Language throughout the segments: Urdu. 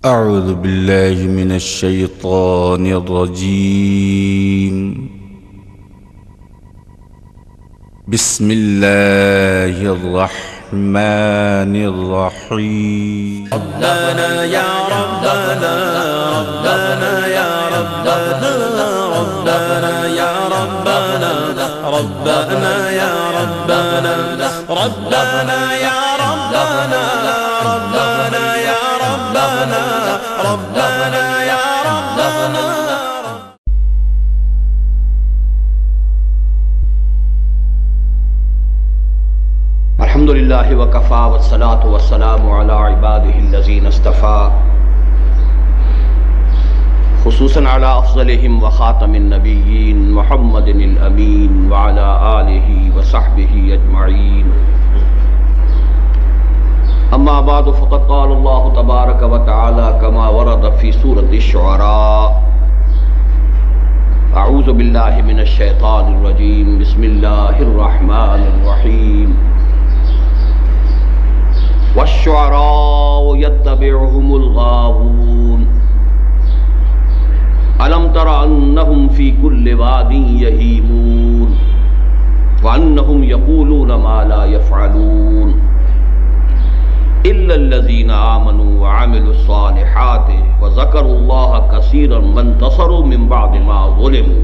أعوذ بالله من الشيطان الرجيم. بسم الله الرحمن الرحيم. ربنا يا ربنا ربنا يا ربنا ربنا يا ربنا ربنا يا ربنا ربنا يا ربنا ربنا يا ربنا ربنا يا ربنا. الحمد لله وكفى والصلاة والسلام على عباده الذين اصطفى خصوصا على أفضلهم وخاتم النبيين محمد الأمين وعلى آله وصحبه أجمعين. أما بعد فقد قال الله تبارك وتعالى كما ورد في سورة الشعراء: أعوذ بالله من الشيطان الرجيم بسم الله الرحمن الرحيم. والشعراء يتبعهم الغاوون ألم تر أنهم في كل واد يهيمون وأنهم يقولون ما لا يفعلون إلا الذين آمنوا وعملوا الصالحات وذكروا الله كثيرا وانتصروا من بعد ما ظلموا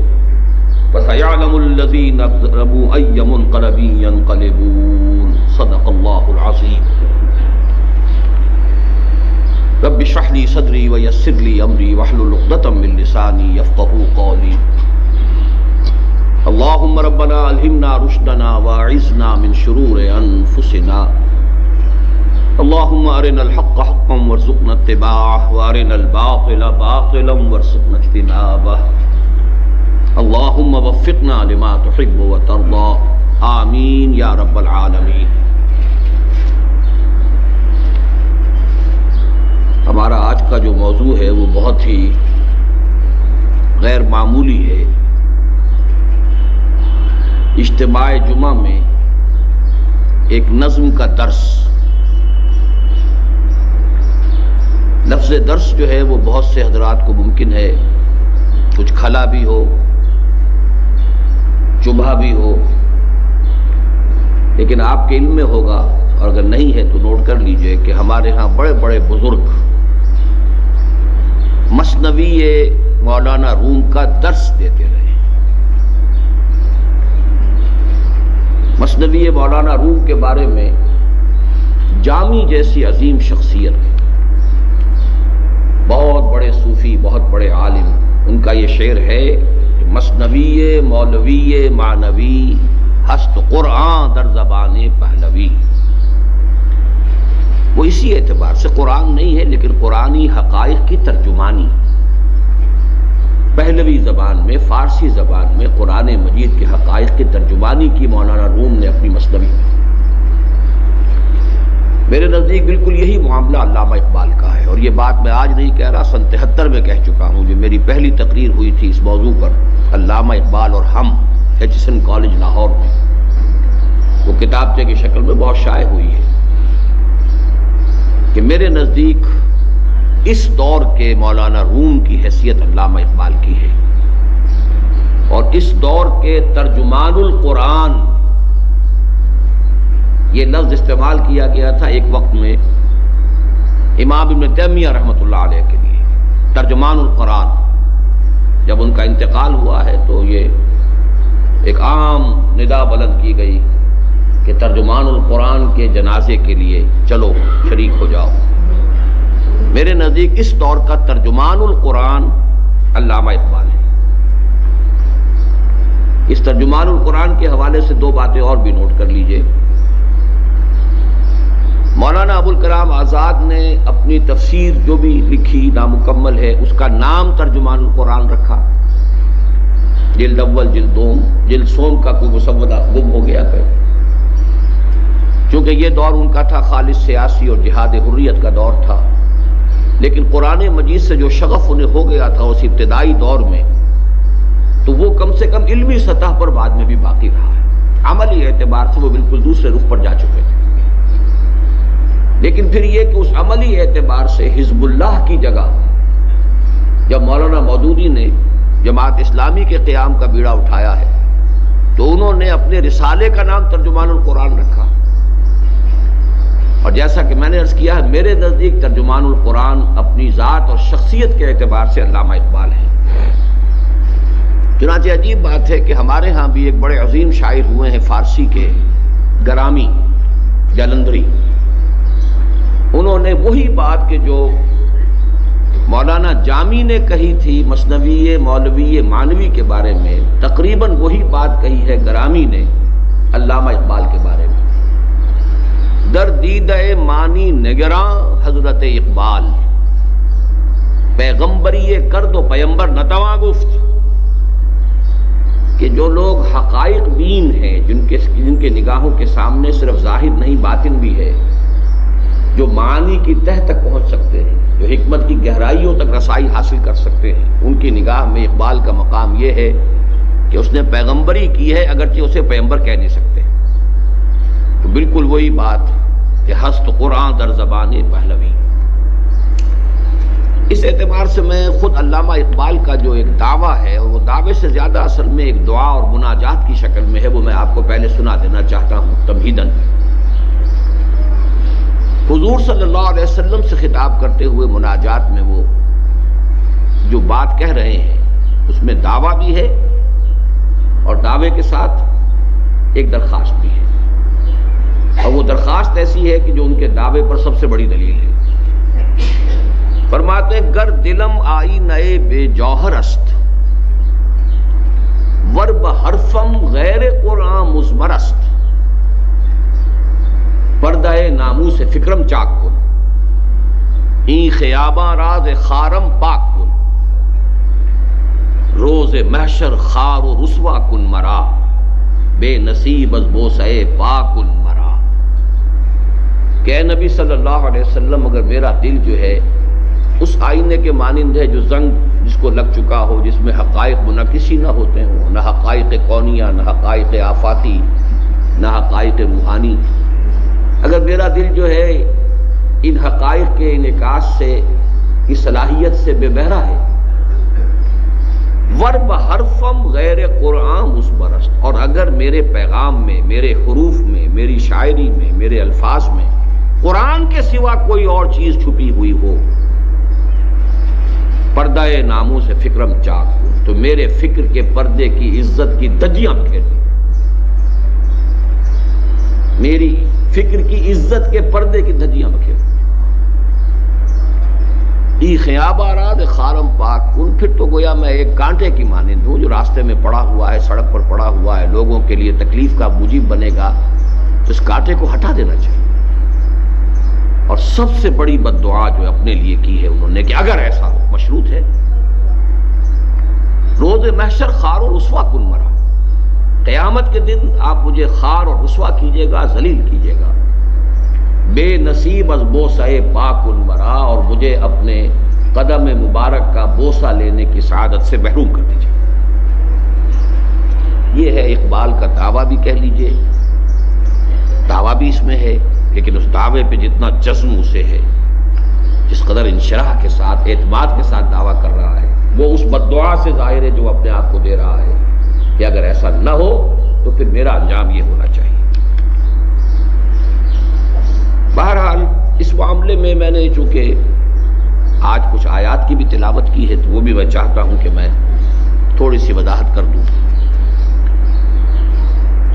فسيعلم الذين ظلموا أي منقلب ينقلبون. صدق الله العظيم. رب اشرح لي صدري ويسر لي امري واحلل عقدة من لساني يفقهوا قولي. اللهم ربنا الهمنا رشدنا واعذنا من شرور انفسنا. اللهم ارنا الحق حقا وارزقنا اتباعه وارنا الباطل باطلا وارزقنا اجتنابه. اللهم وفقنا لما تحب وترضى. آمین یا رب العالمین. ہمارا آج کا جو موضوع ہے وہ بہت ہی غیر معمولی ہے. اجتماع جمعہ میں ایک نظم کا درس. لفظ درس جو ہے وہ بہت سے حضرات کو ممکن ہے کچھ کھلا بھی ہو، چبھا بھی ہو، لیکن آپ کے علم میں ہوگا، اور اگر نہیں ہے تو نوٹ کر لیجئے کہ ہمارے ہاں بڑے بڑے بزرگ مثنوی مولانا روم کا درس دیتے رہے. مثنوی مولانا روم کے بارے میں جامی جیسی عظیم شخصیت، بہت بڑے صوفی، بہت بڑے عالم، ان کا یہ شعر ہے کہ مثنوی مولوی معنوی ہست قرآن در زبان پہلوی. وہ اسی اعتبار سے قرآن نہیں ہے لیکن قرآنی حقائق کی ترجمانی پہلوی زبان میں، فارسی زبان میں قرآن مجید کے حقائق کی ترجمانی کی مولانا روم نے اپنی مثنوی میں. میرے نزدیک بالکل یہی معاملہ علامہ اقبال کا ہے، اور یہ بات میں آج نہیں کہہ رہا، سن 73 میں کہہ چکا ہوں. جو میری پہلی تقریر ہوئی تھی اس موضوع پر علامہ اقبال اور ہم ایچسن کالج لاہور میں، وہ کتابچے کی شکل میں بہت شائع ہوئی ہے کہ میرے نزدیک اس دور کے مولانا روم کی حیثیت علامہ اقبال کی ہے، اور اس دور کے ترجمان القرآن یہ لفظ استعمال کیا گیا تھا ایک وقت میں امام ابن تیمیہ رحمۃ اللہ علیہ کے لیے. ترجمان القرآن جب ان کا انتقال ہوا ہے تو یہ ایک عام ندا بلند کی گئی کہ ترجمان القرآن کے جنازے کے لیے چلو شریک ہو جاؤ. میرے نزدیک اس دور کا ترجمان القرآن علامہ اقبال ہے. اس ترجمان القرآن کے حوالے سے دو باتیں اور بھی نوٹ کر لیجئے. مولانا ابوالکلام آزاد نے اپنی تفسیر جو بھی لکھی نامکمل ہے، اس کا نام ترجمان القرآن رکھا. جلد اول، جلد دوم، جلد سوم کا کوئی مسودہ گم ہو گیا ہے، چونکہ یہ دور ان کا تھا خالص سیاسی اور جہاد حریت کا دور تھا. لیکن قرآن مجید سے جو شغف انہیں ہو گیا تھا اس ابتدائی دور میں، تو وہ کم سے کم علمی سطح پر بعد میں بھی باقی رہا ہے. عملی اعتبار سے وہ بالکل دوسرے رخ پر جا چکے تھے. لیکن پھر یہ کہ اس عملی اعتبار سے حزب اللہ کی جگہ جب مولانا مودودی نے جماعت اسلامی کے قیام کا بیڑا اٹھایا ہے تو انہوں نے اپنے رسالے کا نام ترجمان القرآن رکھا، اور جیسا کہ میں نے عرض کیا ہے میرے نزدیک ترجمان القرآن اپنی ذات اور شخصیت کے اعتبار سے علامہ اقبال ہے۔ چنانچہ عجیب بات ہے کہ ہمارے ہاں بھی ایک بڑے عظیم شاعر ہوئے ہیں فارسی کے، گرامی جلندری، انہوں نے وہی بات کہ جو مولانا جامی نے کہی تھی مثنوی مولوی مانوی کے بارے میں، تقریباً وہی بات کہی ہے گرامی نے علامہ اقبال کے بارے میں۔ در دیدہ مانی نگراں حضرت اقبال، پیغمبری کرد و پیمبر نتواں گفت، کہ جو لوگ حقائق بین ہیں، جن کے نگاہوں کے سامنے صرف ظاہر نہیں باطن بھی ہے، جو معانی کی تہ تک پہنچ سکتے ہیں، جو حکمت کی گہرائیوں تک رسائی حاصل کر سکتے ہیں، ان کی نگاہ میں اقبال کا مقام یہ ہے کہ اس نے پیغمبری کی ہے اگرچہ اسے پیغمبر کہہ نہیں سکتے۔ تو بالکل وہی بات کہ ہست قرآن در زبان پہلوی۔ اس اعتبار سے میں خود علامہ اقبال کا جو ایک دعویٰ ہے، اور وہ دعوے سے زیادہ اصل میں ایک دعا اور مناجات کی شکل میں ہے، وہ میں آپ کو پہلے سنا دینا چاہتا ہوں تمہیداً۔ حضور صلی اللہ علیہ وسلم سے خطاب کرتے ہوئے مناجات میں وہ جو بات کہہ رہے ہیں اس میں دعویٰ بھی ہے اور دعوے کے ساتھ ایک درخواست بھی ہے، اور وہ درخواست ایسی ہے کہ جو ان کے دعوے پر سب سے بڑی دلیل ہے۔ فرماتے ہیں گر دلم آئی نئے بے جوہر است، ور بحرفم غیر قرآن مزمرست، پردہ ناموس فکرم چاک کن، این خیاباں راز خارم پاک کن، روز محشر خار و رسوا کن مرا، بے نصیب از بوسئے پاک کن مرا۔ کہ اے نبی صلی اللہ علیہ وسلم اگر میرا دل جو ہے اس آئینے کے مانند ہے جو زنگ جس کو لگ چکا ہو، جس میں حقائق منعکسی نہ ہوتے ہوں، نہ حقائق کونیہ، نہ حقائق آفاتی، نہ حقائق روحانی، اگر میرا دل جو ہے ان حقائق کے انعکاس سے کی صلاحیت سے بے بہرا ہے، ورب حرفم غیر قرآن مزمرست، اور اگر میرے پیغام میں، میرے حروف میں، میری شاعری میں، میرے الفاظ میں قرآن کے سوا کوئی اور چیز چھپی ہوئی ہو، پردہ ناموں سے فکرم چاک ہو، تو میرے فکر کے پردے کی عزت کی دجیاں بکھیر دی، میری فکر کی عزت کے پردے کی دھجیاں بکھیر دی۔ ای خیاب آراد خارم پاک کن، پھر تو گویا میں ایک کانٹے کی مانند ہوں جو راستے میں پڑا ہوا ہے، سڑک پر پڑا ہوا ہے، لوگوں کے لیے تکلیف کا موجب بنے گا، تو اس کانٹے کو ہٹا دینا چاہیے۔ اور سب سے بڑی بد دعا جو اپنے لیے کی ہے انہوں نے کہ اگر ایسا ہو، مشروط ہے، روز محشر خار و رسوا کن مرا، قیامت کے دن آپ مجھے خار اور رسوا کیجیے گا، ذلیل کیجیے گا، بے نصیب از بوسہ پاک کن مرا، اور مجھے اپنے قدم مبارک کا بوسہ لینے کی سعادت سے محروم کر دیجیے۔ یہ ہے اقبال کا دعویٰ بھی کہہ لیجئے، دعویٰ بھی اس میں ہے، لیکن اس دعوے پہ جتنا جزم اسے ہے، جس قدر انشراح کے ساتھ، اعتماد کے ساتھ دعویٰ کر رہا ہے، وہ اس بددعا سے ظاہر ہے جو اپنے آپ کو دے رہا ہے کہ اگر ایسا نہ ہو تو پھر میرا انجام یہ ہونا چاہیے۔ بہرحال اس معاملے میں میں نے چونکہ آج کچھ آیات کی بھی تلاوت کی ہے تو وہ بھی میں چاہتا ہوں کہ میں تھوڑی سی وضاحت کر دوں۔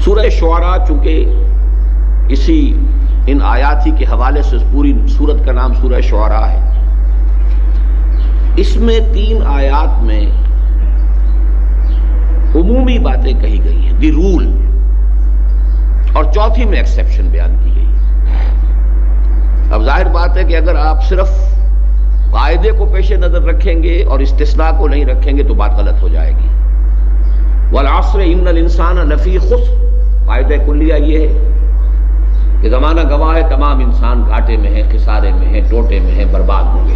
سورہ شعراء چونکہ اسی ان آیات ہی کے حوالے سے پوری سورت کا نام سورہ شعراء ہے، اس میں 3 آیات میں عمومی باتیں کہی گئی ہیں، دی رول، اور چوتھی میں ایکسیپشن بیان کی گئی۔ اب ظاہر بات ہے کہ اگر آپ صرف قاعدے کو پیش نظر رکھیں گے اور استثناء کو نہیں رکھیں گے تو بات غلط ہو جائے گی۔ والعصر ان الانسان لفی خسر، قاعدہ کلیہ یہ ہے کہ زمانہ گواہ ہے تمام انسان گھاٹے میں ہیں، خسارے میں ہیں، ٹوٹے میں ہیں، برباد ہوں گے۔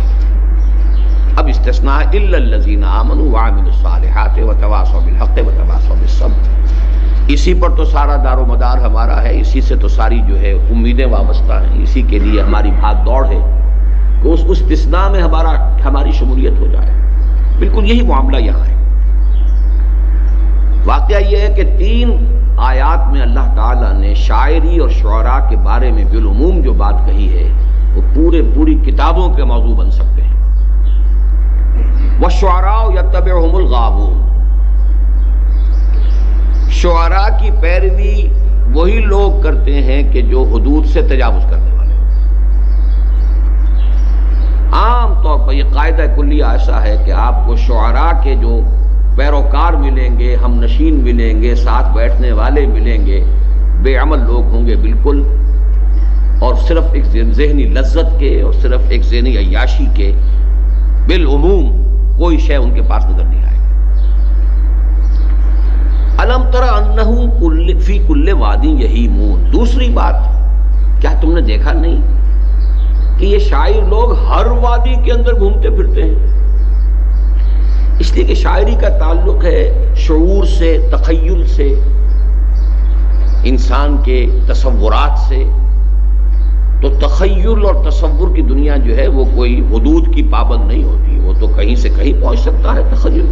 اب استثناء الا الذین آمنوا وعملوا الصالحات وتواصوا بالحق وتواصوا بالصبر۔ اسی پر تو سارا دار و مدار ہمارا ہے، اسی سے تو ساری جو ہے امیدیں وابستہ ہیں، اسی کے لیے ہماری بھاگ دوڑ ہے کہ اس استثناء میں ہماری شمولیت ہو جائے۔ بالکل یہی معاملہ یہاں ہے۔ واقعہ یہ ہے کہ 3 آیات میں اللہ تعالیٰ نے شاعری اور شعراء کے بارے میں بالعموم جو بات کہی ہے وہ پوری کتابوں کے موضوع بن سکتے ہیں۔ وَالشُّعَرَاءُ يَتَّبِعُهُمُ الْغَاوُونَ، شعراء کی پیروی وہی لوگ کرتے ہیں کہ جو حدود سے تجاوز کرنے والے ہیں۔ عام طور پر یہ قاعدہ کلی ایسا ہے کہ آپ کو شعراء کے جو پیروکار ملیں گے، ہم نشین ملیں گے، ساتھ بیٹھنے والے ملیں گے، بے عمل لوگ ہوں گے بالکل، اور صرف ایک ذہنی لذت کے اور صرف ایک ذہنی عیاشی کے بالعموم کوئی شے ان کے پاس نظر نہیں آئے گی۔ الم تر انہ فی کل وادی یہیمون، دوسری بات، کیا تم نے دیکھا نہیں کہ یہ شاعر لوگ ہر وادی کے اندر گھومتے پھرتے ہیں؟ اس لیے کہ شاعری کا تعلق ہے شعور سے، تخیل سے، انسان کے تصورات سے۔ تو تخیل اور تصور کی دنیا جو ہے وہ کوئی حدود کی پابند نہیں ہوتی، وہ تو کہیں سے کہیں پہنچ سکتا ہے تخیل۔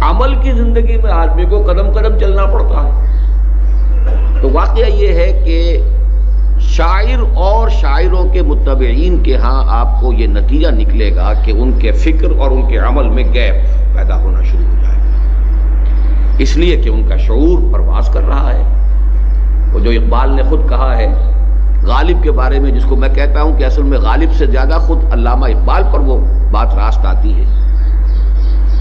عمل کی زندگی میں آدمی کو قدم قدم چلنا پڑتا ہے۔ تو واقعہ یہ ہے کہ شاعر اور شاعروں کے متبعین کے ہاں آپ کو یہ نتیجہ نکلے گا کہ ان کے فکر اور ان کے عمل میں گیپ پیدا ہونا شروع ہو جائے گا، اس لیے کہ ان کا شعور پرواز کر رہا ہے۔ وہ جو اقبال نے خود کہا ہے غالب کے بارے میں، جس کو میں کہتا ہوں کہ اصل میں غالب سے زیادہ خود علامہ اقبال پر وہ بات راست آتی ہے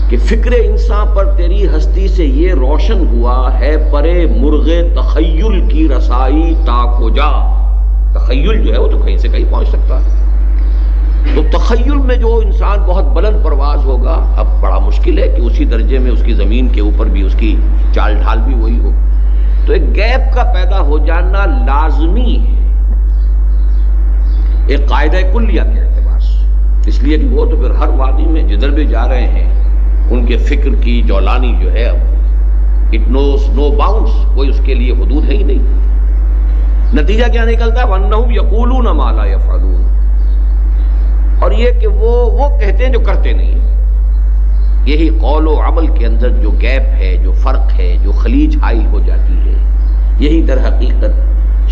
کہ فکر انسان پر تیری ہستی سے یہ روشن ہوا ہے، پرے مرغ تخیل کی رسائی تا کجا۔ تخیل جو ہے وہ تو کہیں سے کہیں پہنچ سکتا ہے۔ تو تخیل میں جو انسان بہت بلند پرواز ہوگا، اب بڑا مشکل ہے کہ اسی درجے میں اس کی زمین کے اوپر بھی اس کی چال ڈھال بھی وہی ہو۔ تو ایک گیپ کا پیدا ہو جانا لازمی ہے ایک قاعدہ کلیہ کے اعتبار سے، اس لیے کہ وہ تو پھر ہر وادی میں جدھر بھی جا رہے ہیں ان کے فکر کی جولانی جو ہے اٹ نوز نو باؤنڈس، کوئی اس کے لیے حدود ہے ہی نہیں۔ نتیجہ کیا نکلتا ہے؟ وَأَنَّهُمْ يَقُولُونَ مَا لَا يَفْعَلُونَ، اور یہ کہ وہ کہتے ہیں جو کرتے نہیں ہیں۔ یہی قول و عمل کے اندر جو گیپ ہے، جو فرق ہے، جو خلیج حائل ہو جاتی ہے، یہی در حقیقت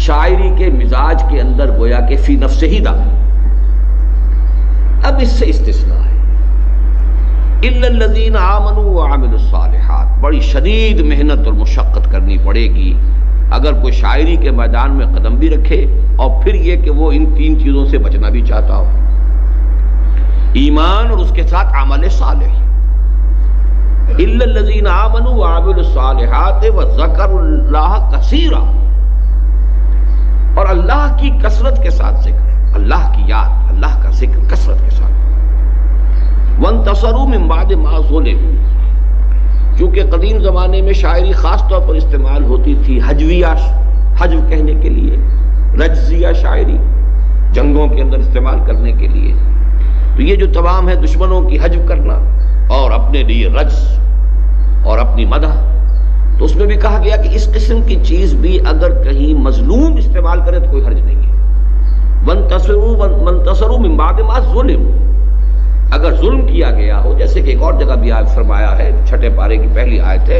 شاعری کے مزاج کے اندر گویا کہ فی نفسہ ہی داخل۔ اب اس سے استثناء ہے اِلَّا الَّذِينَ آمَنُوا وَعَمِلُوا الصَّالِحَاتِ، بڑی شدید محنت اور مشقت کرنی پڑے گی اگر کوئی شاعری کے میدان میں قدم بھی رکھے، اور پھر یہ کہ وہ ان 3 چیزوں سے بچنا بھی چاہتا ہو، ایمان اور اس کے ساتھ عمل صالح۔ اِلَّا الَّذِينَ آمَنُوا وَعَمِلُوا الصَّالِحَاتِ وَذَكَرُوا اللَّهَ كَثِيرًا، اور اللہ کی کثرت کے ساتھ ذکر، اللہ کی یاد، اللہ کا ذکر کثرت کے ساتھ۔ وَانْتَصَرُوا مِن بَعْدِ مَا ظُلِمُوا، چونکہ قدیم زمانے میں شاعری خاص طور پر استعمال ہوتی تھی حجویہ، حجو کہنے کے لیے، رجزیہ شاعری جنگوں کے اندر استعمال کرنے کے لیے۔ تو یہ جو تمام ہے دشمنوں کی حجو کرنا اور اپنے لیے رجز اور اپنی مدح، تو اس میں بھی کہا گیا کہ اس قسم کی چیز بھی اگر کہیں مظلوم استعمال کرے تو کوئی حرج نہیں ہے۔ وَانْتَصَرُوا مِن بَعْدِ مَا ظُلِمُوا، اگر ظلم کیا گیا ہو، جیسے کہ ایک اور جگہ بھی آیت فرمایا ہے، 6 پارے کی پہلی آیت ہے،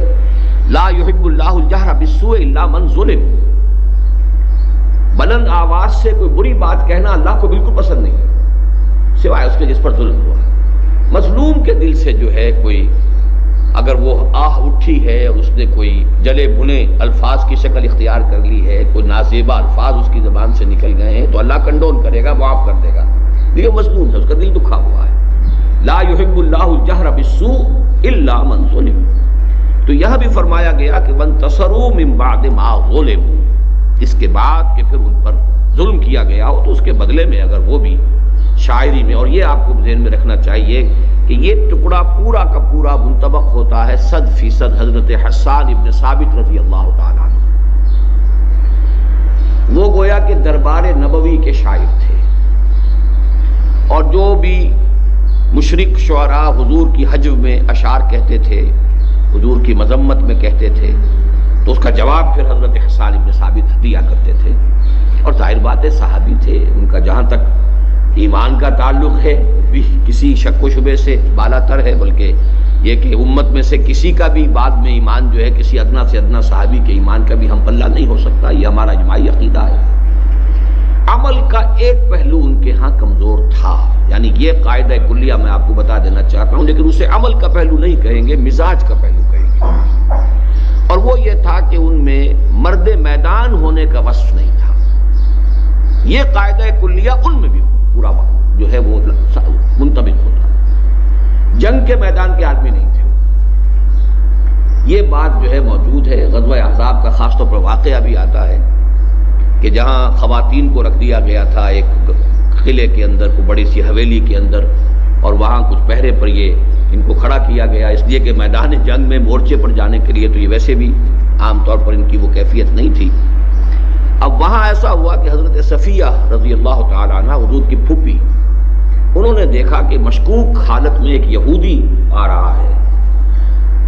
لا يحب اللہ الجہر بالسوء الا من ظلم، بلند آواز سے کوئی بری بات کہنا اللہ کو بالکل پسند نہیں ہے، سوائے اس کے جس پر ظلم ہوا۔ مظلوم کے دل سے جو ہے کوئی اگر وہ آہ اٹھی ہے اور اس نے کوئی جلے بھنے الفاظ کی شکل اختیار کر لی ہے، کوئی نازیبا الفاظ اس کی زبان سے نکل گئے ہیں، تو اللہ کنڈول کرے گا، معاف کر دے گا، لیکن مظلوم ہے، اس کا دل دکھا ہوا ہے۔ لا يحب اللہ الجہر بالسوء الا من ظلم، تو یہاں بھی فرمایا گیا کہ وانتصروا من بعد ما ظلموا، اس کے بعد کہ پھر ان پر ظلم کیا گیا ہو تو اس کے بدلے میں اگر وہ بھی شاعری میں، اور یہ آپ کو ذہن میں رکھنا چاہیے کہ یہ ٹکڑا پورا کا پورا منطبق ہوتا ہے 100% حضرت حسان ابن ثابت رضی اللہ تعالیٰ عنہ۔ وہ گویا کہ دربار نبوی کے شاعر تھے، اور جو بھی مشرک شعراء حضور کی حجو میں اشعار کہتے تھے، حضور کی مذمت میں کہتے تھے، تو اس کا جواب پھر حضرت حسان ابن ثابت دیا کرتے تھے، اور ظاہر بات ہے صحابی تھے، ان کا جہاں تک ایمان کا تعلق ہے بھی کسی شک و شبے سے بالا تر ہے، بلکہ یہ کہ امت میں سے کسی کا بھی بعد میں ایمان جو ہے کسی ادنا سے ادنا صحابی کے ایمان کا بھی ہم پلہ نہیں ہو سکتا، یہ ہمارا اجماعی عقیدہ ہے۔ عمل کا ایک پہلو ان کے ہاں کمزور تھا، یعنی یہ قاعدہ کلیہ میں آپ کو بتا دینا چاہتا ہوں، لیکن اسے عمل کا پہلو نہیں کہیں گے، مزاج کا پہلو کہیں گے، اور وہ یہ تھا کہ ان میں مرد میدان ہونے کا وصف نہیں تھا۔ یہ قاعدہ کلیہ ان میں بھی پورا جو ہے وہ منطبق ہوتا، جنگ کے میدان کے آدمی نہیں تھے۔ یہ بات جو ہے موجود ہے، غزوہ احزاب کا خاص طور پر واقعہ بھی آتا ہے کہ جہاں خواتین کو رکھ دیا گیا تھا ایک قلعے کے اندر، کو بڑی سی حویلی کے اندر، اور وہاں کچھ پہرے پر یہ ان کو کھڑا کیا گیا، اس لیے کہ میدان جنگ میں مورچے پر جانے کے لیے تو یہ ویسے بھی عام طور پر ان کی وہ کیفیت نہیں تھی۔ اب وہاں ایسا ہوا کہ حضرت صفیہ رضی اللہ تعالی عنہ حضور کی پھوپھی، انہوں نے دیکھا کہ مشکوک حالت میں ایک یہودی آ رہا ہے،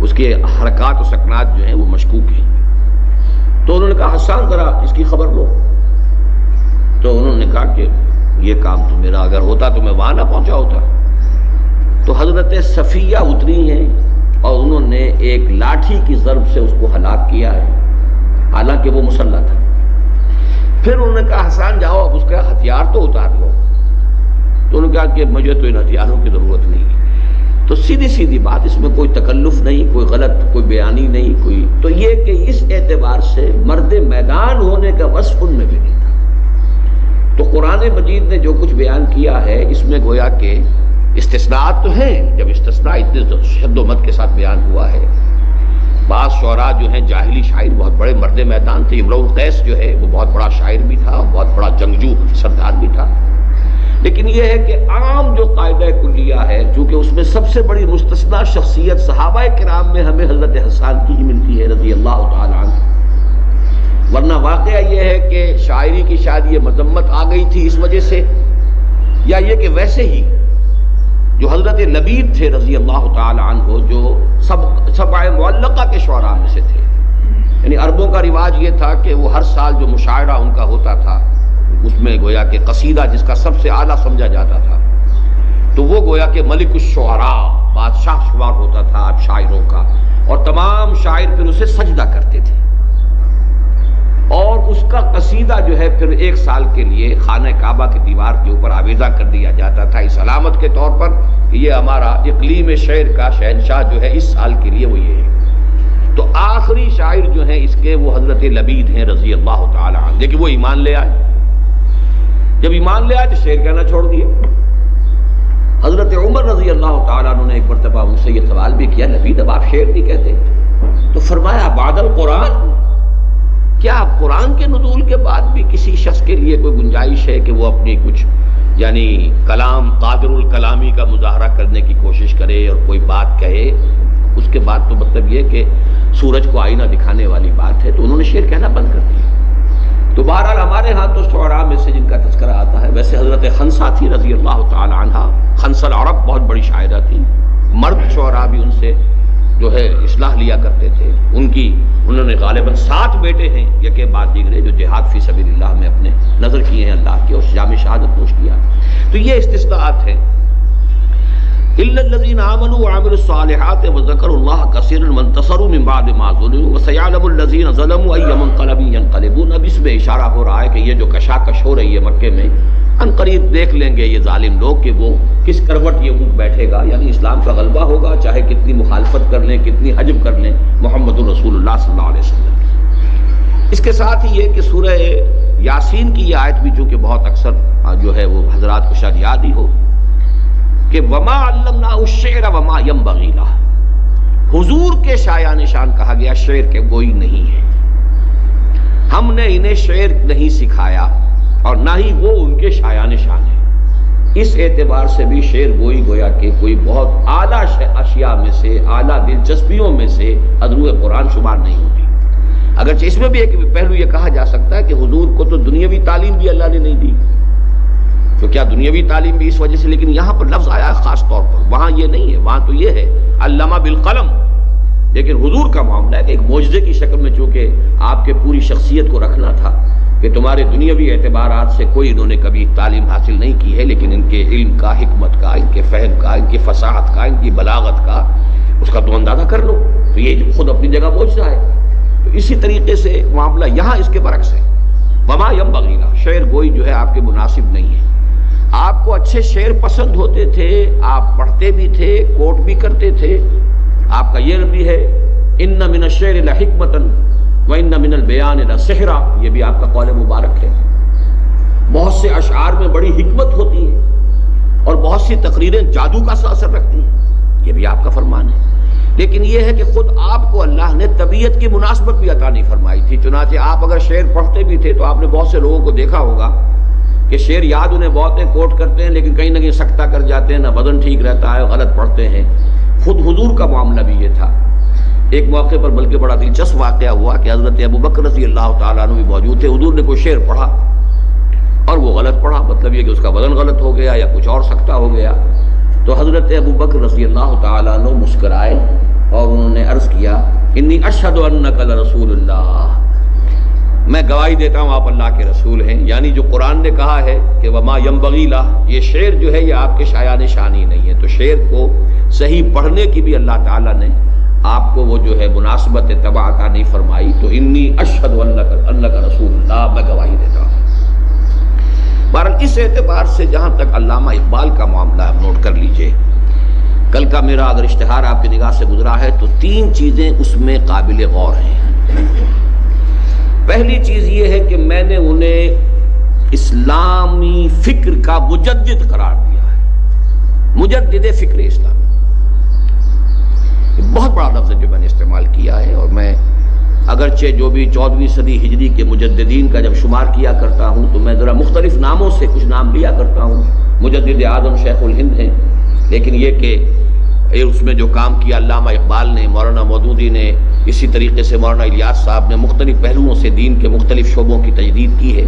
اس کے حرکات و سکنات جو ہیں وہ مشکوک ہیں، تو انہوں نے کہا حسان ذرا اس کی خبر لو، تو انہوں نے کہا کہ یہ کام تو میرا اگر ہوتا تو میں وہاں نہ پہنچا ہوتا۔ تو حضرت صفیہ اتری ہیں اور انہوں نے ایک لاٹھی کی ضرب سے اس کو ہلاک کیا ہے، حالانکہ وہ مسلح تھا۔ پھر انہوں نے کہا حسان جاؤ اب اس کا ہتھیار تو اتار لو، تو انہوں نے کہا کہ مجھے تو ان ہتھیاروں کی ضرورت نہیں ہے۔ تو سیدھی سیدھی بات، اس میں کوئی تکلف نہیں، کوئی غلط کوئی بیانی نہیں، کوئی تو یہ کہ اس اعتبار سے مرد میدان ہونے کا وصف ان میں بھی نہیں تھا۔ تو قرآن مجید نے جو کچھ بیان کیا ہے اس میں گویا کہ استثناءات تو ہیں، جب استثناء اتنے شد و مت کے ساتھ بیان ہوا ہے۔ بعض شعراء جو ہیں جاہلی شاعر بہت بڑے مرد میدان تھے، امرؤ القیس جو ہے وہ بہت بڑا شاعر بھی تھا، بہت بڑا جنگجو سردار بھی تھا، لیکن یہ ہے کہ عام جو قاعدہ کلیہ ہے، چونکہ اس میں سب سے بڑی مستثنیٰ شخصیت صحابہ کرام میں ہمیں حضرت حسان کی ہی ملتی ہے رضی اللہ تعالی عنہ، ورنہ واقعہ یہ ہے کہ شاعری کی شاید یہ مذمت آ گئی تھی اس وجہ سے، یا یہ کہ ویسے ہی جو حضرت لبید تھے رضی اللہ تعالی عنہ جو سبع معلقہ کے شعراء میں سے تھے، یعنی عربوں کا رواج یہ تھا کہ وہ ہر سال جو مشاعرہ ان کا ہوتا تھا اس میں گویا کہ قصیدہ جس کا سب سے اعلیٰ سمجھا جاتا تھا، تو وہ گویا کہ ملک الشعراء بادشاہ شمار ہوتا تھا اب شاعروں کا، اور تمام شاعر پھر اسے سجدہ کرتے تھے، اور اس کا قصیدہ جو ہے پھر ایک سال کے لیے خانہ کعبہ کی دیوار کے اوپر آویزہ کر دیا جاتا تھا اس علامت کے طور پر کہ یہ ہمارا اقلیم شعر کا شہنشاہ جو ہے اس سال کے لیے وہ یہ ہے۔ تو آخری شاعر جو ہیں اس کے وہ حضرت لبید ہیں رضی اللہ تعالی عنہ، لیکن وہ ایمان لے آئے، جب ایمان لے آئے تو شعر کہنا چھوڑ دیا۔ حضرت عمر رضی اللہ تعالیٰ عنہ نے ایک مرتبہ ان سے یہ سوال بھی کیا، لبید اب آپ شعر نہیں کہتے؟ تو فرمایا بعد القرآن، کیا قرآن کے نزول کے بعد بھی کسی شخص کے لیے کوئی گنجائش ہے کہ وہ اپنی کچھ یعنی کلام قادر الکلامی کا مظاہرہ کرنے کی کوشش کرے اور کوئی بات کہے؟ اس کے بعد تو مطلب یہ کہ سورج کو آئینہ دکھانے والی بات ہے، تو انہوں نے شعر کہنا بند کر دیا۔ تو بہرحال ہمارے ہاں تو شعراء میں سے جن کا تذکرہ آتا ہے، ویسے حضرت خنسا تھی رضی اللہ تعالی عنہا، خنسا العرب بہت بڑی شاعرہ تھی، مرد شعراء بھی ان سے جو ہے اصلاح لیا کرتے تھے، انہوں نے غالباً 7 بیٹے ہیں یکے بعد دیگرے جو جہاد فی سبیل اللہ میں اپنے نظر کیے ہیں اللہ کے، اور جام شہادت نوش کیا۔ تو یہ استثناءات ہیں، الا الذين امنوا وعملوا الصالحات وذكروا الله كثيرا وانتصروا من بعد ما ظلموا وسيعلم الذين ظلموا اي منقلب ينقلبون۔ اب اس میں اشارہ ہو رہا ہے کہ یہ جو کشاکش ہو رہی ہے مکے میں، ان قریب دیکھ لیں گے یہ ظالم لوگ کہ وہ کس کروٹ یہ اونٹ بیٹھے گا، یعنی اسلام کا غلبہ ہوگا، چاہے کتنی مخالفت کر لیں، کتنی حجب کر لیں محمد رسول اللہ صلی اللہ علیہ وسلم۔ اس کے ساتھ ہی یہ کہ سورہ یاسین کی یہ آیت بھی چونکہ بہت اکثر جو ہے وہ حضرات کو شاید یاد ہی ہو کہ وما علمناہ الشعر وما ينبغی لہ، حضور کے شایع نشان کہا گیا، شعر کے گوئی نہیں ہے، ہم نے انہیں شعر نہیں سکھایا اور نہ ہی وہ ان کے شایع نشان ہے۔ اس اعتبار سے بھی شعر گوئی گویا کہ کوئی بہت اعلیٰ اشیاء میں سے، اعلیٰ دلچسپیوں میں سے ادرو قرآن شمار نہیں ہوتی، اگرچہ اس میں بھی ایک پہلو یہ کہا جا سکتا ہے کہ حضور کو تو دنیاوی تعلیم بھی اللہ نے نہیں دی، تو کیا دنیاوی تعلیم بھی اس وجہ سے، لیکن یہاں پر لفظ آیا ہے خاص طور پر، وہاں یہ نہیں ہے، وہاں تو یہ ہے علامہ بالقلم، لیکن حضور کا معاملہ ہے کہ ایک معجزے کی شکل میں چونکہ آپ کے پوری شخصیت کو رکھنا تھا کہ تمہارے دنیاوی اعتبارات سے کوئی انہوں نے کبھی تعلیم حاصل نہیں کی ہے، لیکن ان کے علم کا، حکمت کا، ان کے فہم کا، ان کی فصاحت کا، ان کی بلاغت کا، اس کا تو اندازہ کر لو، تو یہ خود اپنی جگہ معجزہ ہے۔ تو اسی طریقے سے معاملہ یہاں اس کے برعکس ہے، وما ينبغي له، شعر گوئی جو ہے آپ کے مناسب نہیں ہے۔ آپ کو اچھے شعر پسند ہوتے تھے، آپ پڑھتے بھی تھے، کوٹ بھی کرتے تھے، آپ کا یہ بھی ہے ان من الشعر لحکمۃ وان من البیان لسحرا، یہ بھی آپ کا قول مبارک ہے۔ بہت سے اشعار میں بڑی حکمت ہوتی ہے اور بہت سی تقریریں جادو کا سا اثر رکھتی ہیں، یہ بھی آپ کا فرمان ہے۔ لیکن یہ ہے کہ خود آپ کو اللہ نے طبیعت کی مناسبت بھی عطا نہیں فرمائی تھی، چنانچہ آپ اگر شعر پڑھتے بھی تھے تو آپ نے بہت سے لوگوں کو دیکھا ہوگا کہ شعر یاد انہیں بہت ہیں، کوٹ کرتے ہیں، لیکن کہیں نہ کہیں سکتہ کر جاتے ہیں، نہ وزن ٹھیک رہتا ہے، غلط پڑھتے ہیں۔ خود حضور کا معاملہ بھی یہ تھا۔ ایک موقع پر بلکہ بڑا دلچسپ واقعہ ہوا کہ حضرت ابوبکر رضی اللہ تعالیٰ عنہ بھی موجود تھے، حضور نے کوئی شعر پڑھا اور وہ غلط پڑھا، مطلب یہ کہ اس کا وزن غلط ہو گیا یا کچھ اور سکتہ ہو گیا، تو حضرت ابوبکر رضی اللہ تعالیٰ عنہ مسکرائے اور انہوں نے عرض کیا انی اشہد انک لرسول اللہ، میں گواہی دیتا ہوں آپ اللہ کے رسول ہیں، یعنی جو قرآن نے کہا ہے کہ وما ینبغی لہ، یہ شعر جو ہے یہ آپ کے شایان شانی نہیں ہے، تو شعر کو صحیح پڑھنے کی بھی اللہ تعالیٰ نے آپ کو وہ جو ہے مناسبت تبع عطا نہیں فرمائی، تو انی اشہد انک رسول اللہ، میں گواہی دیتا ہوں۔ بہرحال اس اعتبار سے جہاں تک علامہ اقبال کا معاملہ آپ نوٹ کر لیجئے، کل کا میرا اگر اشتہار آپ کی نگاہ سے گزرا ہے تو 3 چیزیں اس میں قابل غور ہیں۔ پہلی چیز یہ ہے کہ میں نے انہیں اسلامی فکر کا مجدد قرار دیا ہے، مجدد فکر اسلام، بہت بڑا لفظ ہے جو میں نے استعمال کیا ہے، اور میں اگرچہ جو بھی 14ویں صدی ہجری کے مجددین کا جب شمار کیا کرتا ہوں تو میں ذرا مختلف ناموں سے کچھ نام لیا کرتا ہوں، مجدد اعظم شیخ الہند ہیں، لیکن یہ کہ اس میں جو کام کیا علامہ اقبال نے، مولانا مودودی نے، اسی طریقے سے مولانا الیاس صاحب نے مختلف پہلوؤں سے دین کے مختلف شعبوں کی تجدید کی ہے۔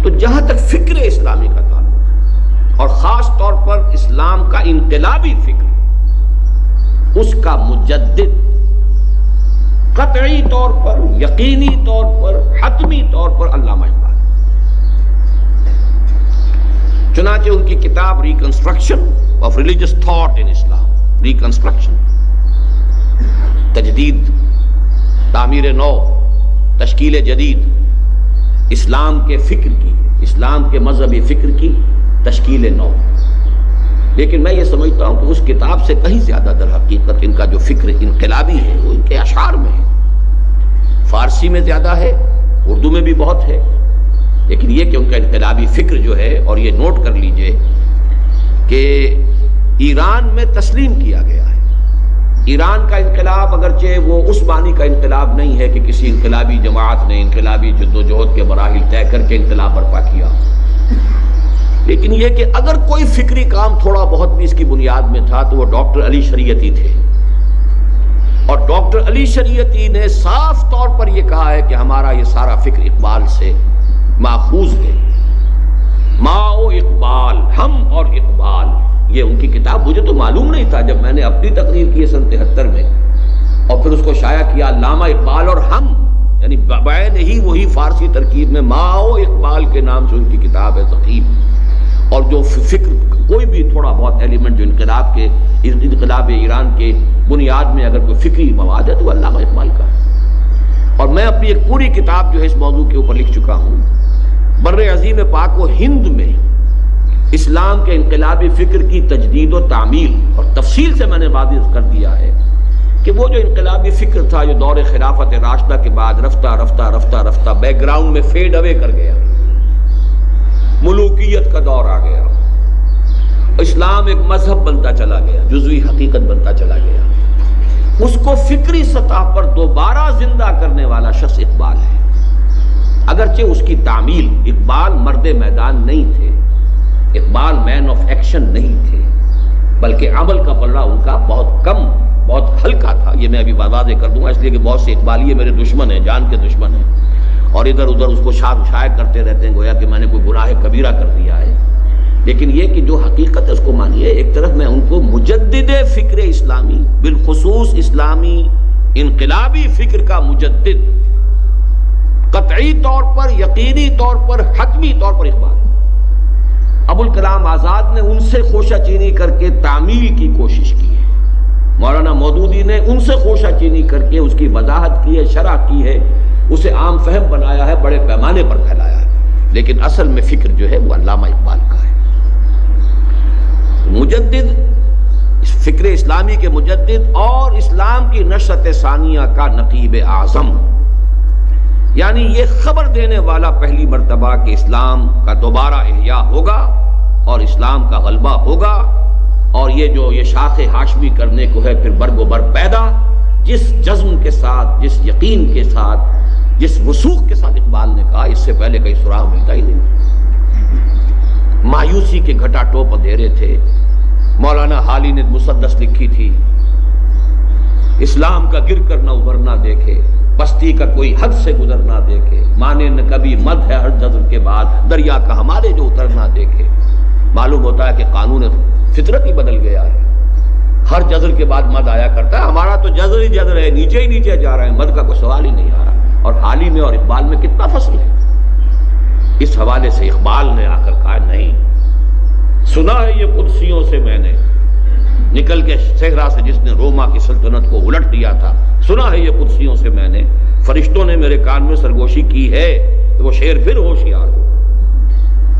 تو جہاں تک فکر اسلامی کا تعلق ہے اور خاص طور پر اسلام کا انقلابی فکر، اس کا مجدد قطعی طور پر، یقینی طور پر، حتمی طور پر علامہ اقبال، چنانچہ ان کی کتاب reconstruction of religious thought in Islam, reconstruction, تجدید، تعمیر نو، تشکیل جدید، اسلام کے فکر کی، اسلام کے مذہبی فکر کی تشکیل نو۔ لیکن میں یہ سمجھتا ہوں کہ اس کتاب سے کہیں زیادہ در حقیقت ان کا جو فکر انقلابی ہے وہ ان کے اشعار میں ہے، فارسی میں زیادہ ہے، اردو میں بھی بہت ہے، لیکن یہ کہ ان کا انقلابی فکر جو ہے، اور یہ نوٹ کر لیجئے کہ ایران میں تسلیم کیا گیا ہے۔ ایران کا انقلاب اگرچہ وہ اس معنی کا انقلاب نہیں ہے کہ کسی انقلابی جماعت نے انقلابی جدوجہد کے مراحل طے کر کے انقلاب برپا کیا، لیکن یہ کہ اگر کوئی فکری کام تھوڑا بہت بھی اس کی بنیاد میں تھا تو وہ ڈاکٹر علی شریعتی تھے، اور ڈاکٹر علی شریعتی نے صاف طور پر یہ کہا ہے کہ ہمارا یہ سارا فکر اقبال سے ماخوذ ہے، ماؤ اقبال، ہم اور اقبال، یہ ان کی کتاب مجھے تو معلوم نہیں تھا جب میں نے اپنی تقریر کی سن 73 میں، اور پھر اس کو شائع کیا علامہ اقبال اور ہم، یعنی بعین ہی وہی فارسی ترکیب میں ماؤ اقبال کے نام سے ان کی کتاب ہے ثقیف۔ اور جو فکر کوئی بھی تھوڑا بہت ایلیمنٹ جو انقلاب ایران کے بنیاد میں اگر کوئی فکری مواد ہے تو علامہ اقبال کا ہے۔ اور میں اپنی ایک پوری کتاب جو ہے اس موضوع کے اوپر لکھ چکا ہوں، بر عظیم پاک و ہند میں اسلام کے انقلابی فکر کی تجدید و تعمیل، اور تفصیل سے میں نے واضح کر دیا ہے کہ وہ جو انقلابی فکر تھا جو دور خلافت راشدہ کے بعد رفتہ رفتہ رفتہ رفتہ بیک گراؤنڈ میں فیڈ اوے کر گیا، ملوکیت کا دور آ گیا، اسلام ایک مذہب بنتا چلا گیا، جزوی حقیقت بنتا چلا گیا، اس کو فکری سطح پر دوبارہ زندہ کرنے والا شخص اقبال ہے۔ اگرچہ اس کی تعمیل، اقبال مرد میدان نہیں تھے، اقبال مین آف ایکشن نہیں تھے، بلکہ عمل کا پلڑا ان کا بہت کم، بہت ہلکا تھا۔ یہ میں ابھی واضح کر دوں گا، اس لیے کہ بہت سے اقبالیے میرے دشمن ہیں، جان کے دشمن ہیں، اور ادھر ادھر اس کو شائع کرتے رہتے ہیں گویا کہ میں نے کوئی گناہ کبیرہ کر دیا ہے۔ لیکن یہ کہ جو حقیقت ہے اس کو مانیے، ایک طرف میں ان کو مجدد فکر اسلامی، بالخصوص اسلامی انقلابی فکر کا مجدد، قطعی طور پر، یقینی طور پر، حتمی طور پر اقبال۔ ابوالکلام آزاد نے ان سے خوشہ چینی کر کے تعمیل کی کوشش کی ہے، مولانا مودودی نے ان سے خوشہ چینی کر کے اس کی وضاحت کی ہے، شرح کی ہے، اسے عام فہم بنایا ہے، بڑے پیمانے پر پھیلایا ہے، لیکن اصل میں فکر جو ہے وہ علامہ اقبال کا ہے۔ مجدد، فکر اسلامی کے مجدد اور اسلام کی نشأت ثانیہ کا نقیب اعظم، یعنی یہ خبر دینے والا پہلی مرتبہ کہ اسلام کا دوبارہ احیاء ہوگا اور اسلام کا غلبہ ہوگا، اور یہ شاخ ہاشمی کرنے کو ہے پھر برگ و بر پیدا، جس جزم کے ساتھ، جس یقین کے ساتھ، جس وثوق کے ساتھ اقبال نے کہا، اس سے پہلے کہیں سراغ ملتا ہی نہیں۔ مایوسی کے گھٹا ٹوپ اندھیرے تھے، مولانا حالی نے مسدس لکھی تھی، اسلام کا گر کر نہ ابھرنا دیکھے، بستی کا کوئی حد سے گزرنا دیکھے، مانے نہ کبھی مد ہے ہر جذر کے بعد، دریا کا ہمارے جو اترنا دیکھے۔ معلوم ہوتا ہے کہ قانون فطرت ہی بدل گیا ہے، ہر جذر کے بعد مد آیا کرتا ہے، ہمارا تو جذر ہی جذر ہے، نیچے ہی نیچے جا رہے ہیں، مد کا کوئی سوال ہی نہیں آ رہا۔ اور حالی میں اور اقبال میں کتنا فصل ہے۔ اس حوالے سے اقبال نے آ کر کہا، نہیں، سنا ہے یہ قدسیوں سے میں نے، نکل کے صحرا سے جس نے روما کی سلطنت کو الٹ دیا تھا، سنا ہے یہ قدسیوں سے میں نے، فرشتوں نے میرے کان میں سرگوشی کی ہے کہ وہ شیر پھر ہوشیار ہو،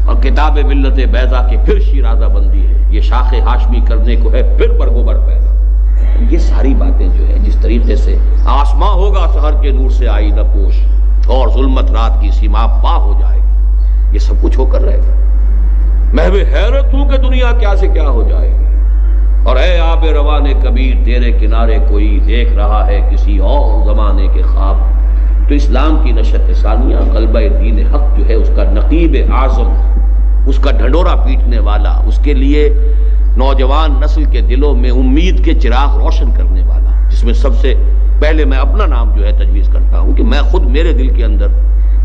اور کتاب ملت بیضا کی پھر شیرازہ بندی ہے، یہ شاخ ہاشمی کرنے کو ہے پھر برگوبر پیدا۔ یہ ساری باتیں جو ہے جس طریقے سے آسماں ہوگا سحر کے نور سے آئی نہ پوش، اور ظلمت رات کی سیما پا ہو جائے گی، یہ سب کچھ ہو کر رہے گا۔ میں بھی حیرت ہوں کہ دنیا کیا سے کیا ہو جائے گی، اور اے آب روان کبیر تیرے کنارے کوئی دیکھ رہا ہے کسی اور زمانے کے خواب۔ تو اسلام کی نشأت ثانیہ، غلبہ دین حق جو ہے، اس کا نقیب اعظم، اس کا ڈھنڈورا پیٹنے والا، اس کے لیے نوجوان نسل کے دلوں میں امید کے چراغ روشن کرنے والا، جس میں سب سے پہلے میں اپنا نام جو ہے تجویز کرتا ہوں کہ میں خود، میرے دل کے اندر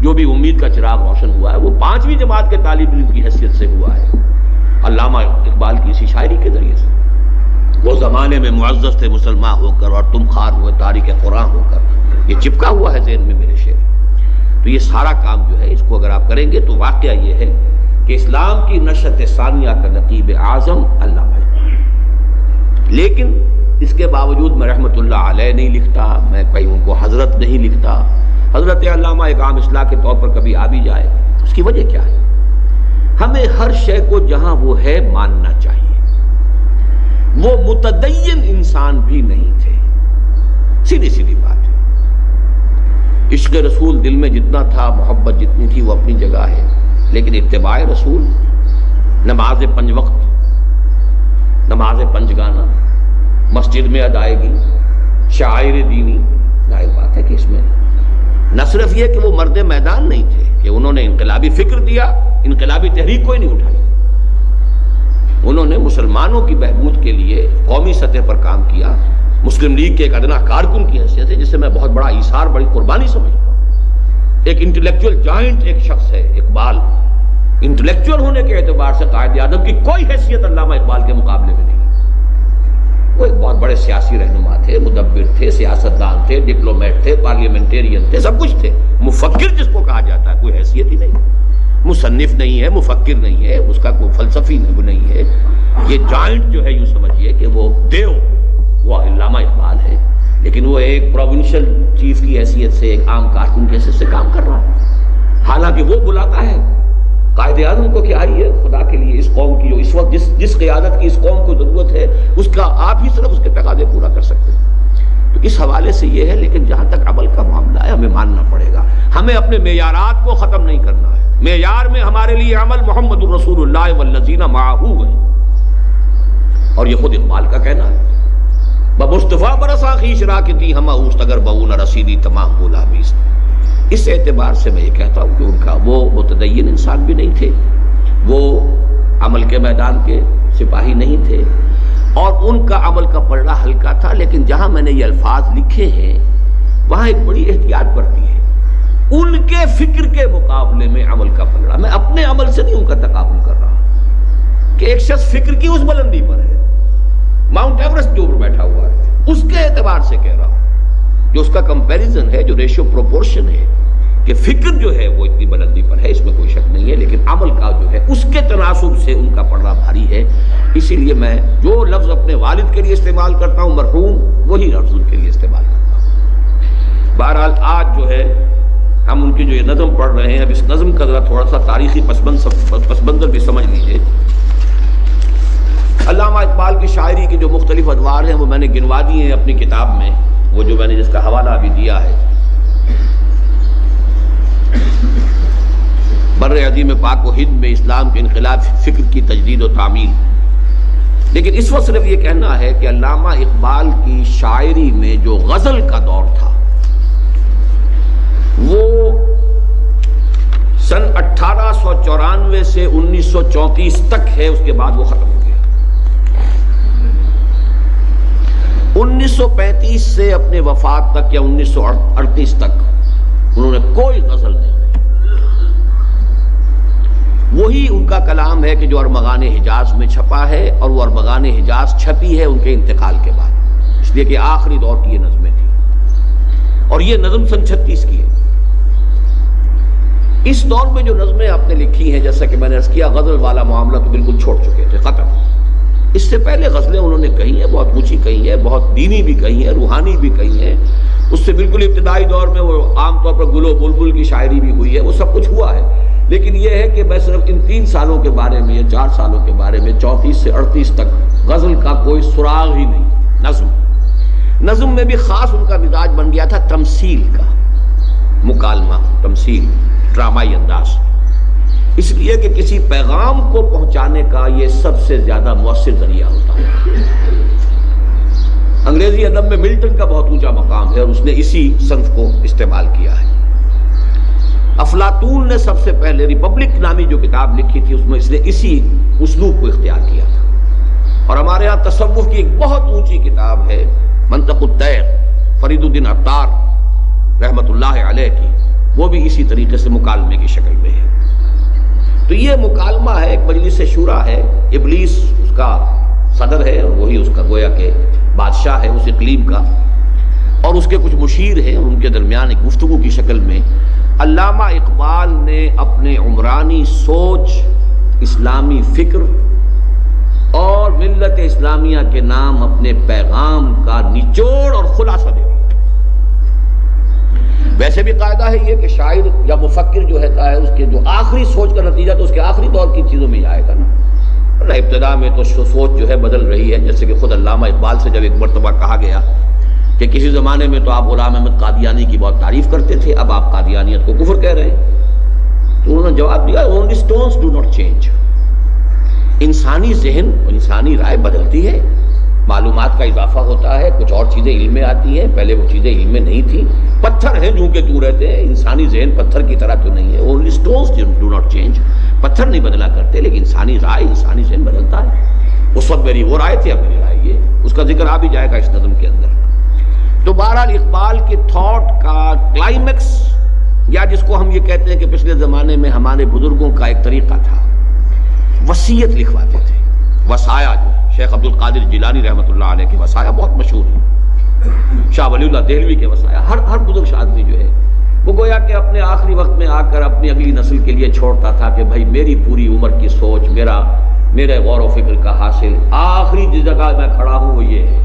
جو بھی امید کا چراغ روشن ہوا ہے وہ 5ویں جماعت کے طالب علم کی حیثیت سے ہوا ہے، علامہ اقبال کی اسی شاعری کے ذریعے سے۔ وہ زمانے میں معزز تھے مسلمان ہو کر، اور تم خار ہوئے تاریخ قرآن ہو کر، یہ چپکا ہوا ہے ذہن میں میرے شعر۔ تو یہ سارا کام جو ہے، اس کو اگر آپ کریں گے تو واقعہ یہ ہے کہ اسلام کی نشأت ثانیہ کا نقیب اعظم علامہ اقبال۔ لیکن اس کے باوجود میں رحمت اللہ علیہ نہیں لکھتا، میں کہیں ان کو حضرت نہیں لکھتا، حضرت علامہ ایک عام اصطلاح کے طور پر کبھی آ بھی جائے، اس کی وجہ کیا ہے؟ ہمیں ہر شے کو جہاں وہ ہے ماننا چاہیے۔ وہ متدین انسان بھی نہیں تھے، سیدھی سیدھی بات ہے۔ عشق رسول دل میں جتنا تھا، محبت جتنی تھی، وہ اپنی جگہ ہے، لیکن اتباع رسول، نماز 5 وقت، نماز 5 گانا، مسجد میں ادائیگی، شعائر دینی، ظاہر بات ہے کہ اس میں نہ صرف یہ کہ وہ مرد میدان نہیں تھے کہ انہوں نے انقلابی فکر دیا، انقلابی تحریک کوئی نہیں اٹھائی، انہوں نے مسلمانوں کی بہبود کے لیے قومی سطح پر کام کیا، مسلم لیگ کے ایک ادنا کارکن کی حیثیت سے، جسے میں بہت بڑا ایثار، بڑی قربانی سمجھتا ہوں۔ ایک انٹلیکچوئل جائنٹ ایک شخص ہے اقبال، انٹلیکچوئل ہونے کے اعتبار سے قائد اعظم کی کوئی حیثیت علامہ اقبال کے مقابلے میں نہیں۔ وہ ایک بہت بڑے سیاسی رہنما تھے، مدبر تھے، سیاستدان تھے، ڈپلومیٹ تھے، پارلیمنٹیرین تھے، سب کچھ تھے، مفکر جس کو کہا جاتا ہے، کوئی حیثیت ہی نہیں، مصنف نہیں ہے، مفکر نہیں ہے، اس کا کوئی فلسفی نہیں ہے۔ یہ جائنٹ جو ہے یوں سمجھیے کہ وہ دیو، وہ علامہ اقبال ہے، لیکن وہ ایک پروونشل چیف کی حیثیت سے، ایک عام کارکن کی حیثیت سے کام کر رہا ہے، حالانکہ وہ بلاتا ہے قائد اعظم کو کہ آئیے خدا کے لیے اس قوم کی جو اس وقت جس قیادت کی اس قوم کو ضرورت ہے، اس کا آپ ہی صرف اس کے تقاضے پورا کر سکتے ہیں۔ تو اس حوالے سے یہ ہے، لیکن جہاں تک عمل کا معاملہ ہے ہمیں ماننا پڑے گا، ہمیں اپنے معیارات کو ختم نہیں کرنا ہے۔ معیار میں ہمارے لیے عمل محمد الرسول اللہ والذین معہ ہے، اور یہ خود اقبال کا کہنا ہے، بمصطفیٰ برسا خویش را کہ دی ہمہ اوست اگر بہو نہ رسیدی تمام بولا بیست۔ اس اعتبار سے میں یہ کہتا ہوں کہ ان کا وہ متدین انسان بھی نہیں تھے، وہ عمل کے میدان کے سپاہی نہیں تھے، اور ان کا عمل کا پلڑا ہلکا تھا، لیکن جہاں میں نے یہ الفاظ لکھے ہیں وہاں ایک بڑی احتیاط برتی ہے، ان کے فکر کے مقابلے میں عمل کا پلڑا، میں اپنے عمل سے نہیں ان کا تقابل کر رہا کہ ایک شخص فکر کی اس بلندی پر ہے، ماؤنٹ ایورسٹ کے اوپر بیٹھا ہوا ہے، اس کے اعتبار سے کہہ رہا ہوں جو اس کا کمپیریزن ہے، جو ریشو پروپورشن ہے کہ فکر جو ہے وہ اتنی بلندی پر ہے، اس میں کوئی شک نہیں ہے، لیکن عمل کا جو ہے اس کے تناسب سے ان کا پڑھنا بھاری ہے۔ اسی لیے میں جو لفظ اپنے والد کے لیے استعمال کرتا ہوں مرحوم، وہی لفظ ان کے لیے استعمال کرتا ہوں۔ بہرحال آج جو ہے ہم ان کی جو یہ نظم پڑھ رہے ہیں، اب اس نظم کا ذرا تھوڑا سا تاریخی پس منظر بھی سمجھ لیجیے۔ علامہ اقبال کی شاعری کے جو مختلف ادوار ہیں وہ میں نے گنوا دیے ہیں اپنی کتاب میں، وہ جو میں نے جس کا حوالہ ابھی دیا ہے، بر عظیم پاک و ہند میں اسلام کے انقلاب فکر کی تجدید و تعمیل۔ لیکن اس وقت صرف یہ کہنا ہے کہ علامہ اقبال کی شاعری میں جو غزل کا دور تھا وہ سن 1894 سے 1934 تک ہے، اس کے بعد وہ ختم ہو گیا۔ 1935 سے اپنے وفات تک یا 1938 تک انہوں نے کوئی غزل نہیں، وہی ان کا کلام ہے کہ جو ارمغان حجاز میں چھپا ہے، اور وہ ارمغان حجاز چھپی ہے ان کے انتقال کے بعد، اس لیے کہ آخری دور کی یہ نظمیں تھیں، اور یہ نظم سن 36 کی ہے۔ اس دور میں جو نظمیں آپ نے لکھی ہیں، جیسا کہ میں نے عرض کیا، غزل والا معاملہ تو بالکل چھوڑ چکے تھے، ختم۔ اس سے پہلے غزلیں انہوں نے کہی ہیں، بہت اونچی کہی ہیں، بہت دینی بھی کہی ہیں، روحانی بھی کہی ہیں۔ اس سے بالکل ابتدائی دور میں وہ عام طور پر گل و بلبل کی شاعری بھی ہوئی ہے، وہ سب کچھ ہوا ہے۔ لیکن یہ ہے کہ میں صرف ان 3 سالوں کے بارے میں یا 4 سالوں کے بارے میں 34 سے 38 تک غزل کا کوئی سراغ ہی نہیں۔ نظم میں بھی خاص ان کا مزاج بن گیا تھا تمثیل کا، مکالمہ، تمثیل، ڈرامائی انداز، اس لیے کہ کسی پیغام کو پہنچانے کا یہ سب سے زیادہ مؤثر ذریعہ ہوتا ہے۔ انگریزی ادب میں ملٹن کا بہت اونچا مقام ہے اور اس نے اسی صنف کو استعمال کیا ہے۔ افلاطون نے سب سے پہلے ریپبلک نامی جو کتاب لکھی تھی، اس میں اس نے اسی اسلوب کو اختیار کیا تھا۔ اور ہمارے ہاں تصوف کی ایک بہت اونچی کتاب ہے منطق الطیر، فرید الدین عطار رحمت اللہ علیہ کی، وہ بھی اسی طریقے سے مکالمے کی شکل میں ہے۔ تو یہ مکالمہ ہے، ایک مجلس شورا ہے، ابلیس اس کا صدر ہے اور وہی اس کا گویا کہ بادشاہ ہے اس اقلیم کا، اور اس کے کچھ مشیر ہیں، اور ان کے درمیان ایک گفتگو کی شکل میں علامہ اقبال نے اپنے عمرانی سوچ، اسلامی فکر اور ملت اسلامیہ کے نام اپنے پیغام کا نچوڑ اور خلاصہ دے دیا۔ ویسے بھی قاعدہ ہے یہ کہ شاعر یا مفکر جو ہوتا ہے، اس کے جو آخری سوچ کا نتیجہ تو اس کے آخری دور کی چیزوں میں ہی آئے گا نا۔ ابتدا میں تو سوچ جو ہے بدل رہی ہے، جیسے کہ خود علامہ اقبال سے جب ایک مرتبہ کہا گیا کہ کسی زمانے میں تو آپ غلام احمد قادیانی کی بہت تعریف کرتے تھے، اب آپ قادیانیت کو کفر کہہ رہے ہیں، تو انہوں نے جواب دیا only stones do not change۔ انسانی ذہن، انسانی رائے بدلتی ہے، معلومات کا اضافہ ہوتا ہے، کچھ اور چیزیں علم میں آتی ہیں، پہلے وہ چیزیں علم میں نہیں تھیں۔ پتھر ہیں جھونکے تو رہتے ہیں، انسانی ذہن پتھر کی طرح تو نہیں ہے۔ only stones do not change، پتھر نہیں بدلا کرتے، لیکن انسانی رائے، انسانی ذہن بدلتا ہے۔ اس وقت میری وہ رائے تھی، اب میری رائے یہ، اس کا ذکر آ بھی جائے گا اس نظم کے اندر۔ تو بہرحال اقبال کے تھاٹ کا کلائمیکس، یا جس کو ہم یہ کہتے ہیں کہ پچھلے زمانے میں ہمارے بزرگوں کا ایک طریقہ تھا، وصیت لکھواتے تھے، وصایا، جو شیخ عبد القادر جیلانی رحمۃ اللہ علیہ کے وصایا بہت مشہور ہیں، شاہ ولی اللہ دہلوی کے وصایا، ہر بزرگ آدمی جو ہے وہ گویا کہ اپنے آخری وقت میں آ کر اپنی اگلی نسل کے لیے چھوڑتا تھا کہ بھائی میری پوری عمر کی سوچ، میرے غور و فکر کا حاصل، آخری جس جگہ میں کھڑا ہوں وہ یہ ہے۔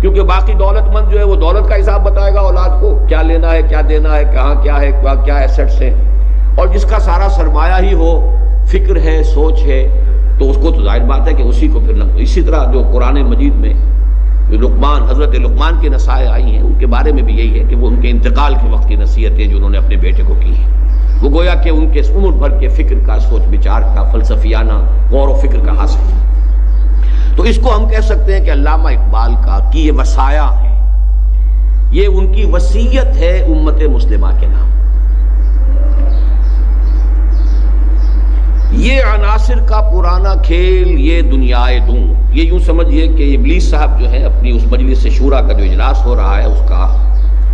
کیونکہ باقی دولت مند جو ہے وہ دولت کا حساب بتائے گا اولاد کو، کیا لینا ہے، کیا دینا ہے، کہاں کیا ہے، کیا ایسٹس ہیں، اور جس کا سارا سرمایہ ہی ہو، فکر ہے، سوچ ہے، تو اس کو تو ظاہر بات ہے کہ اسی کو پھر اسی طرح جو قرآن مجید میں لقمان، حضرت لقمان کی نصائح آئی ہیں، ان کے بارے میں بھی یہی ہے کہ وہ ان کے انتقال کے وقت کی نصیحتیں جو انہوں نے اپنے بیٹے کو کی ہیں، وہ گویا کہ ان کے عمر بھر کے فکر کا، سوچ بچار کا، فلسفیانہ غور و فکر کا حاصل ہے۔ تو اس کو ہم کہہ سکتے ہیں کہ علامہ اقبال کا کی یہ وصایا ہے، یہ ان کی وصیت ہے امت مسلمہ کے نام۔ یہ عناصر کا پرانا کھیل، یہ دنیائے دوں، یہ یوں سمجھئے کہ ابلیس صاحب جو ہے اپنی اس مجلس شورا کا جو اجلاس ہو رہا ہے، اس کا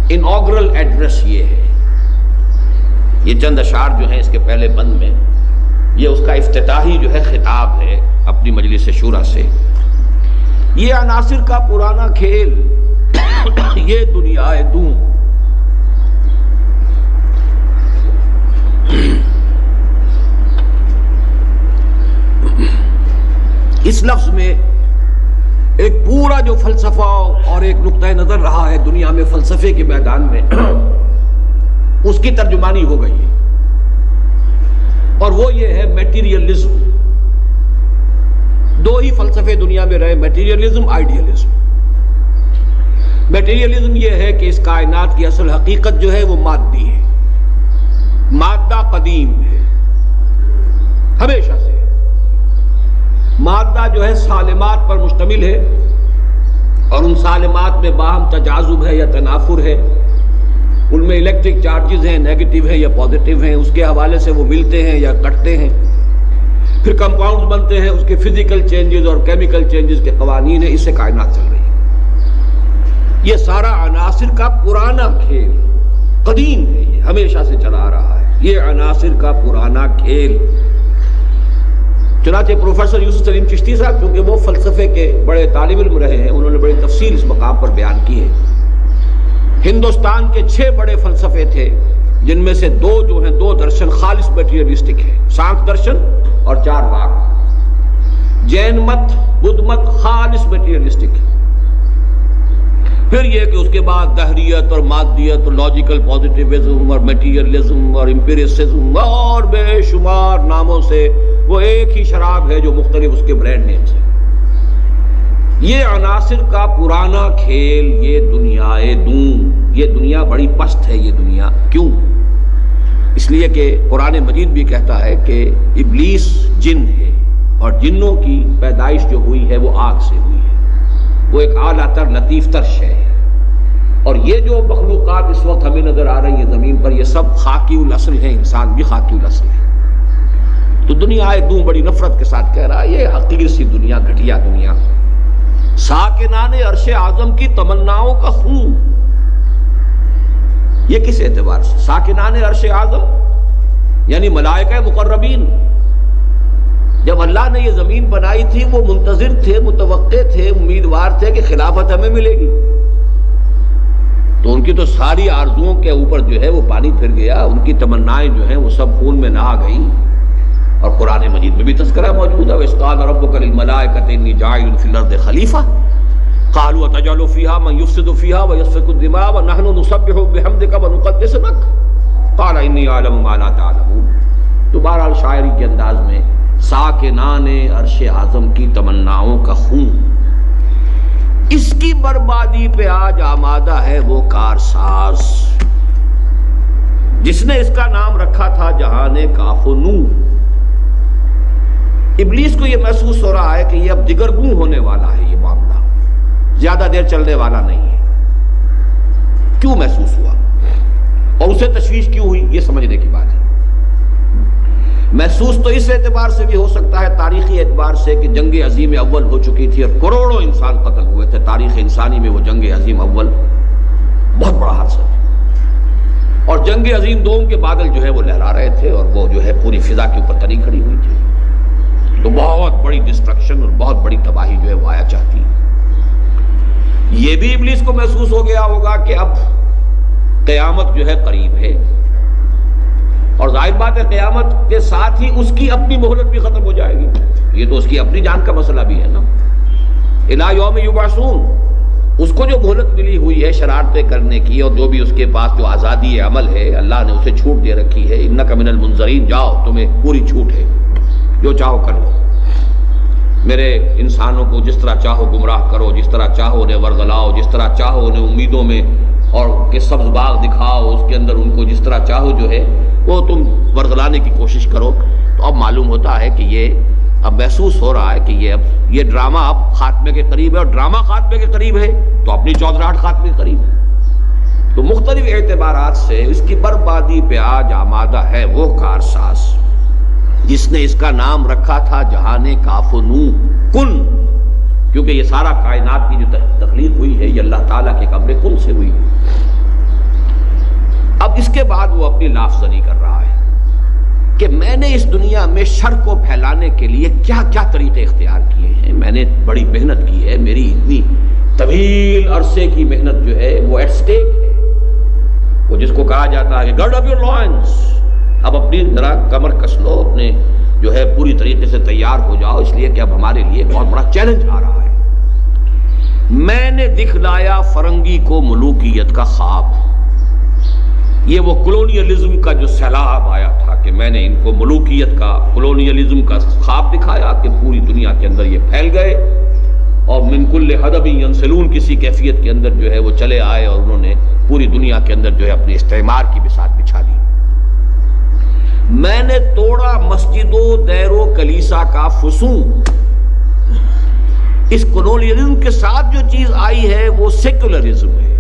انوگرل ایڈریس یہ ہے، یہ چند اشعار جو ہیں اس کے پہلے بند میں، یہ اس کا افتتاحی جو ہے خطاب ہے اپنی مجلس شورا سے۔ یہ عناصر کا پرانا کھیل یہ دنیا دوں. اس لفظ میں ایک پورا جو فلسفہ اور ایک نقطہ نظر رہا ہے دنیا میں فلسفے کے میدان میں، اس کی ترجمانی ہو گئی ہے، اور وہ یہ ہے میٹیریلزم. دو ہی فلسفے دنیا میں رہے، میٹیریلزم، آئیڈیلزم. میٹیریلزم یہ ہے کہ اس کائنات کی اصل حقیقت جو ہے وہ مادی ہے، مادہ قدیم ہے، ہمیشہ سے. مادہ جو ہے سالمات پر مشتمل ہے، اور ان سالمات میں باہم تجاذب ہے یا تنافر ہے. ان میں الیکٹرک چارجز ہیں، نیگیٹو ہیں یا پازیٹیو ہیں، اس کے حوالے سے وہ ملتے ہیں یا کٹتے ہیں. پھر کمپاؤنڈز بنتے ہیں، اس کے فزیکل چینجز اور کیمیکل چینجز کے قوانین ہیں. اس سے کائنات چل رہی ہے. یہ سارا عناصر کا پرانا کھیل قدیم ہے، یہ ہمیشہ سے چلا رہا ہے. یہ عناصر کا پرانا کھیل. چنانچہ پروفیسر یوسف سلیم چشتی صاحب، کیونکہ وہ فلسفے کے بڑے طالب علم رہے ہیں، انہوں نے بڑی تفصیل اس مقام پر بیان کی ہے. ہندوستان کے 6 بڑے فلسفے تھے، جن میں سے 2 جو ہیں 2 درشن خالص میٹیریلسٹک ہیں، سانکھ درشن اور چارواک. جین مت، بدھ مت خالص میٹیریلسٹک ہے. پھر یہ کہ اس کے بعد دہریت اور مادیت اور لاجیکل پازیٹیوزم اور میٹیریلزم اور امپیریسزم اور بے شمار ناموں سے وہ ایک ہی شراب ہے جو مختلف اس کے برانڈ نیمز ہیں. یہ عناصر کا پرانا کھیل، یہ دنیا دوں. یہ دنیا بڑی پست ہے. یہ دنیا کیوں؟ اس لیے کہ قرآن مجید بھی کہتا ہے کہ ابلیس جن ہے، اور جنوں کی پیدائش جو ہوئی ہے وہ آگ سے ہوئی ہے. وہ ایک اعلیٰ تر لطیف تر شے ہے. اور یہ جو مخلوقات اس وقت ہمیں نظر آ رہی ہیں زمین پر، یہ سب خاکی الاصل ہیں. انسان بھی خاکی الاصل ہے. تو دنیا دوں بڑی نفرت کے ساتھ کہہ رہا ہے یہ حقیر سی دنیا، گھٹیا دنیا. ساکنان عرش اعظم کی تمناؤں کا خون. یہ کس اعتبار سے؟ ساکنان عرش اعظم یعنی ملائکہ مقربین. جب اللہ نے یہ زمین بنائی تھی وہ منتظر تھے، متوقع تھے، امیدوار تھے کہ خلافت ہمیں ملے گی. تو ان کی تو ساری آرزوؤں کے اوپر جو ہے وہ پانی پھر گیا. ان کی تمنائیں جو ہیں وہ سب خون میں نہا گئیں. اور قرآن مجید میں بھی تذکرہ موجود ہے، وَإِذْ قَالَ رَبُّكَ لِلْمَلَائِكَةِ إِنِّي جَاعِلٌ فِي الْأَرْضِ خَلِيفَةً قَالُوا أَتَجْعَلُ فِيهَا مَن يُفْسِدُ فِيهَا وَيَسْفِكُ الدِّمَاءَ وَنَحْنُ نُسَبِّحُ بِحَمْدِكَ وَنُقَدِّسُ لَكَ قَالَ إِنِّي أَعْلَمُ مَا لَا تَعْلَمُونَ. تو بہرحال شاعری کے انداز میں ساکنان عرش اعظم کی تمناؤں کا خون. اس کی بربادی پہ آج آمادہ ہے وہ کارساز جس نے اس کا نام رکھا تھا جہان کاف و نور. ابلیس کو یہ محسوس ہو رہا ہے کہ یہ اب دگرگوں ہونے والا ہے. یہ معاملہ زیادہ دیر چلنے والا نہیں ہے. کیوں محسوس ہوا اور اسے تشویش کیوں ہوئی، یہ سمجھنے کی بات ہے. محسوس تو اس اعتبار سے بھی ہو سکتا ہے، تاریخی اعتبار سے، کہ جنگ عظیم اول ہو چکی تھی اور کروڑوں انسان قتل ہوئے تھے. تاریخ انسانی میں وہ جنگ عظیم اول بہت بڑا حادثہ تھا. اور جنگ عظیم دوم کے بادل جو ہے وہ لہرا رہے تھے اور وہ جو ہے پوری فضا کے اوپر تنی کھڑی ہوئی تھی. تو بہت بڑی ڈسٹرکشن اور بہت بڑی تباہی جو ہے وہ آیا چاہتی. یہ بھی ابلیس کو محسوس ہو گیا ہوگا کہ اب قیامت جو ہے قریب ہے، اور ظاہر بات ہے قیامت کے ساتھ ہی اس کی اپنی مہلت بھی ختم ہو جائے گی. یہ تو اس کی اپنی جان کا مسئلہ بھی ہے نا. الی یوم یبعثون، اس کو جو مہلت ملی ہوئی ہے شرارتیں کرنے کی اور جو بھی اس کے پاس جو آزادی عمل ہے، اللہ نے اسے چھوٹ دے رکھی ہے. انک من المنذرین، جاؤ تمہیں پوری چھوٹ ہے، جو چاہو کر لو. میرے انسانوں کو جس طرح چاہو گمراہ کرو، جس طرح چاہو انہیں ورغلاؤ، جس طرح چاہو انہیں امیدوں میں اور کہ سبز باغ دکھاؤ، اس کے اندر ان کو جس طرح چاہو جو ہے وہ تم ورغلانے کی کوشش کرو. تو اب معلوم ہوتا ہے کہ یہ اب محسوس ہو رہا ہے کہ یہ ڈرامہ اب خاتمے کے قریب ہے، اور ڈرامہ خاتمے کے قریب ہے تو اپنی چودراہٹ خاتمے کے قریب ہے. تو مختلف اعتبارات سے اس کی بربادی پہ آج آمادہ ہے وہ کارساز جس نے اس کا نام رکھا تھا جہان کاف و نور. کن، کیونکہ یہ سارا کائنات کی جو تخلیق ہوئی ہے یہ اللہ تعالیٰ کے امر کن سے ہوئی. اب اس کے بعد وہ اپنی لافزنی کر رہا ہے کہ میں نے اس دنیا میں شر کو پھیلانے کے لیے کیا کیا طریقے اختیار کیے ہیں. میں نے بڑی محنت کی ہے، میری اتنی طویل عرصے کی محنت جو ہے وہ ایٹ سٹیک ہے. وہ جس کو کہا جاتا ہے کہ گارڈ اپ یور لائنس، اب اپنی ذرا کمر کس لو، اپنے جو ہے پوری طریقے سے تیار ہو جاؤ، اس لیے کہ اب ہمارے لیے بہت بڑا چیلنج آ رہا ہے. میں نے دکھلایا فرنگی کو ملوکیت کا خواب. یہ وہ کلونیلزم کا جو سیلاب آیا تھا کہ میں نے ان کو ملوکیت کا، کلونیلزم کا خواب دکھایا کہ پوری دنیا کے اندر یہ پھیل گئے اور من کل حدب ینسلون، کسی کیفیت کے اندر جو ہے وہ چلے آئے اور انہوں نے پوری دنیا کے اندر جو ہے اپنے استعمار کی بساط بچھا دی. میں نے توڑا مسجد و دیر و کلیسا کا فسون. اس کلونیلزم کے ساتھ جو چیز آئی ہے وہ سیکولرزم ہے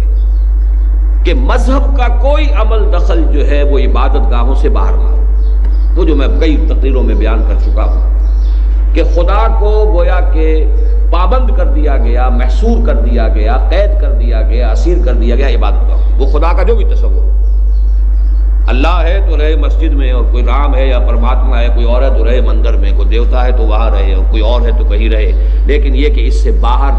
کہ مذہب کا کوئی عمل دخل جو ہے وہ عبادت گاہوں سے باہر نہ ہو. وہ جو میں کئی تقریروں میں بیان کر چکا ہوں کہ خدا کو گویا کہ پابند کر دیا گیا، محصور کر دیا گیا، قید کر دیا گیا، اسیر کر دیا گیا عبادت گاہوں. وہ خدا کا جو بھی تصور ہو، اللہ ہے تو رہے مسجد میں، اور کوئی رام ہے یا پرماتما ہے، کوئی اور ہے تو رہے مندر میں، کوئی دیوتا ہے تو وہاں رہے، اور کوئی اور ہے تو کہیں رہے. لیکن یہ کہ اس سے باہر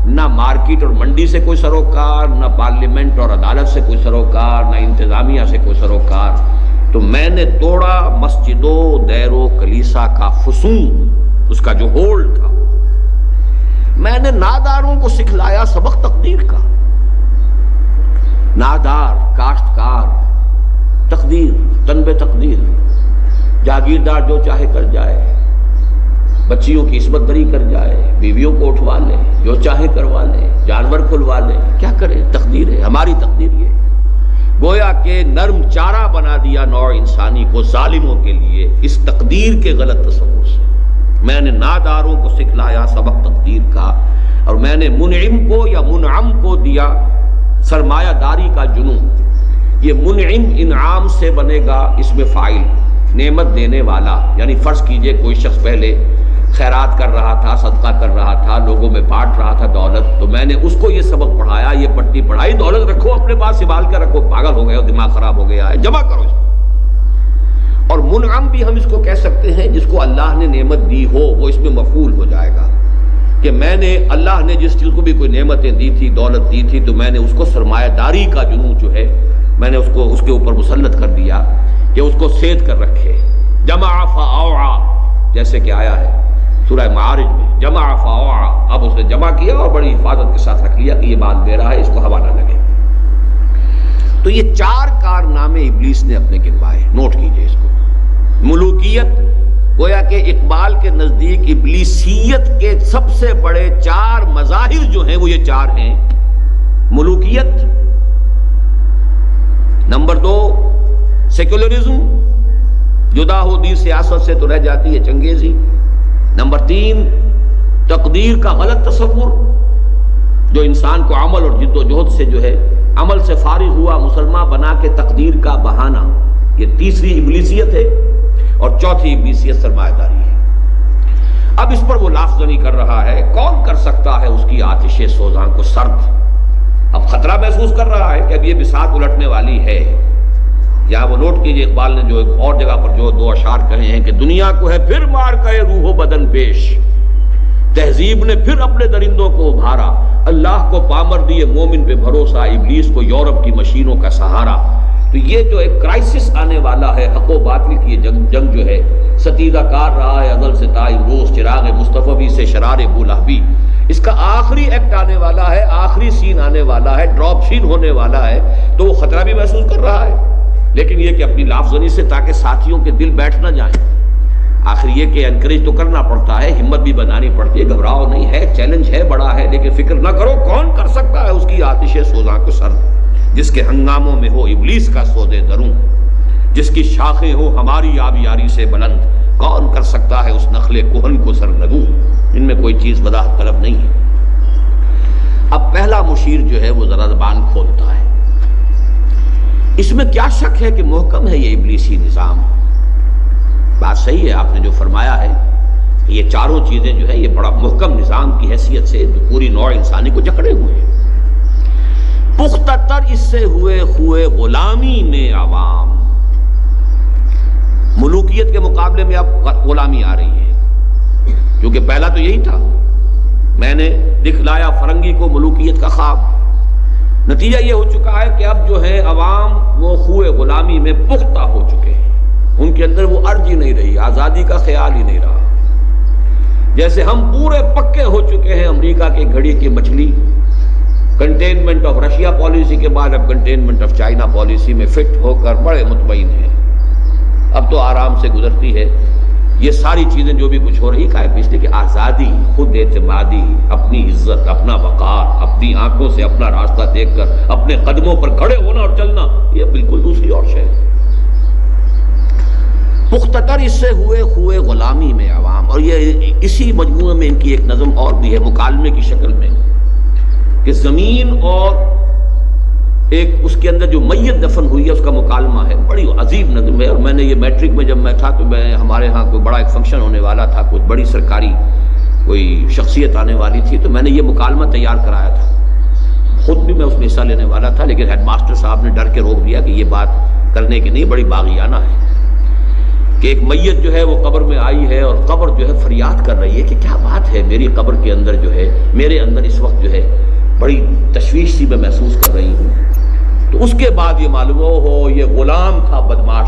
نہ مارکیٹ اور منڈی سے کوئی سروکار، نہ پارلیمنٹ اور عدالت سے کوئی سروکار، نہ انتظامیہ سے کوئی سروکار. تو میں نے توڑا مسجد و دیر و کلیسا کا فسون، اس کا جو ہولڈ تھا. میں نے ناداروں کو سکھلایا سبق تقدیر کا. نادار، کاشتکار، تقدیر، تنبے تقدیر، جاگیردار جو چاہے کر جائے، بچیوں کی عصمت دری کر جائے، بیویوں کو اٹھوا لے، جو چاہے کروا لے، جانور کھلوا لے، کیا کرے، تقدیر ہے. ہماری تقدیر یہ گویا کہ نرم چارہ بنا دیا نوع انسانی کو ظالموں کے لیے اس تقدیر کے غلط تصور سے. میں نے ناداروں کو سکھلایا سبق تقدیر کا، اور میں نے منعم کو یا منعم کو دیا سرمایہ داری کا جنون. یہ منعم انعام سے بنے گا اس میں فاعل، نعمت دینے والا. یعنی فرض کیجئے کوئی شخص پہلے خیرات کر رہا تھا، صدقہ کر رہا تھا، لوگوں میں بانٹ رہا تھا دولت، تو میں نے اس کو یہ سبق پڑھایا، یہ پٹی پڑھائی، دولت رکھو اپنے پاس، سنبھال کر رکھو، پاگل ہو گئے ہو، دماغ خراب ہو گیا ہے، جمع کرو اس کو. اور منعم بھی ہم اس کو کہہ سکتے ہیں جس کو اللہ نے نعمت دی ہو، وہ اس میں مفعول ہو جائے گا کہ میں نے، اللہ نے جس چیز کو بھی کوئی نعمتیں دی تھی، دولت دی تھی، تو میں نے اس کو سرمایہ داری کا جنون جو ہے میں نے اس کو اس کے اوپر مسلط کر دیا کہ اس کو سید کر رکھے. جمع فاوعا، جیسے کہ آیا ہے سورہ معارج میں، جمع فاوعا. اب اس نے جمع کیا اور بڑی حفاظت کے ساتھ رکھ لیا کہ یہ بات دے رہا ہے، اس کو ہوا نہ لگے. تو یہ 4 کارنامے ابلیس نے اپنے گنوائے. نوٹ کیجئے اس کو. ملوکیت، گویا کہ اقبال کے نزدیک ابلیسیت کے سب سے بڑے 4 مظاہر جو ہیں وہ یہ 4 ہیں. ملوکیت. نمبر 2 سیکولرزم، جدا ہو دی سیاست سے تو رہ جاتی ہے چنگیزی. نمبر 3 تقدیر کا غلط تصور، جو انسان کو عمل اور جد و جہد سے جو ہے عمل سے فارغ ہوا مسلمان بنا کے تقدیر کا بہانہ. یہ تیسری ابلیسیت ہے. اور چوتھی ابلیسیت سرمایہ داری ہے. اب اس پر وہ لافزنی کر رہا ہے. کون کر سکتا ہے اس کی آتش سوزاں کو سرد؟ اب خطرہ محسوس کر رہا ہے کہ اب یہ بساط الٹنے والی ہے. یہاں وہ نوٹ کیجئے اقبال نے جو ایک اور جگہ پر جو 2 اشعار کہے ہیں کہ دنیا کو ہے پھر مار کے روح و بدن پیش، تہذیب نے پھر اپنے درندوں کو ابھارا، اللہ کو پامر دیے مومن پہ بھروسہ، ابلیس کو یورپ کی مشینوں کا سہارا. تو یہ جو ایک کرائسس آنے والا ہے، حق و باطل کی جنگ جو ہے ستیزہ کار رہا ہے ازل سے تا امروز، چراغ مصطفی سے شرار بولہبی. اس کا آخری ایکٹ آنے والا ہے، آخری سین آنے والا ہے، ڈراپ سین ہونے والا ہے. تو وہ خطرہ بھی محسوس کر رہا ہے، لیکن یہ کہ اپنی لافزنی سے تاکہ ساتھیوں کے دل بیٹھ نہ جائیں. آخر یہ کہ انکریج تو کرنا پڑتا ہے، ہمت بھی بنانی پڑتی ہے. گھبراؤ نہیں ہے، چیلنج ہے، بڑا ہے، لیکن فکر نہ کرو. کون کر سکتا ہے اس کی آتش سوزاں کو سرد؟ جس کے ہنگاموں میں ہو ابلیس کا سودے دروں، جس کی شاخیں ہو ہماری آبیاری سے بلند. کون کر سکتا ہے اس نخل کہن کو سرنگوں؟ ان میں کوئی چیز وضاحت طلب نہیں ہے. اب پہلا مشیر جو ہے وہ ذرا زبان کھولتا ہے. اس میں کیا شک ہے کہ محکم ہے یہ ابلیسی نظام؟ بات صحیح ہے، آپ نے جو فرمایا ہے کہ یہ 4 چیزیں جو ہے یہ بڑا محکم نظام کی حیثیت سے پوری نوع انسانی کو جکڑے ہوئے ہیں. پختہ تر اس سے ہوئے غلامی میں عوام. ملوکیت کے مقابلے میں اب غلامی آ رہی ہے، کیونکہ پہلا تو یہی تھا، میں نے دکھلایا فرنگی کو ملوکیت کا خواب. نتیجہ یہ ہو چکا ہے کہ اب جو ہے عوام وہ خوئے غلامی میں پختہ ہو چکے ہیں. ان کے اندر وہ ارج ہی نہیں رہی، آزادی کا خیال ہی نہیں رہا. جیسے ہم پورے پکے ہو چکے ہیں امریکہ کے گھڑی کی مچھلی. کنٹینمنٹ آف رشیا پالیسی کے بعد اب کنٹینمنٹ آف چائنا پالیسی میں فٹ ہو کر بڑے مطمئن ہیں. اب تو آرام سے گزرتی ہے. یہ ساری چیزیں جو بھی کچھ ہو رہی ہے اس لیے کہ آزادی، خود اعتمادی، اپنی عزت، اپنا وقار، اپنی آنکھوں سے اپنا راستہ دیکھ کر اپنے قدموں پر کھڑے ہونا اور چلنا، یہ بالکل دوسری اور شے ہے. پختہ تر اس سے ہوئے خوئے غلامی میں عوام. اور یہ اسی مجموعے میں ان کی ایک نظم اور بھی ہے مکالمے کی شکل میں کہ زمین اور ایک اس کے اندر جو میت دفن ہوئی ہے اس کا مکالمہ ہے. بڑی عجیب نظم ہے. اور میں نے یہ میٹرک میں جب میں تھا تو ہمارے ہاں کوئی بڑا ایک فنکشن ہونے والا تھا، کوئی بڑی سرکاری کوئی شخصیت آنے والی تھی، تو میں نے یہ مکالمہ تیار کرایا تھا. خود بھی میں اس میں حصہ لینے والا تھا، لیکن ہیڈ ماسٹر صاحب نے ڈر کے روک دیا کہ یہ بات کرنے کی نہیں، بڑی باغیانہ ہے. کہ ایک میت جو ہے وہ قبر میں آئی ہے اور قبر جو ہے فریاد کر رہی ہے کہ کیا بات ہے، میری قبر کے اندر جو ہے، میرے اندر اس وقت جو ہے بڑی تشویش سی میں محسوس کر رہی ہوں. تو اس کے بعد یہ معلوم ہو یہ غلام تھا بدماش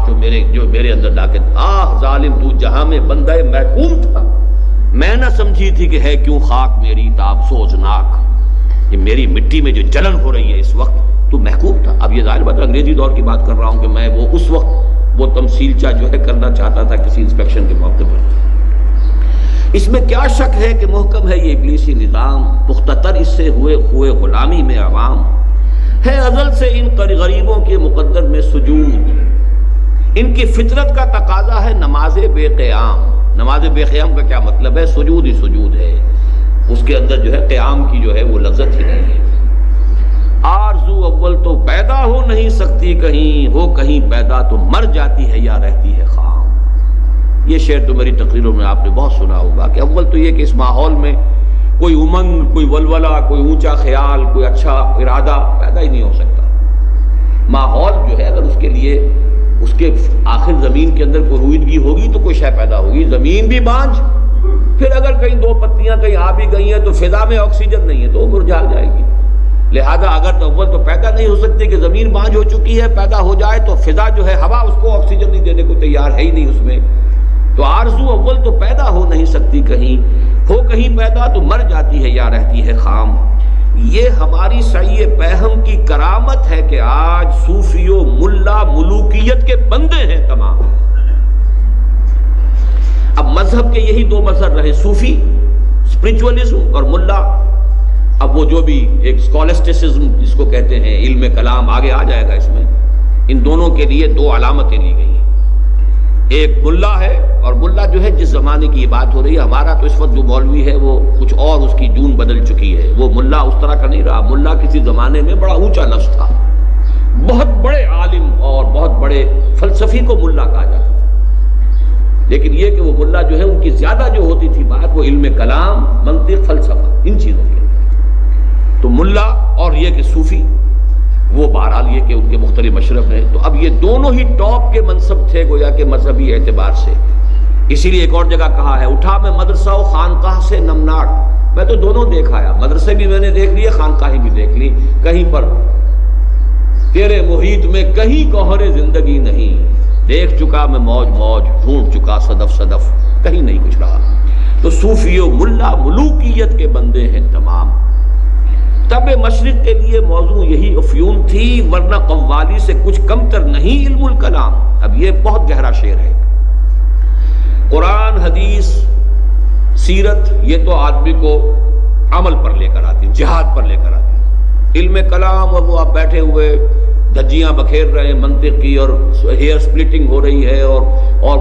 جو میرے اندر لا کے، آہ ظالم تو جہاں میں بندہ محکوم تھا، میں نہ سمجھی تھی کہ ہے کیوں خاک میری تاب سوزناک. یہ میری مٹی میں جو جلن ہو رہی ہے اس وقت، تو محکوم تھا. اب یہ ظاہر بات انگریزی دور کی بات کر رہا ہوں کہ میں وہ اس وقت وہ تمثیلچہ جو ہے کرنا چاہتا تھا کسی انسپیکشن کے موقع پر. اس میں کیا شک ہے کہ محکم ہے یہ ابلیسی نظام. پختہ تر اس سے ہوئے خوئے غلامی میں عوام ہے ازل سے ان غریبوں کے مقدر میں سجود. ان کی فطرت کا تقاضا ہے نماز بے قیام. نماز بے قیام کا کیا مطلب ہے؟ سجود ہی سجود ہے. اس کے اندر جو ہے قیام کی جو ہے وہ لذت ہی نہیں ہے. آرزو اول تو پیدا ہو نہیں سکتی کہیں، ہو کہیں پیدا تو مر جاتی ہے یا رہتی ہے خام. یہ شعر تو میری تقریروں میں آپ نے بہت سنا ہوگا کہ اول تو یہ کہ اس ماحول میں کوئی امنگ، کوئی ولولہ، کوئی اونچا خیال، کوئی اچھا ارادہ پیدا ہی نہیں ہو سکتا. ماحول جو ہے اگر اس کے لیے اس کے آخر زمین کے اندر کوئی رویدگی ہوگی تو کوئی شے پیدا ہوگی. زمین بھی بانجھ، پھر اگر کہیں دو پتیاں کہیں آ بھی گئی ہیں تو فضا میں آکسیجن نہیں ہے تو وہ مرجھا جائے گی. لہذا اگر اول تو پیدا نہیں ہو سکتی کہ زمین بانجھ ہو چکی ہے، پیدا ہو جائے تو فضا جو ہے ہوا اس کو آکسیجن نہیں دینے کو تیار ہے ہی نہیں اس میں. تو آرزو اول تو پیدا ہو نہیں سکتی کہیں، ہو کہیں پیدا تو مر جاتی ہے یا رہتی ہے خام. یہ ہماری سعی پہم کی کرامت ہے کہ آج صوفی و ملا ملوکیت کے بندے ہیں تمام. اب مذہب کے یہی دو مذہب رہے، صوفی اسپرچولیزم اور ملا. اب وہ جو بھی ایک اسکالسٹسزم جس کو کہتے ہیں، علم کلام آگے آ جائے گا اس میں. ان دونوں کے لیے دو علامتیں لی گئی ہیں. ایک ملا ہے، اور ملا جو ہے جس زمانے کی یہ بات ہو رہی ہے، ہمارا تو اس وقت جو مولوی ہے وہ کچھ اور اس کی جون بدل چکی ہے. وہ ملا اس طرح کا نہیں رہا. ملا کسی زمانے میں بڑا اونچا لفظ تھا، بہت بڑے عالم اور بہت بڑے فلسفی کو ملا کہا جاتا تھا. لیکن یہ کہ وہ ملا جو ہے ان کی زیادہ جو ہوتی تھی بات وہ علم کلام، منطق، فلسفہ، ان چیزوں کی. تو ملا اور یہ کہ صوفی، وہ بہرحال یہ کہ ان کے مختلف مشرب ہیں. تو اب یہ دونوں ہی ٹاپ کے منصب تھے گویا کہ مذہبی اعتبار سے. اسی لیے ایک اور جگہ کہا ہے، اٹھا میں مدرسہ و خانقاہ سے نمناٹ. میں تو دونوں دیکھ آیا، مدرسے بھی میں نے دیکھ لیے، خانقاہیں بھی دیکھ لی. کہیں پر تیرے محیط میں کہیں گوہر زندگی نہیں. دیکھ چکا میں موج موج، ڈھونڈ چکا صدف صدف، کہیں نہیں کچھ رہا. تو صوفی و ملا ملوکیت کے بندے ہیں تمام. تب مشرق کے لیے موضوع یہی افیون تھی، ورنہ قوالی سے کچھ کمتر نہیں علم الکلام. اب یہ بہت گہرا شعر ہے. قرآن، حدیث، سیرت، یہ تو آدمی کو عمل پر لے کر آتی، جہاد پر لے کر آتی. علم کلام اور وہ آپ بیٹھے ہوئے دھجیاں بکھیر رہے ہیں منطق کی، اور ہیئر سپلٹنگ ہو رہی ہے، اور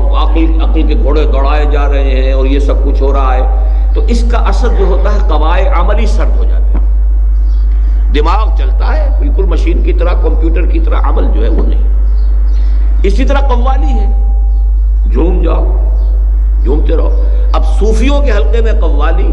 عقل کے گھوڑے دوڑائے جا رہے ہیں، اور یہ سب کچھ ہو رہا ہے. تو اس کا اثر جو ہوتا ہے قواعد عملی سرد ہو جاتے ہیں. دماغ چلتا ہے بالکل مشین کی طرح، کمپیوٹر کی طرح، عمل جو ہے وہ نہیں. اسی طرح قوالی ہے، جھوم جاؤ، جھومتے رہو. اب صوفیوں کے حلقے میں قوالی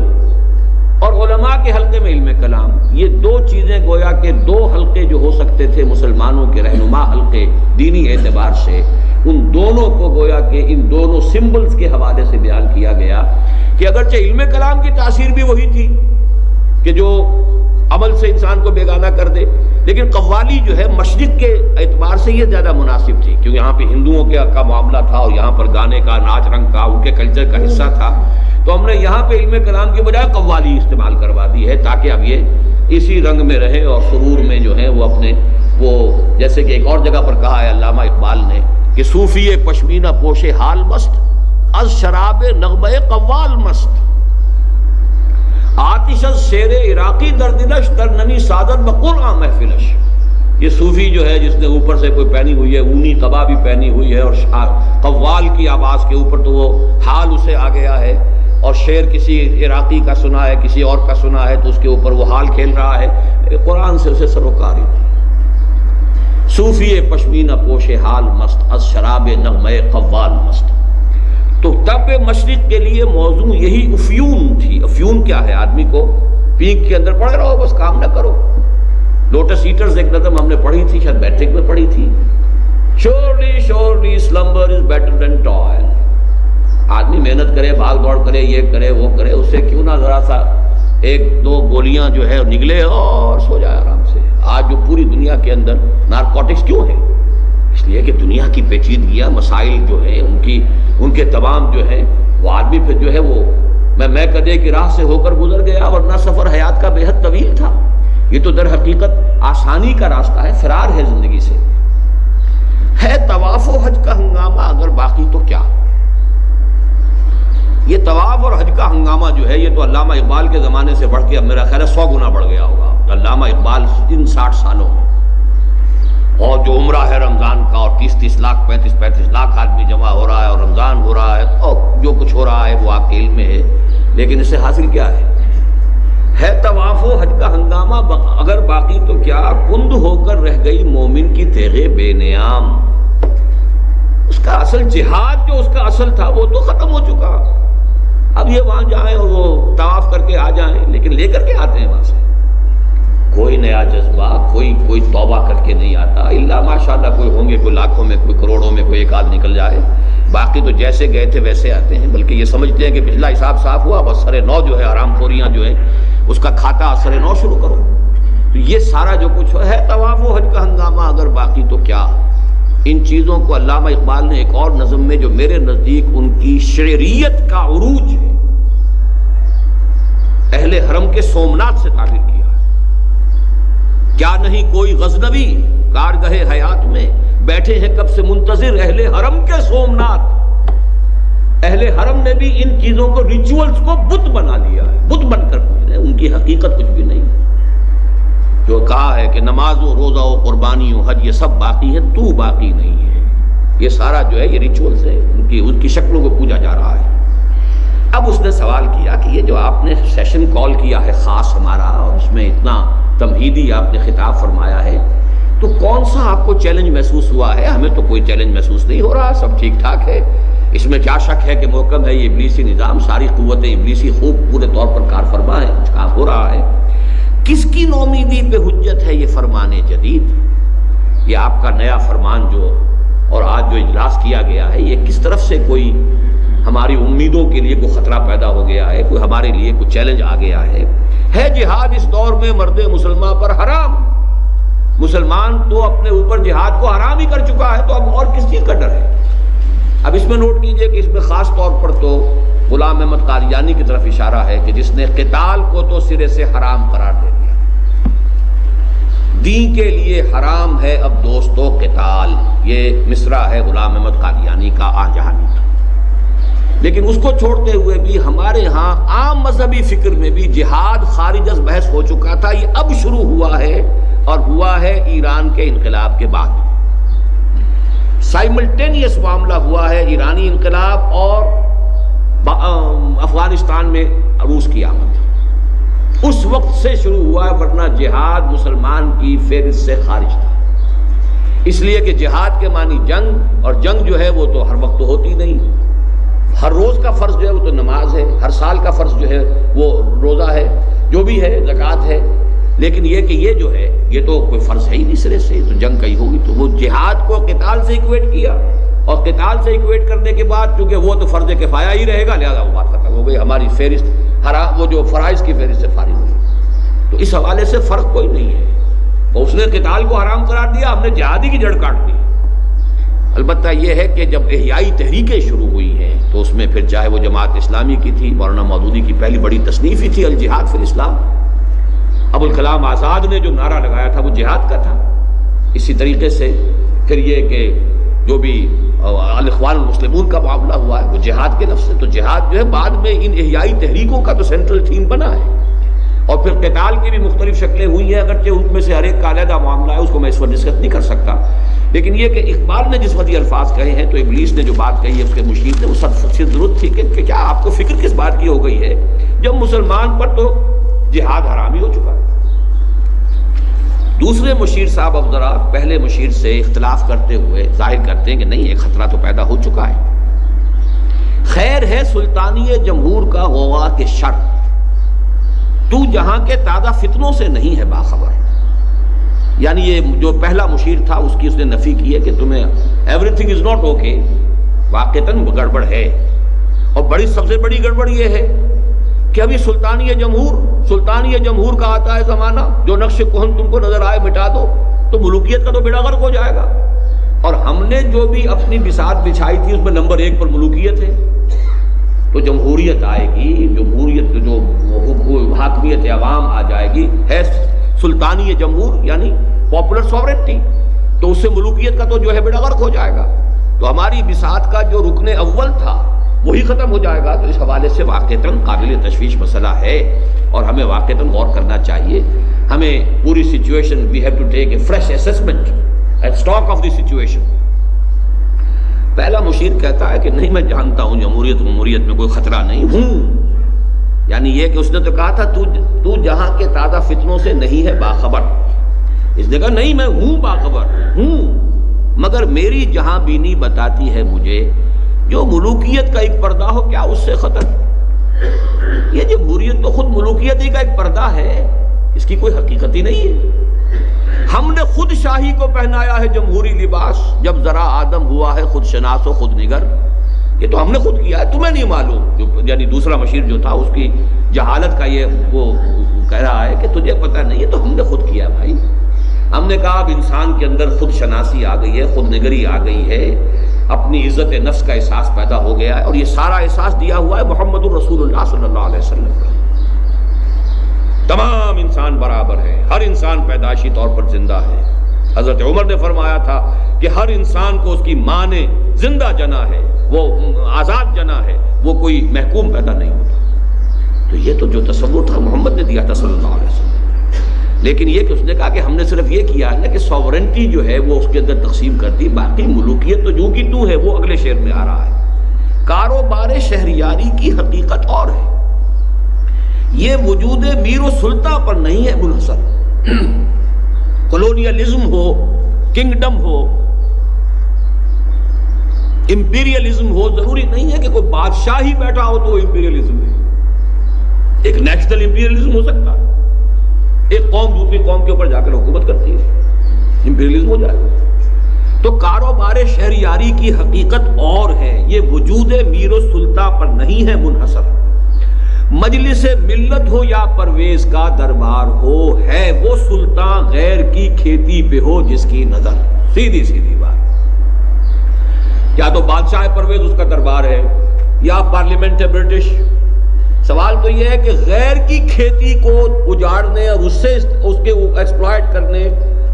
اور علماء کے حلقے میں علم کلام، یہ دو چیزیں گویا کہ دو حلقے جو ہو سکتے تھے مسلمانوں کے رہنما حلقے دینی اعتبار سے، ان دونوں کو گویا کہ ان دونوں سمبلز کے حوالے سے بیان کیا گیا کہ اگرچہ علم کلام کی تاثیر بھی وہی تھی، کہ جو عمل سے انسان کو بیگانہ کر دے، لیکن قوالی جو ہے مشرق کے اعتبار سے یہ زیادہ مناسب تھی، کیونکہ یہاں پہ ہندوؤں کا معاملہ تھا اور یہاں پر گانے کا، ناچ رنگ کا، ان کے کلچر کا حصہ تھا، تو ہم نے یہاں پہ علم کلام کی بجائے قوالی استعمال کروا دی ہے تاکہ اب یہ اسی رنگ میں رہے اور سرور میں جو ہے وہ اپنے وہ جیسے کہ ایک اور جگہ پر کہا ہے علامہ اقبال نے کہ صوفی پشمینہ پوش حال مست، از شراب نغمہ قوال مست، آتش از شیر عراقی در دلش در نمی سادت بقرآن محفلش۔ یہ صوفی جو ہے جس نے اوپر سے کوئی پہنی ہوئی ہے اونی قبا بھی پہنی ہوئی ہے اور قوال کی آواز کے اوپر تو وہ حال اسے آ گیا ہے، اور شعر کسی عراقی کا سنا ہے، کسی اور کا سنا ہے، تو اس کے اوپر وہ حال کھیل رہا ہے، قرآن سے اسے سروکاری نہیں۔ صوفی پشمینہ پوش حال مست، از شراب نغمہ قوال مست۔ تو طب مشرق کے لیے موضوع یہی افیون تھی۔ افیون کیا ہے؟ آدمی کو پینک کے اندر پڑے رہو، بس کام نہ کرو۔ لوٹس ایٹرز ایک نظم ہم نے پڑھی تھی، شاید میٹرک میں پڑھی تھی، surely surely slumber is better than toil۔ آدمی محنت کرے، بھاگ دوڑ کرے، یہ کرے وہ کرے، اس سے کیوں نہ ذرا سا ایک دو گولیاں جو ہے نگلے اور سو جائے آرام سے۔ آج جو پوری دنیا کے اندر نارکوٹکس کیوں ہے؟ اس لیے کہ دنیا کی پیچیدگیاں، مسائل جو ہیں ان کے تمام جو ہیں وہ آدمی پھر جو ہے وہ میں کدے کی راہ سے ہو کر گزر گیا، ورنہ سفر حیات کا بے حد طویل تھا۔ یہ تو در حقیقت آسانی کا راستہ ہے، فرار ہے زندگی سے۔ ہے طواف و حج کا ہنگامہ اگر باقی تو کیا؟ یہ طواف اور حج کا ہنگامہ جو ہے یہ تو علامہ اقبال کے زمانے سے بڑھ کے اب میرا خیال ہے 100 گنا بڑھ گیا ہوگا۔ علامہ اقبال ان 60 سالوں میں، اور جو عمرہ ہے رمضان کا، اور 30 لاکھ 35 لاکھ آدمی جمع ہو رہا ہے، اور رمضان ہو رہا ہے، اور جو کچھ ہو رہا ہے وہ آپ کے علم میں ہے، لیکن اس سے حاصل کیا ہے طواف و حج کا ہنگامہ اگر باقی تو کیا؟ کند ہو کر رہ گئی مومن کی تیغ بے نیام۔ اس کا اصل جہاد جو اس کا اصل تھا وہ تو ختم ہو چکا۔ اب یہ وہاں جائیں اور وہ طواف کر کے آ جائیں، لیکن لے کر کے آتے ہیں وہاں سے کوئی نیا جذبہ، کوئی توبہ کر کے نہیں آتا، الا ماشاءاللہ کوئی ہوں گے، کوئی لاکھوں میں، کوئی کروڑوں میں کوئی ایک آدھ نکل جائے، باقی تو جیسے گئے تھے ویسے آتے ہیں، بلکہ یہ سمجھتے ہیں کہ پچھلا حساب صاف ہوا، بس سر نو جو ہے حرام خوریاں جو ہیں اس کا کھاتا سر نو شروع کرو۔ تو یہ سارا جو کچھ ہے طواف و حج کا ہنگامہ اگر باقی تو کیا؟ ان چیزوں کو علامہ اقبال نے ایک اور نظم میں جو میرے نزدیک ان کی شعریت کا عروج ہے، اہل حرم کے سومنات سے تعبیر کیا۔ کیا نہیں کوئی غزنوی کارگہ حیات میں، بیٹھے ہیں کب سے منتظر اہل حرم کے سومنات۔ اہل حرم نے بھی ان چیزوں کو، ریچولز کو بت بنا لیا ہے، بت بن کر پوچھ رہے ہیں، ان کی حقیقت کچھ بھی نہیں۔ جو کہا ہے کہ نماز و روزہ و قربانی و حج یہ سب باقی ہے، تو باقی نہیں ہے۔ یہ سارا جو ہے یہ ریچولز ہے، ان کی شکلوں کو پوجا جا رہا ہے۔ اب اس نے سوال کیا کہ یہ جو آپ نے سیشن کال کیا ہے خاص ہمارا، اور اس میں اتنا تمہیدی آپ نے خطاب فرمایا ہے، تو کون سا آپ کو چیلنج محسوس ہوا ہے؟ ہمیں تو کوئی چیلنج محسوس نہیں ہو رہا، سب ٹھیک ٹھاک ہے۔ اس میں کیا شک ہے کہ محکم ہے یہ ابلیسی نظام، ساری قوتیں ابلیسی خوب پورے طور پر کار فرما ہے، کام ہو رہا ہے۔ کس کی نومیدی پہ حجت ہے یہ فرمان جدید؟ یہ آپ کا نیا فرمان جو اور آج جو اجلاس کیا گیا ہے، یہ کس طرف سے کوئی ہماری امیدوں کے لیے کوئی خطرہ پیدا ہو گیا ہے، کوئی ہمارے لیے کوئی چیلنج آ گیا ہے؟ جہاد اس دور میں مرد مسلمان پر حرام، مسلمان تو اپنے اوپر جہاد کو حرام ہی کر چکا ہے، تو اب اور کس چیز کا ڈر ہے؟ اب اس میں نوٹ کیجئے کہ اس میں خاص طور پر تو غلام احمد قادیانی کی طرف اشارہ ہے کہ جس نے قتال کو تو سرے سے حرام قرار دے دیا۔ دین کے لیے حرام ہے اب دوستو قتال، یہ مصرع ہے غلام احمد قادیانی کا آجہانی کا۔ لیکن اس کو چھوڑتے ہوئے بھی ہمارے ہاں عام مذہبی فکر میں بھی جہاد خارج از بحث ہو چکا تھا، یہ اب شروع ہوا ہے، اور ہوا ہے ایران کے انقلاب کے بعد۔ سائملٹینیس معاملہ ہوا ہے ایرانی انقلاب اور افغانستان میں روس کی آمد، اس وقت سے شروع ہوا ہے، ورنہ جہاد مسلمان کی فہرست سے خارج تھا۔ اس لیے کہ جہاد کے معنی جنگ، اور جنگ جو ہے وہ تو ہر وقت تو ہوتی نہیں، ہر روز کا فرض جو ہے وہ تو نماز ہے، ہر سال کا فرض جو ہے وہ روزہ ہے، جو بھی ہے زکوٰۃ ہے، لیکن یہ کہ یہ جو ہے یہ تو کوئی فرض ہے ہی نہیں سرے سے، تو جنگ کہیں ہوگی، تو وہ جہاد کو قتال سے ایکویٹ کیا، اور قتال سے ایکویٹ کرنے کے بعد چونکہ وہ تو فرض کفایہ ہی رہے گا، لہذا وہ بات ختم ہو گئی، ہماری فہرست وہ جو فرائض کی فہرست سے فارغ ہوئی۔ تو اس حوالے سے فرق کوئی نہیں ہے. اور اس نے قتال کو حرام قرار دیا، ہم نے جہادی کی جڑ کاٹ دی. البتہ یہ ہے کہ جب احیائی تحریکیں شروع ہوئی ہیں تو اس میں پھر چاہے وہ جماعت اسلامی کی تھی، مولانا مودودی کی پہلی بڑی تصنیف ہی تھی الجہاد فی الاسلام. ابوالکلام آزاد نے جو نعرہ لگایا تھا وہ جہاد کا تھا. اسی طریقے سے پھر یہ کہ جو بھی الاخوان المسلمون کا معاملہ ہوا ہے وہ جہاد کے لفظ سے. تو جہاد جو ہے بعد میں ان احیائی تحریکوں کا تو سینٹرل تھیم بنا ہے. اور پھر قتال کی بھی مختلف شکلیں ہوئی ہیں، اگرچہ ان میں سے ہر ایک کا علیحدہ معاملہ ہے، اس کو میں اس وقت ڈسکس نہیں کر سکتا. لیکن یہ کہ اقبال نے جس وقت یہ الفاظ کہے ہیں تو ابلیس نے جو بات کہی ہے اس کے مشیر نے وہ سب سے ضرورت تھی کہ کیا آپ کو فکر کس بات کی ہو گئی ہے جب مسلمان پر تو جہاد حرام ہی ہو چکا ہے. دوسرے مشیر صاحب اب ذرا پہلے مشیر سے اختلاف کرتے ہوئے ظاہر کرتے ہیں کہ نہیں، ایک خطرہ تو پیدا ہو چکا ہے. خیر ہے سلطانی جمہور کا غوغا کے شر، تو جہاں کے تازہ فتنوں سے نہیں ہے باخبر. یعنی یہ جو پہلا مشیر تھا اس کی اس نے نفی کی ہے کہ تمہیں everything is not okay, واقعتاً گڑبڑ ہے. اور بڑی سب سے بڑی گڑبڑ یہ ہے کہ ابھی سلطانی جمہور کا آتا ہے زمانہ، جو نقش کہن تم کو نظر آئے مٹا دو، تو ملوکیت کا تو بیڑا غرق ہو جائے گا. اور ہم نے جو بھی اپنی بساط بچھائی تھی اس میں نمبر 1 پر ملوکیت ہے. تو جمہوریت آئے گی، جمہوریت جو حاکمیت عوام آ جائے گی، ہے سلطانی جمہور یعنی پاپولر سوورنٹی، تو اس سے ملوکیت کا تو جو ہے بیڑا غرق ہو جائے گا. تو ہماری بساط کا جو رکن اول تھا وہی ختم ہو جائے گا. تو اس حوالے سے واقعتاً قابل تشویش مسئلہ ہے اور ہمیں واقعتاً غور کرنا چاہیے. ہمیں پوری situation we have to take a fresh assessment and stock of the situation. پہلا مشیر کہتا ہے کہ نہیں، میں جانتا ہوں جمہوریت میں کوئی خطرہ نہیں ہوں. یعنی یہ کہ اس نے تو کہا تھا تو جہاں کے تازہ فتنوں سے نہیں ہے باخبر. اس نے کہا نہیں، میں ہوں باخبر ہوں، مگر میری جہاں بینی بتاتی ہے مجھے جو ملوکیت کا ایک پردہ ہو کیا اس سے خطر. یہ جمہوریت تو خود ملوکیت ہی کا ایک پردہ ہے، اس کی کوئی حقیقت ہی نہیں ہے. ہم نے خود شاہی کو پہنایا ہے جمہوری لباس، جب ذرا آدم ہوا ہے خود شناس و خود نگر. یہ تو ہم نے خود کیا ہے، تمہیں نہیں معلوم. یعنی دوسرا مشیر جو تھا اس کی جہالت کا یہ وہ کہہ رہا ہے کہ تجھے پتہ نہیں ہے، تو ہم نے خود کیا بھائی. ہم نے کہا اب انسان کے اندر خود شناسی آ گئی ہے، خود نگری آ گئی ہے، اپنی عزت نفس کا احساس پیدا ہو گیا ہے. اور یہ سارا احساس دیا ہوا ہے محمد الرسول اللہ صلی اللہ علیہ وسلم کا. تمام انسان برابر ہے، ہر انسان پیدائشی طور پر زندہ ہے. حضرت عمر نے فرمایا تھا کہ ہر انسان کو اس کی ماں نے زندہ جنا ہے، وہ آزاد جنا ہے، وہ کوئی محکوم پیدا نہیں ہوتا. تو یہ تو جو تصور تھا محمد نے دیا تھا صلی اللہ علیہ وسلم. لیکن یہ کہ اس نے کہا کہ ہم نے صرف یہ کیا ہے کہ سوورنٹی جو ہے وہ اس کے اندر تقسیم کر دی، باقی ملوکیت تو جو کی تو ہے وہ اگلے شعر میں آ رہا ہے. کاروبار شہریاری کی حقیقت اور ہے، یہ وجود میر و سلطہ پر نہیں ہے منحصر. کولونیلزم ہو، کنگڈم ہو، امپیریلزم ہو، ضروری نہیں ہے کہ کوئی بادشاہ ہی بیٹھا ہو تو وہ امپیریلزم ہے. ایک نیشنل امپیریلزم ہو سکتا ہے، ایک قوم دوسری قوم کے اوپر جا کر حکومت کرتی ہے، امپیریلزم ہو جائے گا. تو کاروبار شہریاری کی حقیقت اور ہے، یہ وجود میر و سلطہ پر نہیں ہے منحصر. مجلس ملت ہو یا پرویز کا دربار ہو، ہے وہ سلطان غیر کی کھیتی پہ ہو جس کی نظر. سیدھی سیدھی بات. یا تو بادشاہ پرویز اس کا دربار ہے یا پارلیمنٹ ہے برٹش. سوال تو یہ ہے کہ غیر کی کھیتی کو اجاڑنے اور اس کے ایکسپلائٹ کرنے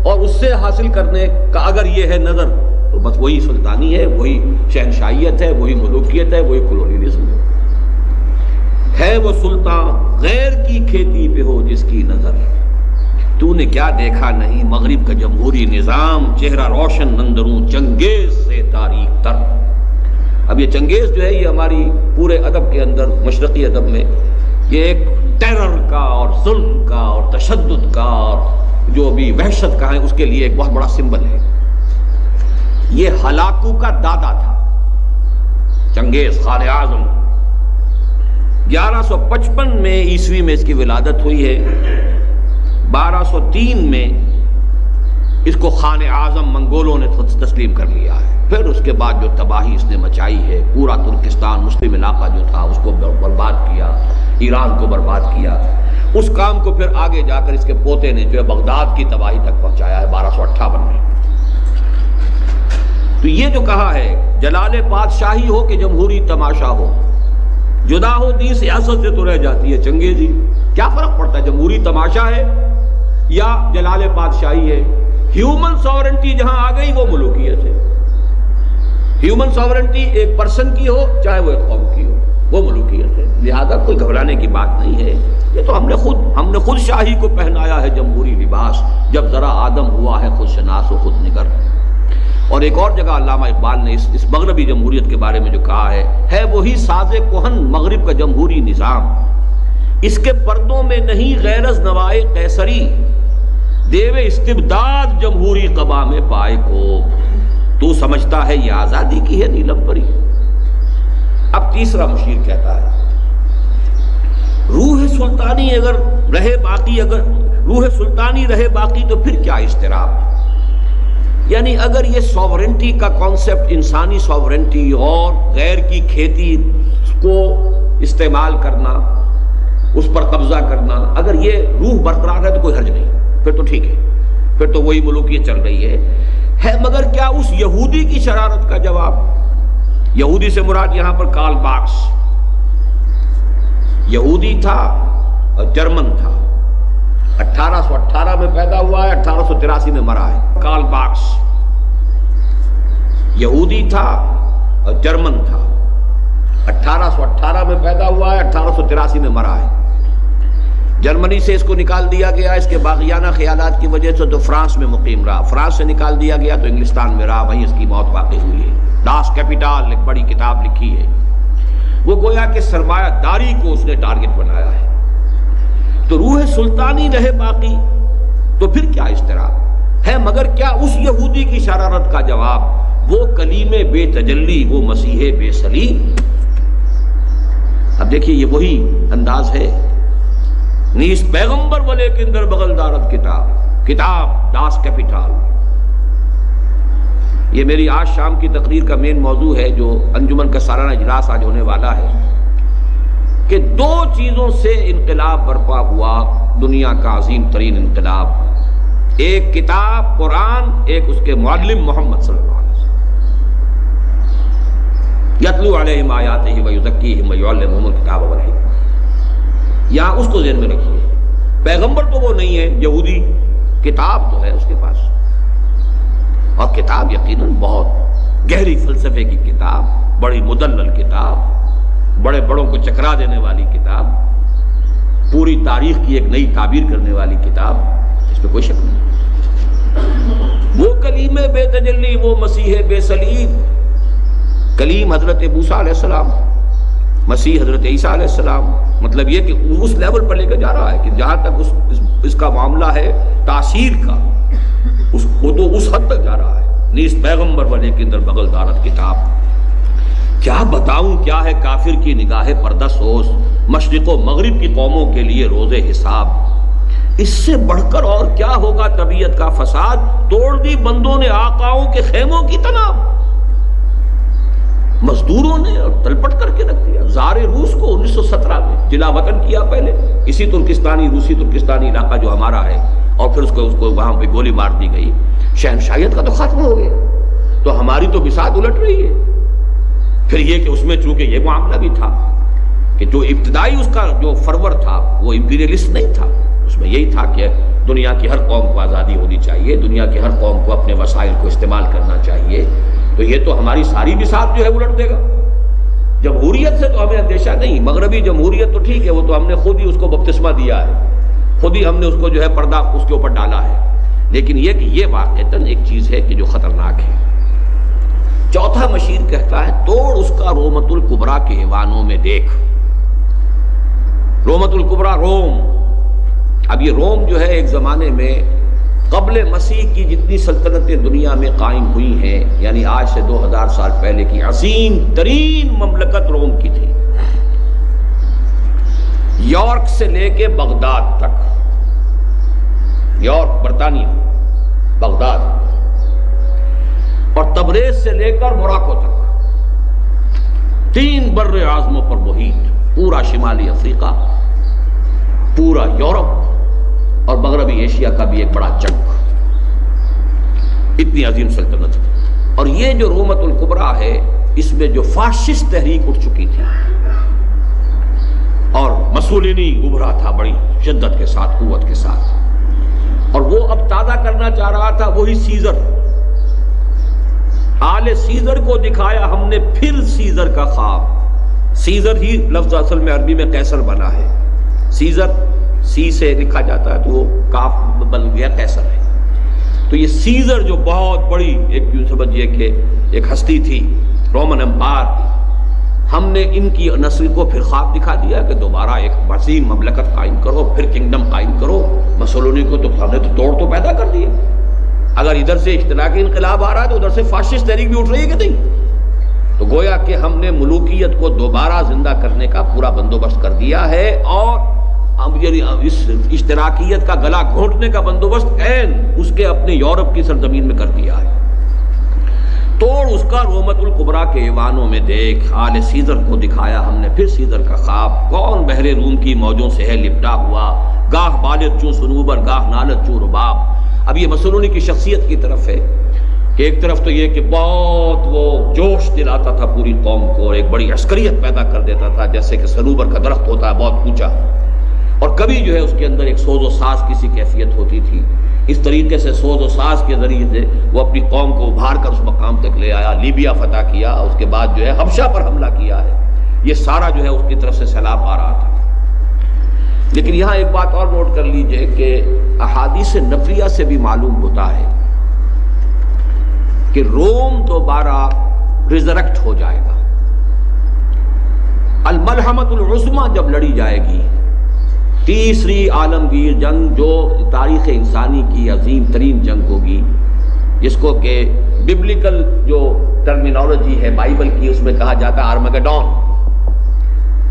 اور اس سے حاصل کرنے کا اگر یہ ہے نظر تو بس وہی سلطانی ہے، وہی شہنشاہیت ہے، وہی ملوکیت ہے، وہی کولونیلزم ہے. ہے وہ سلطان غیر کی کھیتی پہ ہو جس کی نظر. تو نے کیا دیکھا نہیں مغرب کا جمہوری نظام، چہرہ روشن اندروں چنگیز سے تاریک تر. اب یہ چنگیز جو ہے یہ ہماری پورے ادب کے اندر، مشرقی ادب میں یہ ایک ٹیرر کا اور ظلم کا اور تشدد کا اور جو بھی وحشت کا ہے اس کے لیے ایک بہت بڑا سمبل ہے. یہ ہلاکو کا دادا تھا چنگیز خان اعظم. 1155 میں عیسوی میں اس کی ولادت ہوئی ہے. 1203 میں اس کو خان اعظم منگولوں نے تسلیم کر لیا ہے. پھر اس کے بعد جو تباہی اس نے مچائی ہے، پورا ترکستان مسلم علاقہ جو تھا اس کو برباد کیا، ایران کو برباد کیا. اس کام کو پھر آگے جا کر اس کے پوتے نے جو ہے بغداد کی تباہی تک پہنچایا ہے 1258 میں۔ تو یہ جو کہا ہے جلال پادشاہی ہو کہ جمہوری تماشا ہو، جدا ہو دی سیاست سے تو رہ جاتی ہے چنگے جی، کیا فرق پڑتا ہے جمہوری تماشا ہے یا جلال پادشاہی ہے؟ ہیومن ساورنٹی جہاں آ گئی وہ ملوکیت ہے۔ ہیومن ساورنٹی ایک پرسن کی ہو چاہے وہ ایک قوم کی ہو، وہ ملوکیت ہے، لہذا کوئی گھبرانے کی بات نہیں ہے۔ یہ تو ہم نے خود شاہی کو پہنایا ہے جمہوری لباس، جب ذرا آدم ہوا ہے خود شناس و خود نگر۔ اور ایک اور جگہ علامہ اقبال نے اس مغربی جمہوریت کے بارے میں جو کہا ہے وہی ساز کہن مغرب کا جمہوری نظام، اس کے پردوں میں نہیں غیر از نوائے قیصری، دیوے استبداد جمہوری قبا میں پائے کو، تو سمجھتا ہے یہ آزادی کی ہے نیلم پری۔ اب تیسرا مشیر کہتا ہے روح سلطانی اگر روح سلطانی رہے باقی تو پھر کیا اضطراب، یعنی اگر یہ سوورنٹی کا کانسیپٹ، انسانی سوورنٹی اور غیر کی کھیتی کو استعمال کرنا، اس پر قبضہ کرنا، اگر یہ روح برقرار ہے تو کوئی حرج نہیں، پھر تو ٹھیک ہے، پھر تو وہی ملوکیت چل رہی ہے مگر کیا اس یہودی کی شرارت کا جواب؟ یہودی سے مراد یہاں پر کارل مارکس، یہودی تھا اور جرمن تھا، 1818 میں پیدا ہوا ہے، 1883 میں مرا ہے۔ کارل مارکس یہودی تھا اور جرمن تھا، 1818 میں پیدا ہوا ہے، 1883 میں مرا ہے۔ جرمنی سے اس کو نکال دیا گیا اس کے باغیانہ خیالات کی وجہ سے، تو فرانس میں مقیم رہا، فرانس سے نکال دیا گیا تو انگلستان میں رہا، وہیں اس کی موت واقع ہوئی ہے۔ ڈاس کیپیٹال ایک بڑی کتاب لکھی ہے، وہ گویا کہ سرمایہ داری کو اس نے ٹارگٹ بنایا ہے۔ تو روح سلطانی رہے باقی تو پھر کیا اضطراب ہے، مگر کیا اس یہودی کی شرارت کا جواب، وہ کلیم بے تجلی، وہ مسیح بے صلیب۔ اب دیکھیے یہ وہی انداز ہے، نیست پیغمبر ولیکن در بغل دارت کتاب ڈاس کیپیٹال۔ یہ میری آج شام کی تقریر کا مین موضوع ہے، جو انجمن کا سالانہ اجلاس آج ہونے والا ہے، کہ دو چیزوں سے انقلاب برپا ہوا، دنیا کا عظیم ترین انقلاب، ایک کتاب قرآن، ایک اس کے معلم محمد صلی اللہ علیہ وسلم، یتلو علیہم آیاتہ ویزکیہم ویعلمہم الکتاب والحکمہ۔ یہاں اس کو ذہن میں رکھیے، پیغمبر تو وہ نہیں ہے یہودی، کتاب تو ہے اس کے پاس، اور کتاب یقیناً بہت گہری فلسفے کی کتاب، بڑی مدلل کتاب، بڑے بڑوں کو چکرا دینے والی کتاب، پوری تاریخ کی ایک نئی تعبیر کرنے والی کتاب، اس میں کوئی شک نہیں۔ وہ کلیم بے تجلی، وہ مسیح بے صلیب، کلیم حضرت موسیٰ علیہ السلام، مسیح حضرت عیسیٰ علیہ السلام، مطلب یہ کہ اس لیول پر لے کے جا رہا ہے کہ جہاں تک اس کا معاملہ ہے تاثیر کا، وہ تو اس حد تک جا رہا ہے، نیست پیغمبر ولیکن در بغل دارت کتاب۔ کیا بتاؤں کیا ہے کافر کی نگاہ پردہ سوز، مشرق و مغرب کی قوموں کے لیے روز حساب، اس سے بڑھ کر اور کیا ہوگا طبیعت کا فساد، توڑ دی بندوں نے آقاؤں کے خیموں کی تناب، مزدوروں نے اور تلپٹ کر کے رکھ دیا۔ زار روس کو 1917 میں جلا وطن کیا، پہلے اسی روسی ترکستانی علاقہ جو ہمارا ہے، اور پھر اس کو وہاں پہ گولی مار دی گئی۔ شہنشاہیت کا تو خاتمہ ہو گیا، تو ہماری تو بساط الٹ رہی ہے۔ پھر یہ کہ اس میں چونکہ یہ معاملہ بھی تھا کہ جو ابتدائی اس کا جو فرور تھا وہ امپیریلسٹ نہیں تھا، اس میں یہی تھا کہ دنیا کی ہر قوم کو آزادی ہونی چاہیے، دنیا کی ہر قوم کو اپنے وسائل کو استعمال کرنا چاہیے۔ تو یہ تو ہماری ساری بساط جو ہے الٹ دے گا۔ جمہوریت سے تو ہمیں اندیشہ نہیں، مغربی جمہوریت تو ٹھیک ہے، وہ تو ہم نے خود ہی اس کو بپتسمہ دیا ہے، خود ہی ہم نے اس کو جو ہے پردہ اس کے اوپر ڈالا ہے، لیکن یہ کہ یہ واقعتاً ایک چیز ہے کہ جو خطرناک ہے۔ چوتھا مشیر کہتا ہے توڑ اس کا رومت الکبریٰ کے ایوانوں میں دیکھ۔ رومت الکبریٰ روم، اب یہ روم جو ہے ایک زمانے میں قبل مسیح کی جتنی سلطنتیں دنیا میں قائم ہوئی ہیں، یعنی آج سے 2000 سال پہلے کی عظیم ترین مملکت روم کی تھی، یارک سے لے کے بغداد تک، یارک برطانیہ، بغداد، اور تبریز سے لے کر موراکو تک، 3 بر اعظموں پر محیط، پورا شمالی افریقہ، پورا یورپ اور مغربی ایشیا کا بھی ایک بڑا جنگ، اتنی عظیم سلطنت تھی۔ اور یہ جو رومت الکبریٰ ہے، اس میں جو فاشسٹ تحریک اٹھ چکی تھی اور مسولینی ابھرا تھا بڑی شدت کے ساتھ، قوت کے ساتھ، اور وہ اب تازہ کرنا چاہ رہا تھا وہی سیزر۔ آل سیزر کو دکھایا ہم نے پھر سیزر کا خواب۔ سیزر ہی لفظ اصل میں عربی میں قیصر بنا ہے۔ سیزر سی سے لکھا جاتا ہے تو وہ کاف بن گیا قیصر ہے۔ تو یہ سیزر جو بہت بڑی ایک یوں سمجھیے کہ ایک ہستی تھی، رومن امپائر کی، ہم نے ان کی نسل کو پھر خواب دکھا دیا کہ دوبارہ ایک عظیم مملکت قائم کرو، پھر کنگڈم قائم کرو۔ مسولینی کو تو ہم نے تو توڑ تو پیدا کر دیا، اگر ادھر سے اشتراکی انقلاب آ رہا ہے تو ادھر سے فاشسٹ تحریک بھی اٹھ رہی ہے کہ نہیں؟ تو گویا کہ ہم نے ملوکیت کو دوبارہ زندہ کرنے کا پورا بندوبست کر دیا ہے، اور اس اشتراکیت کا گلا گھونٹنے کا بندوبست عین اس کے اپنے یورپ کی سرزمین میں کر دیا ہے۔ توڑ اس کا رومت الکبریٰ کے ایوانوں میں دیکھ، آل سیزر کو دکھایا ہم نے پھر سیزر کا خواب۔ کون بحر روم کی موجوں سے ہے لپٹا ہوا، گاہ بالغ چوں صنوبر گاہ نالت چوں رباب۔ اب یہ مسولینی کی شخصیت کی طرف ہے کہ ایک طرف تو یہ کہ بہت وہ جوش دلاتا تھا پوری قوم کو، اور ایک بڑی عسکریت پیدا کر دیتا تھا، جیسے کہ صنوبر کا درخت ہوتا ہے بہت اونچا، اور کبھی جو ہے اس کے اندر ایک سوز و ساز کی سی کیفیت ہوتی تھی۔ اس طریقے سے سوز و ساز کے ذریعے سے وہ اپنی قوم کو ابھار کر اس مقام تک لے آیا، لیبیا فتح کیا، اس کے بعد جو ہے حبشہ پر حملہ کیا ہے۔ یہ سارا جو ہے اس کی طرف سے سیلاب آ رہا تھا۔ لیکن یہاں ایک بات اور نوٹ کر لیجئے کہ احادیث نبویہ سے بھی معلوم ہوتا ہے کہ روم دوبارہ ریزریکٹ ہو جائے گا۔ الملحمۃ العظمیٰ جب لڑی جائے گی، تیسری عالمگیر جنگ جو تاریخ انسانی کی عظیم ترین جنگ ہوگی، جس کو کہ ببلیکل جو ٹرمینالوجی ہے بائبل کی، اس میں کہا جاتا ہے آرمگڈون،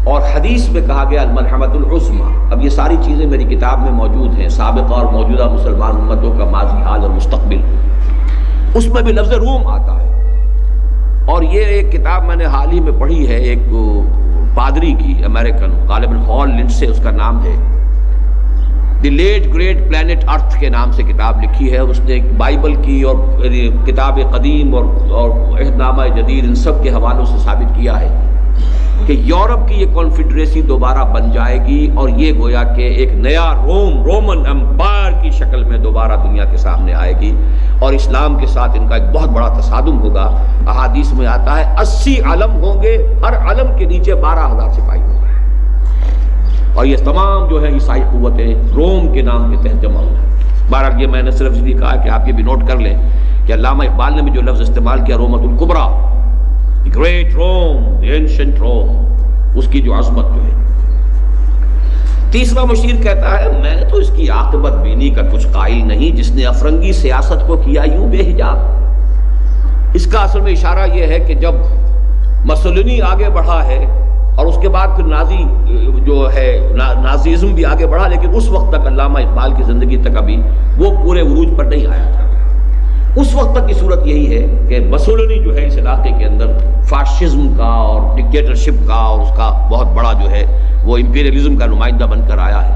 اور حدیث میں کہا گیا الملحمۃ العظمیٰ۔ اب یہ ساری چیزیں میری کتاب میں موجود ہیں، سابقہ اور موجودہ مسلمان امتوں کا ماضی، حال اور مستقبل، اس میں بھی لفظ روم آتا ہے۔ اور یہ ایک کتاب میں نے حال ہی میں پڑھی ہے، ایک پادری کی، امریکن، غالباً ہال لنڈسے اس کا نام ہے، دی لیٹ گریٹ پلانٹ ارتھ کے نام سے کتاب لکھی ہے۔ اس نے بائبل کی اور کتاب قدیم اور عہد نامہ جدید ان سب کے حوالوں سے ثابت کیا ہے کہ یورپ کی یہ کانفیڈریسی دوبارہ بن جائے گی، اور یہ گویا کہ ایک نیا رومن امپائر کی شکل میں دوبارہ دنیا کے سامنے آئے گی، اور اسلام کے ساتھ ان کا ایک بہت بڑا تصادم ہوگا۔ احادیث میں آتا ہے 80 علم ہوں گے، ہر علم کے نیچے 12,000 سپاہی ہوں گے، اور یہ تمام جو ہے عیسائی قوتیں روم کے نام کے تحت جمع ہوئے۔ بہرحال یہ میں نے صرف اس لیے کہا کہ آپ یہ بھی نوٹ کر لیں کہ علامہ اقبال نے بھی جو لفظ استعمال کیا رومت الکبریٰ، گریٹ روم، اینشنٹ روم، اس کی جو عظمت جو ہے۔ تیسرا مشیر کہتا ہے میں تو اس کی عاقبت بینی کا کچھ قائل نہیں، جس نے افرنگی سیاست کو کیا یوں بے حجاب۔ اس کا اصل میں اشارہ یہ ہے کہ جب مسولینی آگے بڑھا ہے، اور اس کے بعد پھر نازی جو ہے نازیزم بھی آگے بڑھا، لیکن اس وقت تک علامہ اقبال کی زندگی تک ابھی وہ پورے عروج پر نہیں آیا تھا۔ اس وقت تک کی صورت یہی ہے کہ مسولینی جو ہے اس علاقے کے اندر فاشزم کا اور ڈکٹیٹرشپ کا اور اس کا بہت بڑا جو ہے وہ امپیریلزم کا نمائندہ بن کر آیا ہے،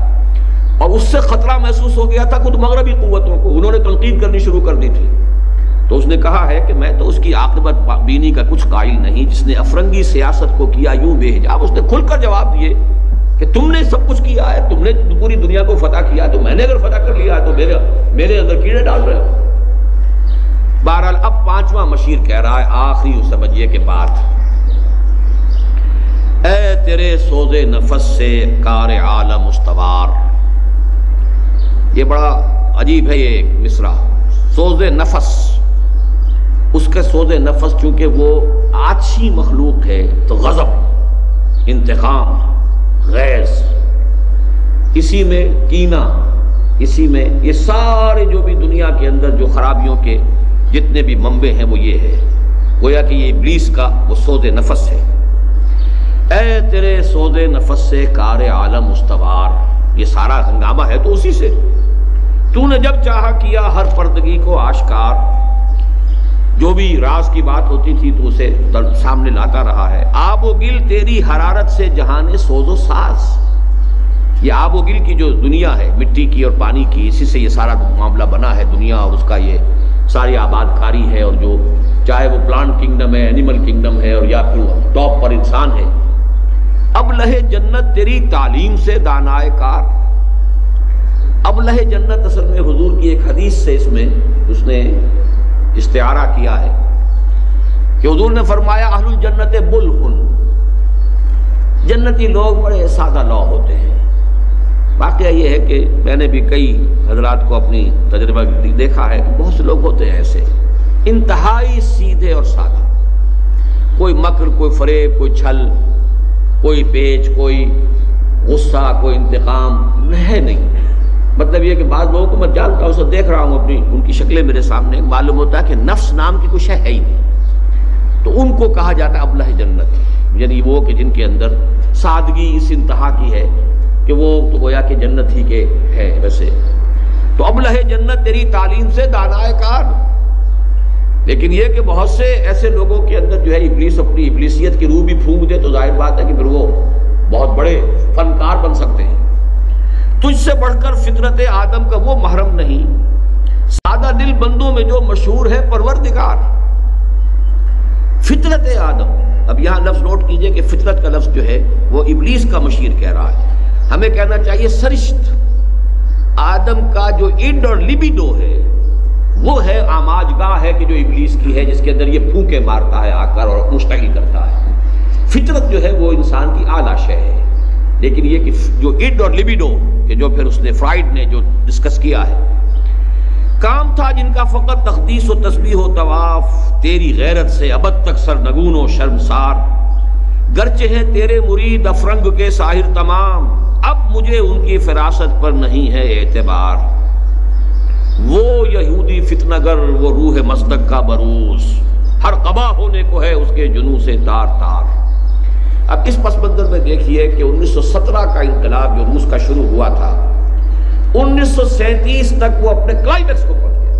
اور اس سے خطرہ محسوس ہو گیا تھا خود مغربی قوتوں کو، انہوں نے تنقید کرنی شروع کر دی تھی۔ تو اس نے کہا ہے کہ میں تو اس کی عاقبت بینی کا کچھ قائل نہیں، جس نے افرنگی سیاست کو کیا یوں بے حجاب۔ اس نے کھل کر جواب دیے کہ تم نے سب کچھ کیا ہے، تم نے پوری دنیا کو فتح کیا، تو میں نے اگر فتح کر لیا ہے تو میرے اندر کیڑے ڈال رہے ہو۔ بہرحال اب پانچواں مشیر کہہ رہا ہے، آخری سمجھیے کہ بات، اے تیرے سوز نفس سے کار عالم استوار۔ یہ بڑا عجیب ہے یہ مصرع، سوز نفس، اس کے سوز نفس چونکہ وہ آچھی مخلوق ہے تو غضب، انتقام، غیظ، اسی میں کینہ، اسی میں یہ سارے جو بھی دنیا کے اندر جو خرابیوں کے جتنے بھی منبع ہیں وہ یہ ہے، گویا کہ یہ ابلیس کا وہ سوز نفس ہے۔ اے تیرے سوز نفس سے کار عالم استوار، یہ سارا ہنگامہ ہے تو اسی سے، تو نے جب چاہا کیا ہر پردگی کو آشکار، جو بھی راز کی بات ہوتی تھی تو اسے سامنے لاتا رہا ہے۔ آب و گل تیری حرارت سے جہان سوز و ساز، یہ آب و گل کی جو دنیا ہے، مٹی کی اور پانی کی، اسی سے یہ سارا معاملہ بنا ہے دنیا، اور اس کا یہ ساری آباد کاری ہے، اور جو چاہے وہ پلانٹ کنگڈم ہے، اینیمل کنگڈم ہے، اور یا پھر ٹاپ پر انسان ہے۔ اب لہے جنت تیری تعلیم سے دانائے کار۔ اب لہے جنت اصل میں حضور کی ایک حدیث سے اس نے استعارہ کیا ہے کہ حضور نے فرمایا اہل الجنت بلہن، جنتی لوگ بڑے سادہ لوگ ہوتے ہیں۔ واقعہ یہ ہے کہ میں نے بھی کئی حضرات کو اپنی تجربہ دیکھا ہے کہ بہت سے لوگ ہوتے ہیں ایسے انتہائی سیدھے اور سادہ، کوئی مکر، کوئی فریب، کوئی چھل، کوئی پیچ، کوئی غصہ، کوئی انتقام ہے نہیں۔ مطلب یہ کہ بعض لوگوں کو میں جانتا ہوں، اسے دیکھ رہا ہوں، اپنی ان کی شکلیں میرے سامنے، معلوم ہوتا ہے کہ نفس نام کی کچھ ہے ہی نہیں، تو ان کو کہا جاتا ہے ابلہ جنت، یعنی وہ کہ جن کے اندر سادگی اس انتہا کی ہے کہ وہ تو گویا کہ جنت ہی کے ہے ویسے۔ تو ابلہ جنت تیری تعلیم سے دانائے کار۔ لیکن یہ کہ بہت سے ایسے لوگوں کے اندر جو ہے ابلیس اپنی ابلیسیت کی روح بھی پھونک دے، تو ظاہر بات ہے کہ پھر وہ بہت بڑے فنکار بن سکتے ہیں۔ تجھ سے بڑھ کر فطرت آدم کا وہ محرم نہیں، سادہ دل بندوں میں جو مشہور ہے پروردگار۔ فطرت آدم، اب یہاں لفظ نوٹ کیجئے کہ فطرت کا لفظ جو ہے وہ ابلیس کا مشیر کہہ رہا ہے، ہمیں کہنا چاہیے سرشت۔ آدم کا جو اڈ اور لیبیڈو ہے وہ ہے آماج گاہ ہے کہ جو ابلیس کی ہے، جس کے اندر یہ پھونکے مارتا ہے آ کر اور مشتعل کرتا ہے۔ فطرت جو ہے وہ انسان کی اعلیٰ شے ہے، لیکن یہ کہ جو اڈ اور لیبیڈو کہ جو پھر اس نے فرائڈ نے جو ڈسکس کیا ہے، کام تھا جن کا فقط تقدیس و تسبیح و طواف، تیری غیرت سے ابد تک سرنگون و شرمسار، گرچہ ہیں تیرے مرید افرنگ کے ساحر تمام، اب مجھے ان کی فراست پر نہیں ہے اعتبار۔ وہ یہودی فتنہ گر، وہ روح مصدق کا بروز، ہر قبا ہونے کو ہے اس کے جنوں سے تار تار۔ اب اس پس منظر میں دیکھیے کہ 1917 کا انقلاب جو روس کا شروع ہوا تھا، 1937 تک وہ اپنے کلائمیکس کو پہنچ گیا۔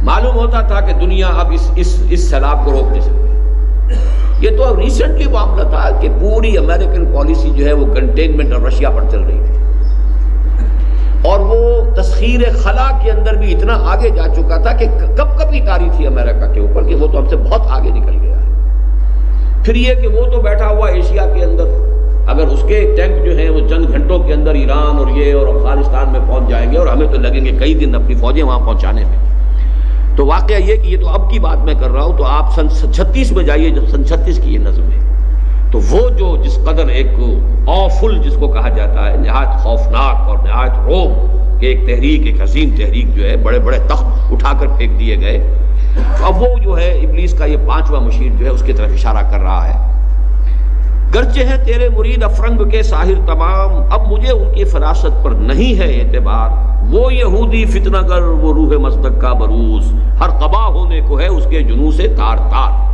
معلوم ہوتا تھا کہ دنیا اب اس سیلاب کو روک نہیں سکتی۔ یہ تو اب ریسنٹلی معاملہ تھا کہ پوری امریکن پالیسی جو ہے وہ کنٹینمنٹ اور رشیا پر چل رہی تھی، اور وہ تسخیر خلا کے اندر بھی اتنا آگے جا چکا تھا کہ کب کبھی تاری تھی امریکہ کے اوپر کہ وہ تو ہم سے بہت آگے نکل گیا ہے۔ پھر یہ کہ وہ تو بیٹھا ہوا ایشیا کے اندر، اگر اس کے ٹینک جو ہیں وہ چند گھنٹوں کے اندر ایران اور یہ اور افغانستان میں پہنچ جائیں گے، اور ہمیں تو لگیں گے کئی دن اپنی فوجیں وہاں پہنچانے میں۔ تو واقعہ یہ کہ یہ تو اب کی بات میں کر رہا ہوں، تو آپ سن 36 میں جائیے، جب سن 36 کی یہ نظم ہے، تو وہ جو جس قدر ایک آفل جس کو کہا جاتا ہے، نہایت خوفناک اور نہایت روب کہ ایک تحریک، ایک عظیم تحریک جو ہے، بڑے بڑے تخت اٹھا کر پھینک دیے گئے۔ تو اب وہ جو ہے ابلیس کا یہ 5واں مشیر جو ہے اس کی طرف اشارہ کر رہا ہے، گرچہ ہے تیرے مرید افرنگ کے ساحر تمام، اب مجھے ان کی فراست پر نہیں ہے اعتبار۔ وہ یہودی فتنہ گر، وہ روح مصدق کا بروز، ہر قبا ہونے کو ہے اس کے جنوں سے تار تار۔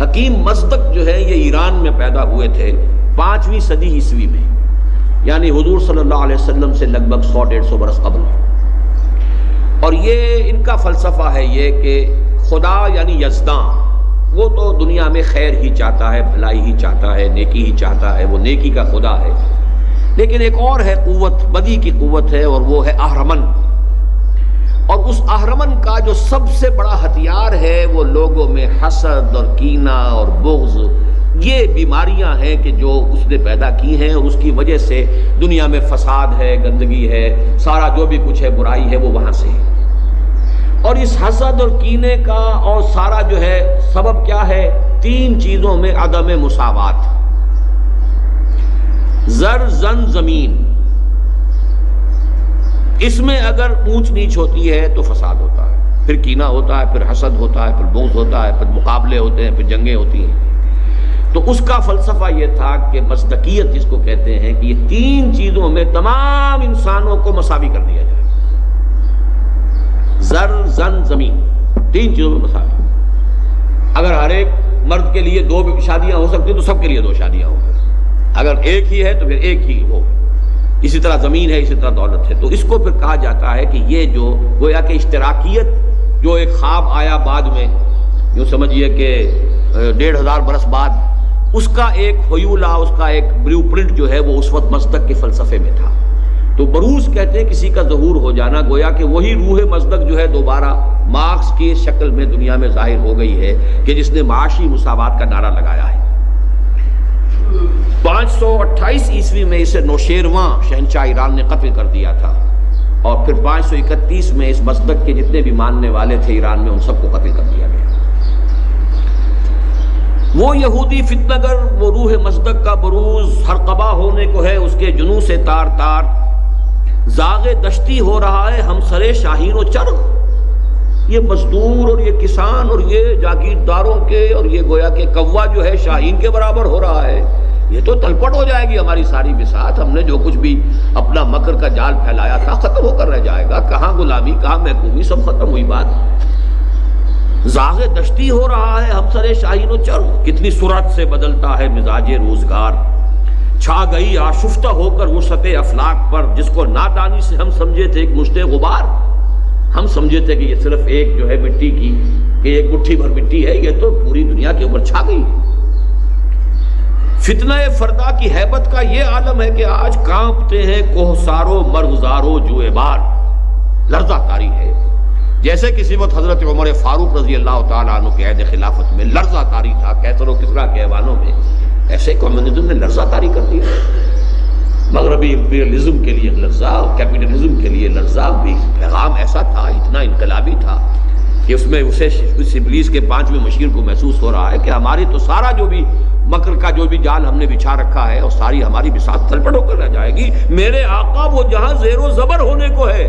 حکیم مصدق جو ہے یہ ایران میں پیدا ہوئے تھے 5ویں صدی عیسوی میں، یعنی حضور صلی اللہ علیہ وسلم سے لگ بھگ 100-150 برس قبل۔ اور یہ ان کا فلسفہ ہے یہ کہ خدا یعنی یزداں، وہ تو دنیا میں خیر ہی چاہتا ہے، بھلائی ہی چاہتا ہے، نیکی ہی چاہتا ہے، وہ نیکی کا خدا ہے۔ لیکن ایک اور ہے قوت، بدی کی قوت ہے، اور وہ ہے اہرمن۔ اور اس اہرمن کا جو سب سے بڑا ہتھیار ہے وہ لوگوں میں حسد اور کینہ اور بغض، یہ بیماریاں ہیں کہ جو اس نے پیدا کی ہیں، اور اس کی وجہ سے دنیا میں فساد ہے، گندگی ہے، سارا جو بھی کچھ ہے برائی ہے وہ وہاں سے ہے۔ اور اس حسد اور کینے کا اور سارا جو ہے سبب کیا ہے؟ 3 چیزوں میں عدم مساوات، زر، زن، زمین۔ اس میں اگر اونچ نیچ ہوتی ہے تو فساد ہوتا ہے، پھر کینہ ہوتا ہے، پھر حسد ہوتا ہے، پھر بغض ہوتا ہے، پھر مقابلے ہوتے ہیں، پھر جنگیں ہوتی ہیں۔ تو اس کا فلسفہ یہ تھا کہ مصداقیت جس کو کہتے ہیں کہ یہ 3 چیزوں میں تمام انسانوں کو مساوی کر دیا جائے، زر، زن، زمین، 3 چیزوں میں مساوی۔ اگر ہر ایک مرد کے لیے 2 شادیاں ہو سکتی تو سب کے لیے 2 شادیاں ہو گئی، اگر ایک ہی ہے تو پھر ایک ہی ہو۔ اسی طرح زمین ہے، اسی طرح دولت ہے۔ تو اس کو پھر کہا جاتا ہے کہ یہ جو گویا کہ اشتراکیت جو ایک خواب آیا بعد میں، یوں سمجھیے کہ 1500 برس بعد اس کا ایک حیولہ، اس کا ایک بلیو پرنٹ جو ہے وہ اس وقت مصدق کے فلسفے میں تھا. تو بروز کہتے ہیں کسی کا ظہور ہو جانا، گویا کہ وہی روح مصدق جو ہے دوبارہ مارکس کی شکل میں دنیا میں ظاہر ہو گئی ہے کہ جس نے معاشی مساوات کا نعرہ لگایا ہے. 528 عیسوی میں اسے نوشیرواں شہنشاہ ایران نے قتل کر دیا تھا، اور پھر 531 میں اس مصدق کے جتنے بھی ماننے والے تھے ایران میں ان سب کو قتل کر دیا گیا. وہ یہودی فتنہ گر، وہ روح مصدق کا بروز ہر قبا ہونے کو ہے، اس کے جنوں سے تار تار زاغ دشتی ہو رہا ہے ہم سرے شاہین و چرغ. یہ مزدور اور یہ کسان اور یہ جاگیرداروں کے اور یہ گویا کہ کوا جو ہے شاہین کے برابر ہو رہا ہے. یہ تو تلپٹ ہو جائے گی ہماری ساری بساط. ہم نے جو کچھ بھی اپنا مکر کا جال پھیلایا تھا ختم ہو کر رہ جائے گا. کہاں غلامی، کہاں محکومی، سب ختم ہوئی بات. زاغ دشتی ہو رہا ہے ہم سرے شاہین و چرغ. کتنی سرعت سے بدلتا ہے مزاج روزگار. چھا گئی آشفتہ ہو کر وسعت افلاک پر، جس کو نادانی سے ہم سمجھے تھے ایک مشت غبار. ہم سمجھے تھے کہ یہ صرف ایک جو ہے مٹی کی، کہ ایک مٹھی بھر مٹی ہے، یہ تو پوری دنیا کے اوپر چھا گئی. فتنہ فردا کی ہیبت کا یہ عالم ہے کہ آج کانپتے ہیں کوہسارو مرغزارو جوئے بار. لرزہ طاری ہے، جیسے کسی وقت حضرت عمر فاروق رضی اللہ تعالیٰ عنہ کے عہد خلافت میں لرزہ طاری تھا کیسر و کسریٰ کے ایوانوں میں، ایسے کمیونزم نے لرزہ طاری کر دیا. مغربی امپیریلزم کے لیے لرزہ، کیپٹلزم کے لیے لرزہ. بھی پیغام ایسا تھا، اتنا انقلابی تھا کہ اس میں اسے اس ابلیس کے 5ویں مشیر کو محسوس ہو رہا ہے کہ ہماری تو سارا جو بھی مکر کا جو بھی جال ہم نے بچھا رکھا ہے اور ساری ہماری بساط تلپٹ ہو کر رہ جائے گی. میرے آقا وہ جہاں زیر و زبر ہونے کو ہے،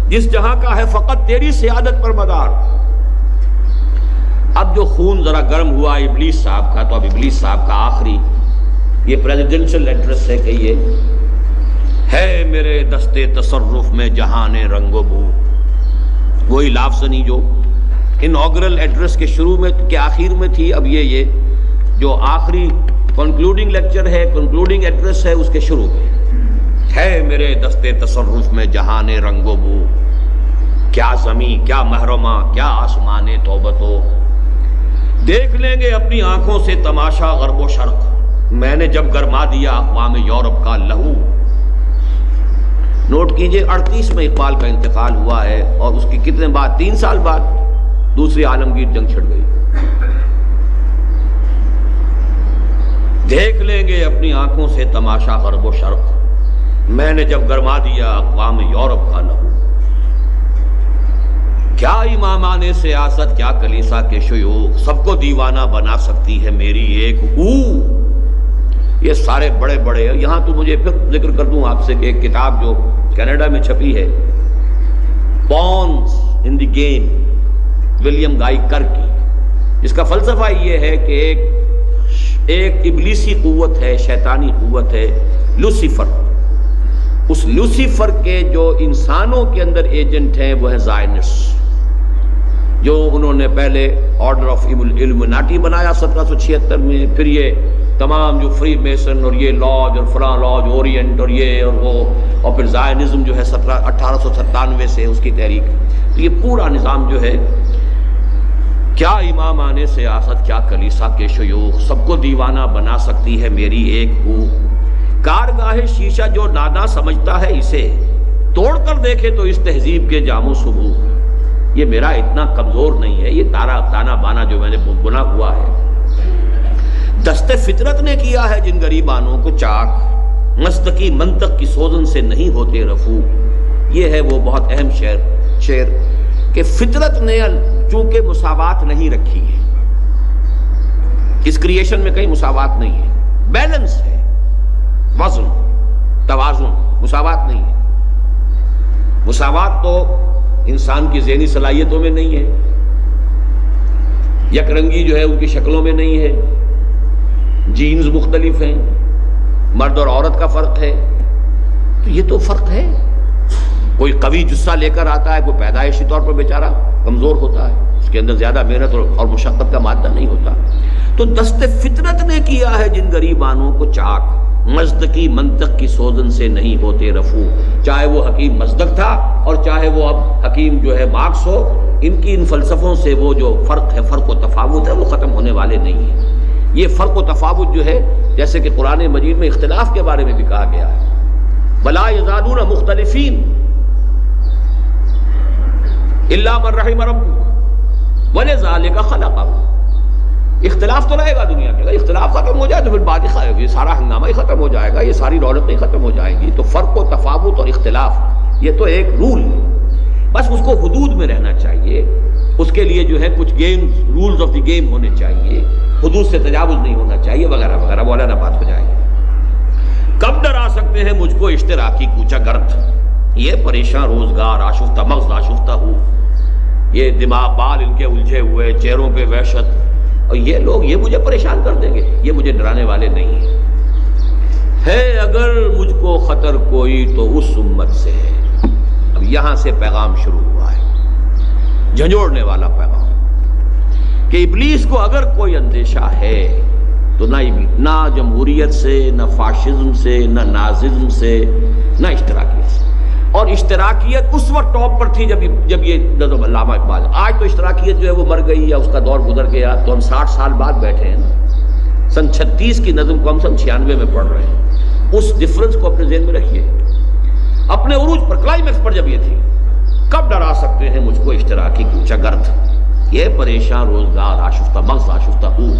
جس جہاں کا ہے فقط تیری سیادت پر مدار. اب جو خون ذرا گرم ہوا ابلیس صاحب کا، تو اب ابلیس صاحب کا آخری یہ پریزیڈنشل ایڈریس ہے کہ یہ ہے میرے دستے تصرف میں جہان رنگ و بو. وہی لافظنی جو انوگرل ایڈریس کے شروع میں کے آخر میں تھی، اب یہ جو آخری کنکلوڈنگ لیکچر ہے، کنکلوڈنگ ایڈریس ہے، اس کے شروع میں ہے میرے دستے تصرف میں جہان رنگ و بو. کیا زمین، کیا محرمہ، کیا آسمان توبتو، دیکھ لیں گے اپنی آنکھوں سے تماشا غرب و شرق. میں نے جب گرما دیا اقوام یورپ کا لہو. نوٹ کیجئے 38 میں اقبال کا انتقال ہوا ہے، اور اس کی کتنے بعد، 3 سال بعد دوسری عالمگیر جنگ چھڑ گئی. دیکھ لیں گے اپنی آنکھوں سے تماشا غرب و شرق، میں نے جب گرما دیا اقوام یورپ کا لہو. کیا امامان سیاست، کیا کلیسا کے شیوخ، سب کو دیوانہ بنا سکتی ہے میری ایک ہو. یہ سارے بڑے بڑے، یہاں تو مجھے پھر ذکر کر دوں آپ سے کہ ایک کتاب جو کینیڈا میں چھپی ہے، pawns in the game, William Guy Carr کی، جس کا فلسفہ یہ ہے کہ ایک ابلیسی قوت ہے، شیطانی قوت ہے، لوسیفر. اس لوسیفر کے جو انسانوں کے اندر ایجنٹ ہیں وہ ہے زائنسٹ، جو انہوں نے پہلے آرڈر آف الومناٹی بنایا 1776 میں، پھر یہ تمام جو فری میسن اور یہ لاج اور فلاں لاج اورینٹ اور یہ اور وہ، اور پھر زائنزم جو ہے 1897 سے اس کی تحریک. تو یہ پورا نظام جو ہے، کیا امامان سیاست، کیا کلیسا کے شیوخ، سب کو دیوانہ بنا سکتی ہے میری ایک ہو. کارگاہ شیشہ جو نادا سمجھتا ہے اسے، توڑ کر دیکھے تو اس تہذیب کے جام و صبح. یہ میرا اتنا کمزور نہیں ہے، یہ تانا بانا جو میں نے بنا ہوا ہے. دست فطرت نے کیا ہے جن غریبانوں کو چاک، مستقی منطق کی سوزن سے نہیں ہوتے رفو. یہ ہے وہ بہت اہم شعر کہ فطرت نے چونکہ مساوات نہیں رکھی ہے، اس کریشن میں کہیں مساوات نہیں ہے، بیلنس ہے، وزن، توازن، مساوات نہیں ہے. مساوات تو انسان کی ذہنی صلاحیتوں میں نہیں ہے، یک رنگی جو ہے ان کی شکلوں میں نہیں ہے، جینز مختلف ہیں، مرد اور عورت کا فرق ہے. تو یہ تو فرق ہے. کوئی قوی جسہ لے کر آتا ہے، کوئی پیدائشی طور پر بیچارہ کمزور ہوتا ہے، اس کے اندر زیادہ محنت اور مشقت کا مادہ نہیں ہوتا. تو دست فطرت نے کیا ہے جن غریبانوں کو چاک، مزدقی منطق کی سوزن سے نہیں ہوتے رفو. چاہے وہ حکیم مزدق تھا اور چاہے وہ اب حکیم جو ہے مارکس ہو، ان کی ان فلسفوں سے وہ جو فرق ہے، فرق و تفاوت ہے، وہ ختم ہونے والے نہیں ہیں. یہ فرق و تفاوت جو ہے، جیسے کہ قرآن مجید میں اختلاف کے بارے میں بھی کہا گیا ہے، وَلَا يَزَالُونَ مُخْتَلِفِينَ إِلَّا مَن رَحِمَ رَبُّكَ وَلِذَلِكَ خَلَقَهُ۔ اختلاف تو رہے گا دنیا کے، اگر اختلاف ختم ہو جائے تو پھر بعد یہ سارا ہنگامہ ہی ختم ہو جائے گا، یہ ساری رونقیں ختم ہو جائیں گی۔ تو فرق و تفاوت اور اختلاف یہ تو ایک رول ہے، بس اس کو حدود میں رہنا چاہیے، اس کے لیے جو ہے کچھ games, rules of the game ہونے چاہیے، حدود سے تجاوز نہیں ہونا چاہیے، وغیرہ وغیرہ، مولانا بات ہو جائے گی۔ کب ڈرا سکتے ہیں مجھ کو اشتراکی کوچہ گرد، یہ پریشاں روزگار آشفتہ مغز آشفتہ ہو، یہ دماغ بال ان کے الجھے ہوئے، چہروں پہ وحشت، اور یہ لوگ یہ مجھے پریشان کر دیں گے، یہ مجھے ڈرانے والے نہیں ہیں۔ ہے اگر مجھ کو خطر کوئی تو اس امت سے ہے۔ اب یہاں سے پیغام شروع ہوا ہے، جھنجھوڑنے والا پیغام، کہ ابلیس کو اگر کوئی اندیشہ ہے تو نہ جمہوریت سے، نہ فاشزم سے، نہ ناززم سے، نہ اشتراکیت سے۔ اور اشتراکیت اس وقت ٹاپ پر تھی جب یہ نظم علامہ اقبال، آج تو اشتراکیت جو ہے وہ مر گئی یا اس کا دور گزر گیا، تو ہم 60 سال بعد بیٹھے ہیں نا، سن 36 کی نظم کو ہم سن 96 میں پڑھ رہے ہیں۔ اس ڈفرنس کو اپنے ذہن میں رکھیے، اپنے عروج پر، کلائمیکس پر جب یہ تھی، کب ڈرا سکتے ہیں مجھ کو اشتراکی کوچہ گرد، یہ پریشاں روزگار آشفتہ مغز آشفتہ ہو،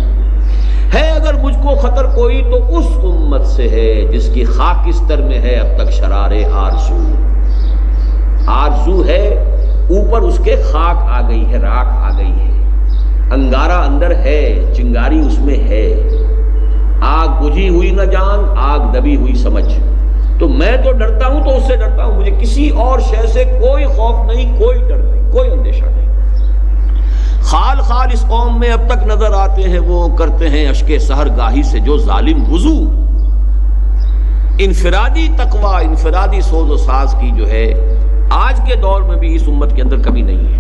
ہے اگر مجھ کو خطر کوئی تو اس امت سے ہے جس کی خاکستر میں ہے اب تک شرار آرزو۔ آرزو ہے، اوپر اس کے خاک آ گئی ہے، راکھ آ گئی ہے، انگارہ اندر ہے، چنگاری اس میں ہے، آگ بجھی ہوئی نہ جان، آگ دبی ہوئی سمجھ۔ تو میں تو ڈرتا ہوں تو اس سے ڈرتا ہوں، مجھے کسی اور شے سے کوئی خوف نہیں، کوئی ڈر نہیں، کوئی اندیشہ نہیں۔ خال خال اس قوم میں اب تک نظر آتے ہیں وہ، کرتے ہیں اشک سحر گاہی سے جو ظالم وضو۔ انفرادی تقویٰ، انفرادی سوز و ساز کی جو ہے آج کے دور میں بھی اس امت کے اندر کمی نہیں ہے۔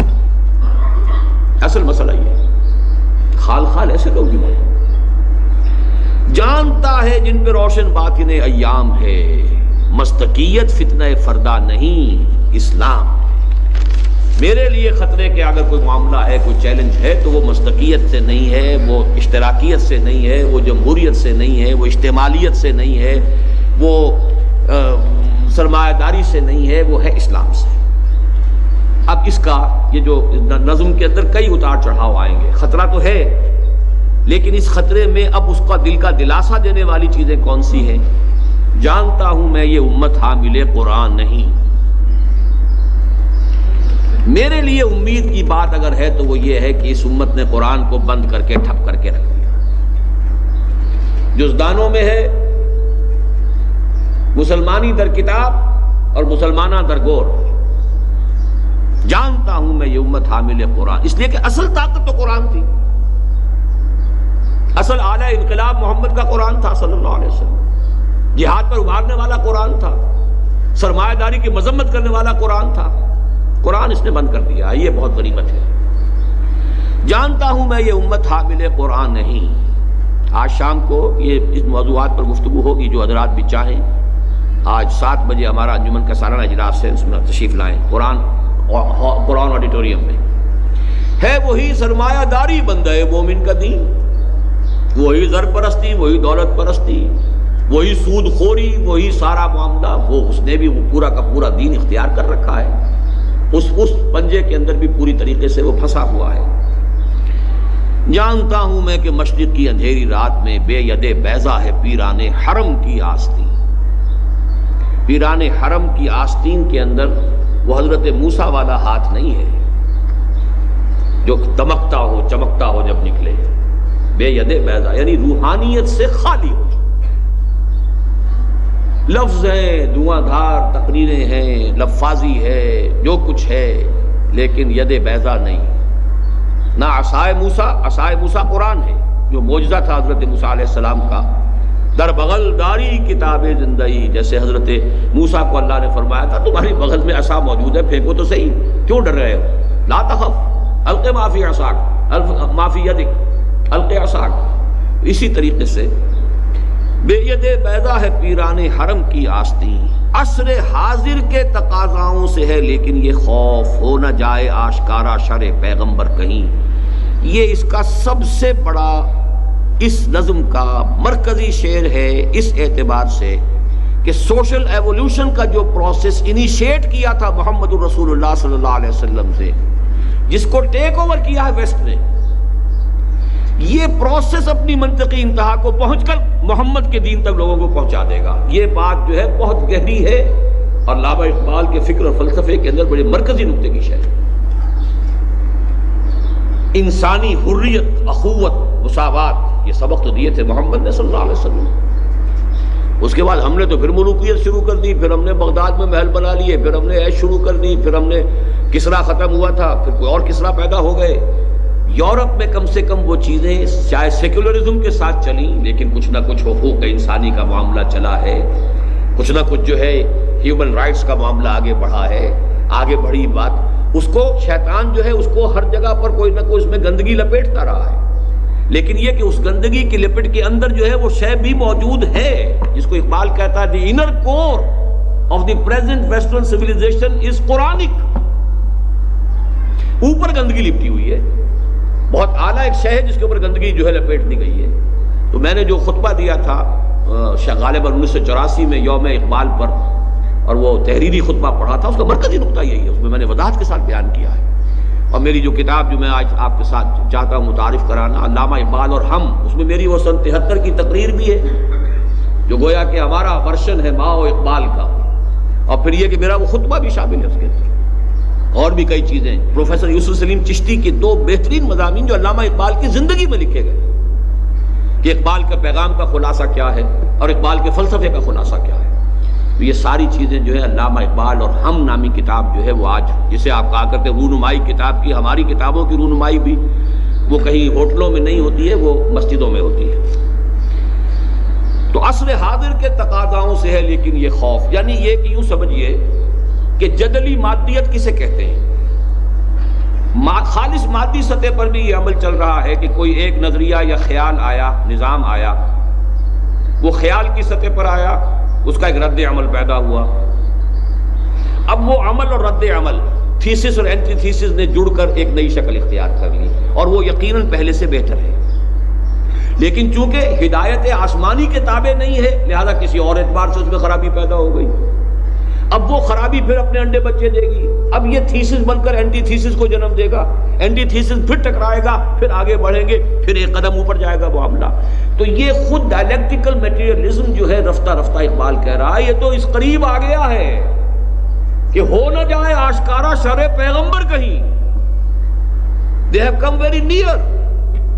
اصل مسئلہ یہ خال خال ایسے لوگ بھی ہیں، جانتا ہے جن پہ روشن باطن ایام ہے، مستقیت فتنہ فردہ نہیں اسلام۔ میرے لیے خطرے کے اگر کوئی معاملہ ہے، کوئی چیلنج ہے، تو وہ مستقیت سے نہیں ہے، وہ اشتراکیت سے نہیں ہے، وہ جمہوریت سے نہیں ہے، وہ اجتماعیت سے نہیں ہے، وہ سرمایہ داری سے نہیں ہے، وہ ہے اسلام سے۔ اب اس کا یہ جو نظم کے اندر کئی اتار چڑھاؤ آئیں گے، خطرہ تو ہے، لیکن اس خطرے میں اب اس کا دل کا دلاسا دینے والی چیزیں کون سی ہیں؟ جانتا ہوں میں یہ امت حامل قرآن نہیں، میرے لیے امید کی بات اگر ہے تو وہ یہ ہے کہ اس امت نے قرآن کو بند کر کے ٹھپ کر کے رکھ دیا، جزدانوں میں ہے، مسلمانی در کتاب اور مسلمانہ در گور۔ جانتا ہوں میں یہ امت حامل قرآن، اس لیے کہ اصل طاقت تو قرآن تھی، اصل اعلیٰ انقلاب محمد کا قرآن تھا صلی اللہ علیہ وسلم، جہاد پر ابھارنے والا قرآن تھا، سرمایہ داری کی مذمت کرنے والا قرآن تھا، قرآن اس نے بند کر دیا، یہ بہت غنیمت ہے۔ جانتا ہوں میں یہ امت حامل قرآن نہیں۔ آج شام کو یہ اس موضوعات پر گفتگو ہوگی، جو حضرات بھی چاہیں آج 7 بجے ہمارا انجمن کا سالانہ اجلاس ہے، اس میں تشریف لائیں، قرآن آڈیٹوریم میں ہے۔ وہی سرمایہ داری بندہ مومن کا دین، وہی زر پرستی، وہی دولت پرستی، وہی سود خوری، وہی سارا معاملہ، وہ اس نے بھی پورا کا پورا دین اختیار کر رکھا ہے، اس پنجے کے اندر بھی پوری طریقے سے وہ پھنسا ہوا ہے۔ جانتا ہوں میں کہ مشرق کی اندھیری رات میں بے ید بیضا ہے پیران حرم کی آستین۔ پیران حرم کی آستین کے اندر وہ حضرت موسیٰ والا ہاتھ نہیں ہے جو دمکتا ہو چمکتا ہو جب نکلے، بے ید بیضا یعنی روحانیت سے خالی ہو۔ لفظ ہیں، دھواں دھار تقریریں ہیں، لفاظی ہے، جو کچھ ہے، لیکن ید بیضا نہیں۔ نہ عصائے موسیٰ قرآن ہے جو معجزہ تھا حضرت موسیٰ علیہ السلام کا، در بغل داری کتاب زندگی، جیسے حضرت موسیٰ کو اللہ نے فرمایا تھا تمہاری بغل میں عصا موجود ہے، پھینکو تو صحیح، کیوں ڈر رہے ہو؟ لا تخف الق ما فی عصاک ما فی یدک الق عصاک۔ اسی طریقے سے بے ید بیضا ہے پیران حرم کی آستین، عصر حاضر کے تقاضاؤں سے ہے، لیکن یہ خوف ہو نہ جائے آشکارا شر پیغمبر کہیں۔ یہ اس کا سب سے بڑا اس نظم کا مرکزی شعر ہے اس اعتبار سے کہ سوشل ایولیوشن کا جو پروسیس انیشیٹ کیا تھا محمد الرسول اللہ صلی اللہ علیہ وسلم سے، جس کو ٹیک اوور کیا ہے ویسٹ نے، یہ پروسیس اپنی منطقی انتہا کو پہنچ کر محمد کے دین تک لوگوں کو پہنچا دے گا۔ یہ بات جو ہے بہت گہری ہے اور علامہ اقبال کے فکر اور فلسفے کے اندر بڑے مرکزی نقطے کی شے ہے۔ انسانی حریت، اخوت، مساوات، یہ سبق تو دیے تھے محمد نے صلی اللہ علیہ وسلم۔ اس کے بعد ہم نے تو پھر ملوکیت شروع کر دی، پھر ہم نے بغداد میں محل بنا لیے، پھر ہم نے عیش شروع کر دی، پھر ہم نے کسرا ختم ہوا تھا، پھر کوئی اور کسرا پیدا ہو گئے۔ یورپ میں کم سے کم وہ چیزیں چاہے سیکولرزم کے ساتھ چلیں، لیکن کچھ نہ کچھ حقوق انسانی کا معاملہ چلا ہے، کچھ نہ کچھ جو ہے ہیومن رائٹس کا معاملہ آگے بڑھا ہے، آگے بڑھی بات۔ اس کو شیطان جو ہے اس کو ہر جگہ پر کوئی نہ کوئی اس میں گندگی لپیٹتا رہا ہے، لیکن یہ کہ اس گندگی کی لپٹ کے اندر جو ہے وہ شے بھی موجود ہے جس کو اقبال کہتا ہے the inner core of the present western civilisation is Quranic. اوپر گندگی لپٹی ہوئی ہے، بہت اعلیٰ ایک شے ہے جس کے اوپر گندگی جو ہے لپیٹ دی گئی ہے۔ تو میں نے جو خطبہ دیا تھا غالباً 1984 میں یوم اقبال پر، اور وہ تحریری خطبہ پڑھا تھا، اس کا مرکزی نقطہ یہی ہے، اس میں نے وضاحت کے ساتھ بیان کیا ہے۔ اور میری جو کتاب جو میں آج آپ کے ساتھ چاہتا ہوں متعارف کرانا، علامہ اقبال اور ہم، اس میں میری وہ سن 73 کی تقریر بھی ہے جو گویا کہ ہمارا ورشن ہے ماں و اقبال کا، اور پھر یہ کہ میرا وہ خطبہ بھی شامل ہے اس کے اندر، اور بھی کئی چیزیں۔ پروفیسر یوسف سلیم چشتی کے 2 بہترین مضامین جو علامہ اقبال کی زندگی میں لکھے گئے کہ اقبال کا پیغام کا خلاصہ کیا ہے اور اقبال کے فلسفے کا خلاصہ کیا ہے۔ تو یہ ساری چیزیں جو ہے علامہ اقبال اور ہم نامی کتاب جو ہے وہ آج جسے آپ کہا کرتے ہیں رونمائی کتاب کی، ہماری کتابوں کی رونمائی بھی وہ کہیں ہوٹلوں میں نہیں ہوتی ہے، وہ مسجدوں میں ہوتی ہے۔ تو عصر حاضر کے تقاضاؤں سے ہے لیکن یہ خوف، یعنی یہ کہ یوں سمجھیے کہ جدلی مادیت کسے کہتے ہیں؟ خالص مادی سطح پر بھی یہ عمل چل رہا ہے کہ کوئی ایک نظریہ یا خیال آیا، نظام آیا، وہ خیال کی سطح پر آیا، اس کا ایک رد عمل پیدا ہوا۔ اب وہ عمل اور رد عمل، تھیسس اور اینٹی تھیسس نے جڑ کر ایک نئی شکل اختیار کر لی، اور وہ یقیناً پہلے سے بہتر ہے، لیکن چونکہ ہدایت آسمانی کے تابع نہیں ہے لہذا کسی اور اعتبار سے اس میں خرابی پیدا ہو گئی۔ اب وہ خرابی پھر اپنے انڈے بچے دے گی، اب یہ تھیسس بن کر اینٹی تھیسس کو جنم دے گا، اینٹی تھیسس پھر ٹکرائے گا، پھر آگے بڑھیں گے، پھر ایک قدم اوپر جائے گا معاملہ۔ تو یہ خود ڈائلیکٹیکل میٹیریلزم جو ہے رفتہ رفتہ اقبال کہہ رہا ہے یہ تو اس قریب آ گیا ہے کہ ہو نہ جائے آشکارا شرع پیغمبر کہیں۔ they have come very near۔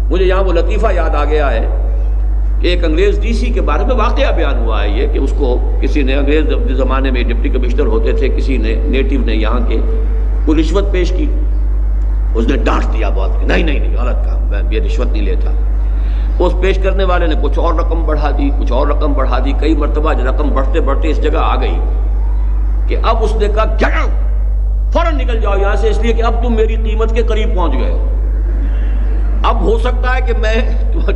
مجھے یہاں وہ لطیفہ یاد آ گیا ہے کہ ایک انگریز ڈی سی کے بارے میں واقعہ بیان ہوا ہے یہ کہ اس کو کسی نے، انگریز زمانے میں ڈپٹی کمشنر ہوتے تھے، کسی نے نیٹو نے یہاں کے کوئی رشوت پیش کی، اس نے ڈانٹ دیا بہت کہ نہیں غلط کہا، میں یہ رشوت نہیں لیتا۔ اس پیش کرنے والے نے کچھ اور رقم بڑھا دی، کچھ اور رقم بڑھا دی، کئی مرتبہ رقم بڑھتے بڑھتے اس جگہ آ گئی کہ اب اس نے کہا گیٹ آؤٹ، فوراً نکل جاؤ یہاں سے، اس لیے کہ اب تم میری قیمت کے قریب پہنچ گئے، اب ہو سکتا ہے کہ میں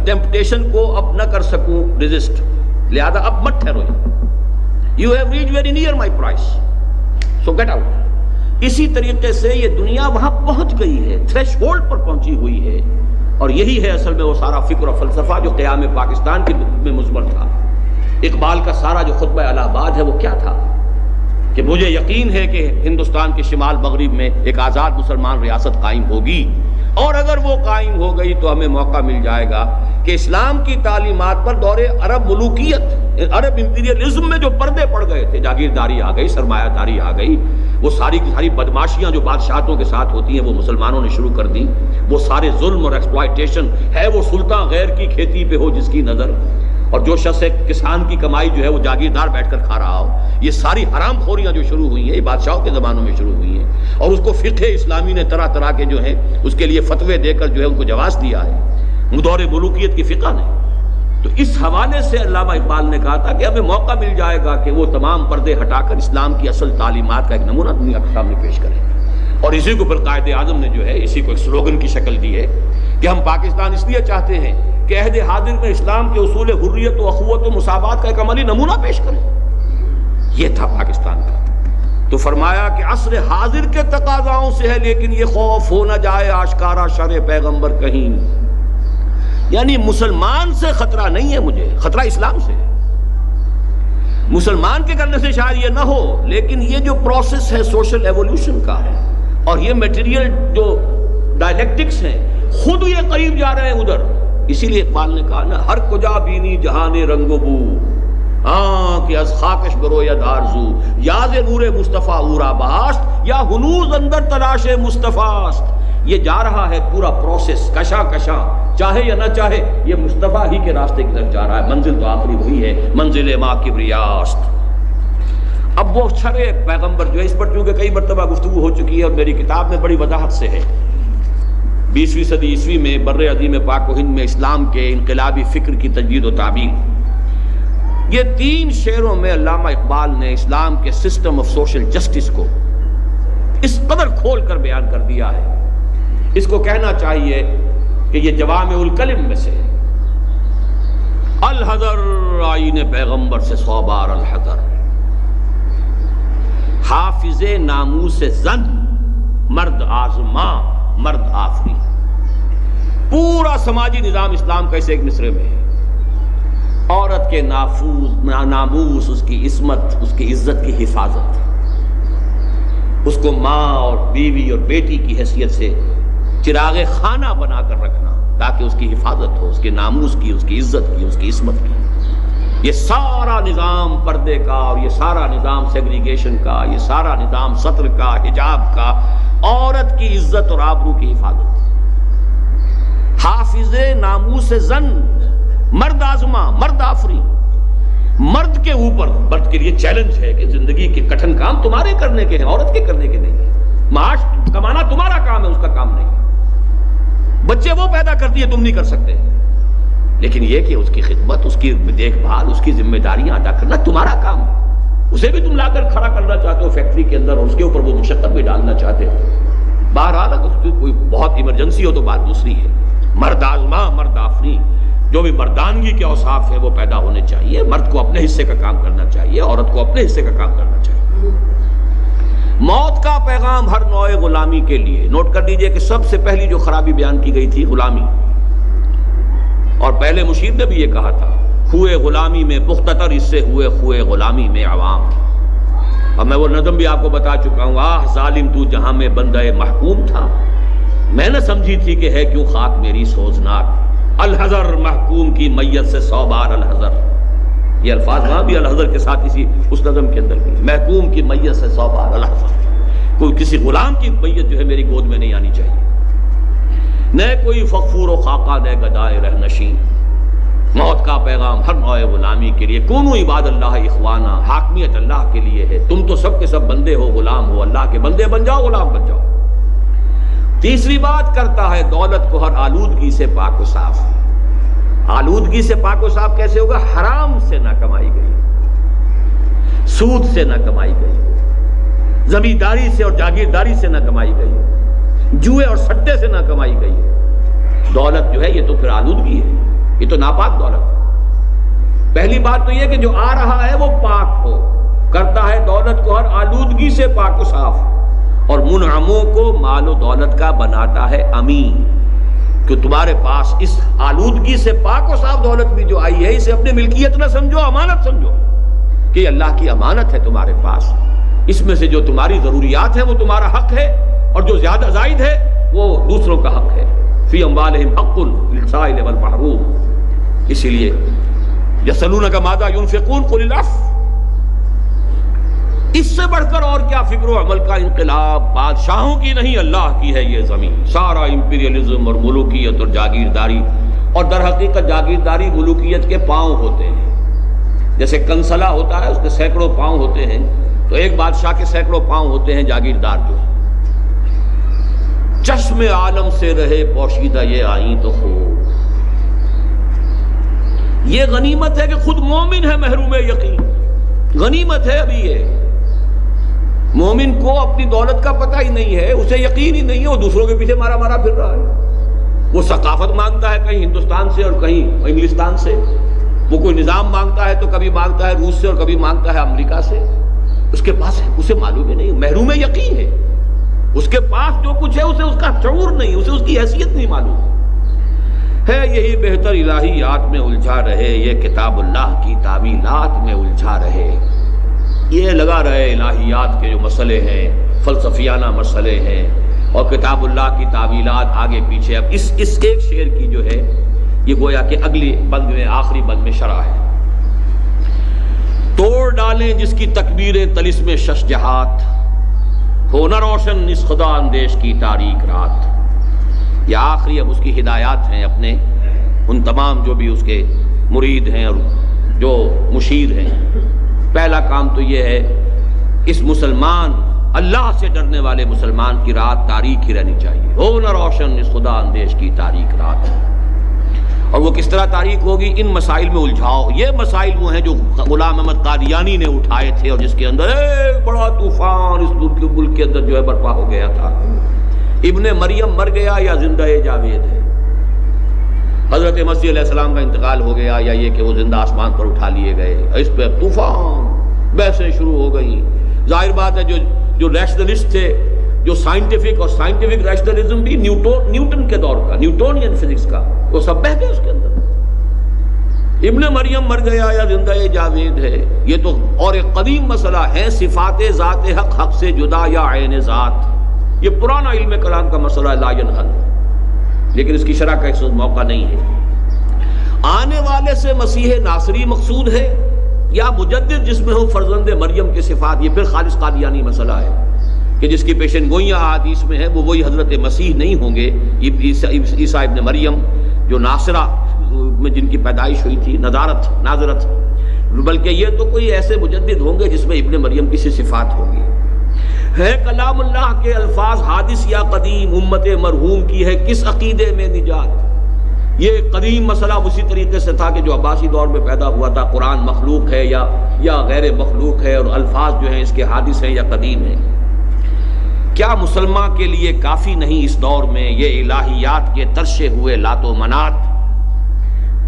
ٹیمپٹیشن کو اب نہ کر سکوں ریزسٹ، لہذا اب مت ٹھہرو، you have reach very near my price, so get out. اسی طریقے سے یہ دنیا وہاں پہنچ گئی ہے، تھریش ہولڈ پر پہنچی ہوئی ہے، اور یہی ہے اصل میں وہ سارا فکر و فلسفہ جو قیام پاکستان کے میں مضمر تھا۔ اقبال کا سارا جو خطبہ الہ آباد ہے وہ کیا تھا کہ مجھے یقین ہے کہ ہندوستان کے شمال مغرب میں ایک آزاد مسلمان ریاست قائم ہوگی، اور اگر وہ قائم ہو گئی تو ہمیں موقع مل جائے گا کہ اسلام کی تعلیمات پر دور عرب ملوکیت، عرب امپیریلزم میں جو پردے پڑ گئے تھے، جاگیرداری آ گئی، سرمایہ داری آ گئی، وہ ساری کی ساری بدماشیاں جو بادشاہتوں کے ساتھ ہوتی ہیں وہ مسلمانوں نے شروع کر دی، وہ سارے ظلم اور ایکسپلائٹیشن ہے، وہ سلطان غیر کی کھیتی پہ ہو جس کی نظر، اور جو شخص ایک کسان کی کمائی جو ہے وہ جاگیردار بیٹھ کر کھا رہا ہو، یہ ساری حرام خوریاں جو شروع ہوئی ہیں یہ بادشاہوں کے زمانوں میں شروع ہوئی ہیں، اور اس کو فقہ اسلامی نے طرح طرح کے جو ہیں اس کے لیے فتوے دے کر جو ہے ان کو جواز دیا ہے، دور ملوکیت کی فقہ نے۔ تو اس حوالے سے علامہ اقبال نے کہا تھا کہ ہمیں موقع مل جائے گا کہ وہ تمام پردے ہٹا کر اسلام کی اصل تعلیمات کا ایک نمونہ دنیا کے سامنے پیش کریں، اور اسی کو پھر قائد اعظم نے جو ہے اسی کو ایک سلوگن کی شکل دی ہے کہ ہم پاکستان اس لیے چاہتے ہیں کہ عہد حاضر میں اسلام کے اصول حریت و اخوت و مساوات کا ایک عملی نمونہ پیش کریں۔ یہ تھا پاکستان کا۔ تو فرمایا کہ عصر حاضر کے تقاضاؤں سے ہے لیکن یہ خوف ہو نہ جائے آشکارا شرع پیغمبر کہیں، یعنی مسلمان سے خطرہ نہیں ہے مجھے، خطرہ اسلام سے ہے۔ مسلمان کے کرنے سے شاید یہ نہ ہو، لیکن یہ جو پروسیس ہے سوشل ایولیوشن کا اور یہ میٹیریل جو ڈائلیکٹکس ہیں، خود یہ قریب جا رہے ہیں ادھر۔ اسی لیے اقبال نے کہا نا، ہر کجا بینی جہان رنگ و بو، کہ از خاکش بروید آرزو، یاد نور مصطفیٰ اورا بہاشت، یا ہنوز اندر تلاش مصطفیٰ است۔ یہ جا رہا ہے پورا پروسیس کشاں کشاں، چاہے یا نہ چاہے یہ مصطفیٰ ہی کے راستے کی طرف جا رہا ہے۔ منزل تو آخری وہی ہے، منزل ما کبریاست۔ اب وہ چھڑے پیغمبر جو ہے، اس پر چونکہ کئی مرتبہ گفتگو ہو چکی ہے اور میری کتاب میں بڑی وضاحت سے ہے، 20ویں صدی عیسوی میں بر عظیم پاک و ہند میں اسلام کے انقلابی فکر کی تجدید و تعبیر، یہ 3 شعروں میں علامہ اقبال نے اسلام کے سسٹم آف سوشل جسٹس کو اس قدر کھول کر بیان کر دیا ہے، اس کو کہنا چاہیے کہ یہ جوامع الکلم میں سے ہے۔ الحذر آئین پیغمبر سے 100 بار الحذر، حافظ ناموس زن مرد آزما مرد آفری۔ پورا سماجی نظام اسلام کا اس ایک مصرے میں ہے۔ عورت کے ناموس، اس کی عصمت، اس کی عزت کی حفاظت، اس کو ماں اور بیوی اور بیٹی کی حیثیت سے چراغ خانہ بنا کر رکھنا تاکہ اس کی حفاظت ہو، اس کے ناموس کی، اس کی عزت کی، اس کی عصمت کی۔ یہ سارا نظام پردے کا، اور یہ سارا نظام سیگریگیشن کا، یہ سارا نظام ستر کا، حجاب کا، عورت کی عزت اور آبرو کی حفاظت۔ حافظ ناموس زن مرد آزما مرد آفری، مرد کے اوپر، مرد کے لیے چیلنج ہے کہ زندگی کے کٹھن کام تمہارے کرنے کے ہیں، عورت کے کرنے کے نہیں ہیں۔ معاش کمانا تمہارا کام ہے، اس کا کام نہیں ہے۔ بچے وہ پیدا کرتی ہے، تم نہیں کر سکتے، لیکن یہ کہ اس کی خدمت، اس کی دیکھ بھال، اس کی ذمہ داریاں ادا کرنا تمہارا کام ہے۔ اسے بھی تم لا کر کھڑا کرنا چاہتے ہو فیکٹری کے اندر، اور اس کے اوپر وہ مشقت بھی ڈالنا چاہتے ہو۔ بہرحال اگر کوئی بہت ایمرجنسی ہو تو بات دوسری ہے۔ مرد آزما مرد آفری، جو بھی مردانگی کے اوصاف ہیں وہ پیدا ہونے چاہیے۔ مرد کو اپنے حصے کا کام کرنا چاہیے، عورت کو اپنے حصے کا کام کرنا چاہیے۔ موت کا پیغام ہر نوع غلامی کے لیے۔ نوٹ کر لیجئے کہ سب سے پہلی جو خرابی بیان کی گئی تھی غلامی، اور پہلے مشیر نے بھی یہ کہا تھا، ہوئے غلامی میں پختتر اس سے ہوئے غلامی میں عوام۔ اور میں وہ نظم بھی آپ کو بتا چکا ہوں، آہ ظالم تو جہاں میں بندہ محکوم تھا، میں نہ سمجھی تھی کہ ہے کیوں خاک میری سوزناک۔ الحذر محکوم کی میت سے 100 بار الحذر، یہ الفاظ وہاں بھی الحذر کے ساتھ اس نظم کے اندر بھی، محکوم کی میت سے 100 بار الحذر۔ کوئی کسی غلام کی میت جو ہے میری گود میں نہیں آنی چاہیے، نہ کوئی فغفور و خاقہ نہ گدائے رہ نشین۔ موت کا پیغام ہر نوع غلامی کے لیے۔ کونوا عباد اللہ اخوانا، حاکمیت اللہ کے لیے ہے، تم تو سب کے سب بندے ہو، غلام ہو، اللہ کے بندے بن جاؤ، غلام بن جاؤ۔ تیسری بات کرتا ہے دولت کو ہر آلودگی سے پاک و صاف۔ آلودگی سے پاک و صاف کیسے ہوگا؟ حرام سے نہ کمائی گئی، سود سے نہ کمائی گئی، زمینداری سے اور جاگیرداری سے نہ کمائی گئی، جوئے اور سٹے سے نہ کمائی گئی۔ دولت جو ہے یہ تو پھر آلودگی ہے، یہ تو ناپاک دولت ہے۔ پہلی بات تو یہ کہ جو آ رہا ہے وہ پاک ہو، کرتا ہے دولت کو ہر آلودگی سے پاک و صاف، اور منعموں کو مال و دولت کا بناتا ہے امین، کہ تمہارے پاس اس آلودگی سے پاک و صاف دولت بھی جو آئی ہے، اسے اپنے ملکیت نہ سمجھو، امانت سمجھو، کہ اللہ کی امانت ہے تمہارے پاس۔ اس میں سے جو تمہاری ضروریات ہیں وہ تمہارا حق ہے، اور جو زیادہ زائد ہے وہ دوسروں کا حق ہے۔ فی اموالہم حق للسائل والمحروم۔ اسی لیے یسألونک ماذا ينفقون قل العفو۔ اس سے بڑھ کر اور کیا فکر و عمل کا انقلاب؟ بادشاہوں کی نہیں، اللہ کی ہے یہ زمین۔ سارا امپیریلزم اور ملوکیت اور جاگیرداری، اور در حقیقت جاگیرداری ملوکیت کے پاؤں ہوتے ہیں۔ جیسے کنسلا ہوتا ہے، اس کے سینکڑوں پاؤں ہوتے ہیں، تو ایک بادشاہ کے سینکڑوں پاؤں ہوتے ہیں جاگیردار جو ہے۔ چشم عالم سے رہے پوشیدہ یہ آئیں تو خوب۔ یہ غنیمت ہے کہ خود مومن ہے محروم یقین، غنیمت ہے ابھی یہ۔ مومن کو اپنی دولت کا پتہ ہی نہیں ہے، اسے یقین ہی نہیں ہے، وہ دوسروں کے پیچھے مارا مارا پھر رہا ہے۔ وہ ثقافت مانگتا ہے کہیں ہندوستان سے اور کہیں انگلستان سے، وہ کوئی نظام مانگتا ہے تو کبھی مانگتا ہے روس سے اور کبھی مانگتا ہے امریکہ سے۔ اس کے پاس اسے معلوم ہی نہیں، محروم یقین ہے، اس کے پاس جو کچھ ہے اسے اس کا شعور نہیں، اسے اس کی حیثیت نہیں معلوم ہے یہی بہتر الہیات میں الجھا رہے، یہ کتاب اللہ کی تعویلات میں الجھا رہے، یہ لگا رہے الہیات کے جو مسئلے ہیں، فلسفیانہ مسئلے ہیں، اور کتاب اللہ کی تعویلات آگے پیچھے۔ اب اس ایک شعر کی جو ہے یہ گویا کہ اگلی بند میں، آخری بند میں شرح ہے۔ توڑ ڈالیں جس کی تکبیریں طلسم شش جہات، ہو نہ روشن اس خدا اندیش کی تاریک رات۔ یہ آخری اب اس کی ہدایات ہیں اپنے ان تمام جو بھی اس کے مرید ہیں اور جو مشیر ہیں۔ پہلا کام تو یہ ہے، اس مسلمان اللہ سے ڈرنے والے مسلمان کی رات تاریک ہی رہنی چاہیے، ہو نہ روشن اس خدا اندیش کی تاریک رات۔ اور وہ کس طرح تاریک ہوگی؟ ان مسائل میں الجھاؤ۔ یہ مسائل وہ ہیں جو غلام احمد قادیانی نے اٹھائے تھے اور جس کے اندر ایک بڑا طوفان اس ملک کے اندر جو ہے برپا ہو گیا تھا۔ ابن مریم مر گیا یا زندہ جاوید ہے؟ حضرت مسیح علیہ السلام کا انتقال ہو گیا یا یہ کہ وہ زندہ آسمان پر اٹھا لیے گئے؟ اس پہ طوفان بحثیں شروع ہو گئیں۔ ظاہر بات ہے جو ریشنلسٹ تھے، جو سائنٹیفک اور سائنٹیفک ریشنلزم بھی نیوٹن کے دور کا، نیوٹونین فزکس کا، وہ سب بہہ گئے اس کے اندر۔ ابن مریم مر گیا یا زندہ جاوید ہے، یہ تو اور ایک قدیم مسئلہ ہے، صفات ذات حق، حق سے جدا یا عین ذات۔ یہ پرانا علم کلام کا مسئلہ لا ینحل، لیکن اس کی شرح کا اس وقت موقع نہیں ہے۔ آنے والے سے مسیح ناصری مقصود ہے یا مجدد جس میں ہو فرزند مریم کے صفات؟ یہ پھر خالص قادیانی مسئلہ ہے کہ جس کی پیشن گوئیاں احادیث میں ہیں وہ وہی حضرت مسیح نہیں ہوں گے، عیسیٰ ابن مریم جو ناصرہ میں جن کی پیدائش ہوئی تھی، ناظرت، بلکہ یہ تو کوئی ایسے مجدد ہوں گے جس میں ابن مریم کی سی صفات ہوں گی۔ ہے کلام اللہ کے الفاظ حادث یا قدیم، امت مرحوم کی ہے کس عقیدے میں نجات؟ یہ قدیم مسئلہ اسی طریقے سے تھا کہ جو عباسی دور میں پیدا ہوا تھا، قرآن مخلوق ہے یا غیر مخلوق ہے، اور الفاظ جو ہیں اس کے حادث ہیں یا قدیم ہیں۔ کیا مسلمان کے لیے کافی نہیں اس دور میں یہ الہیات کے ترشے ہوئے لات و منات؟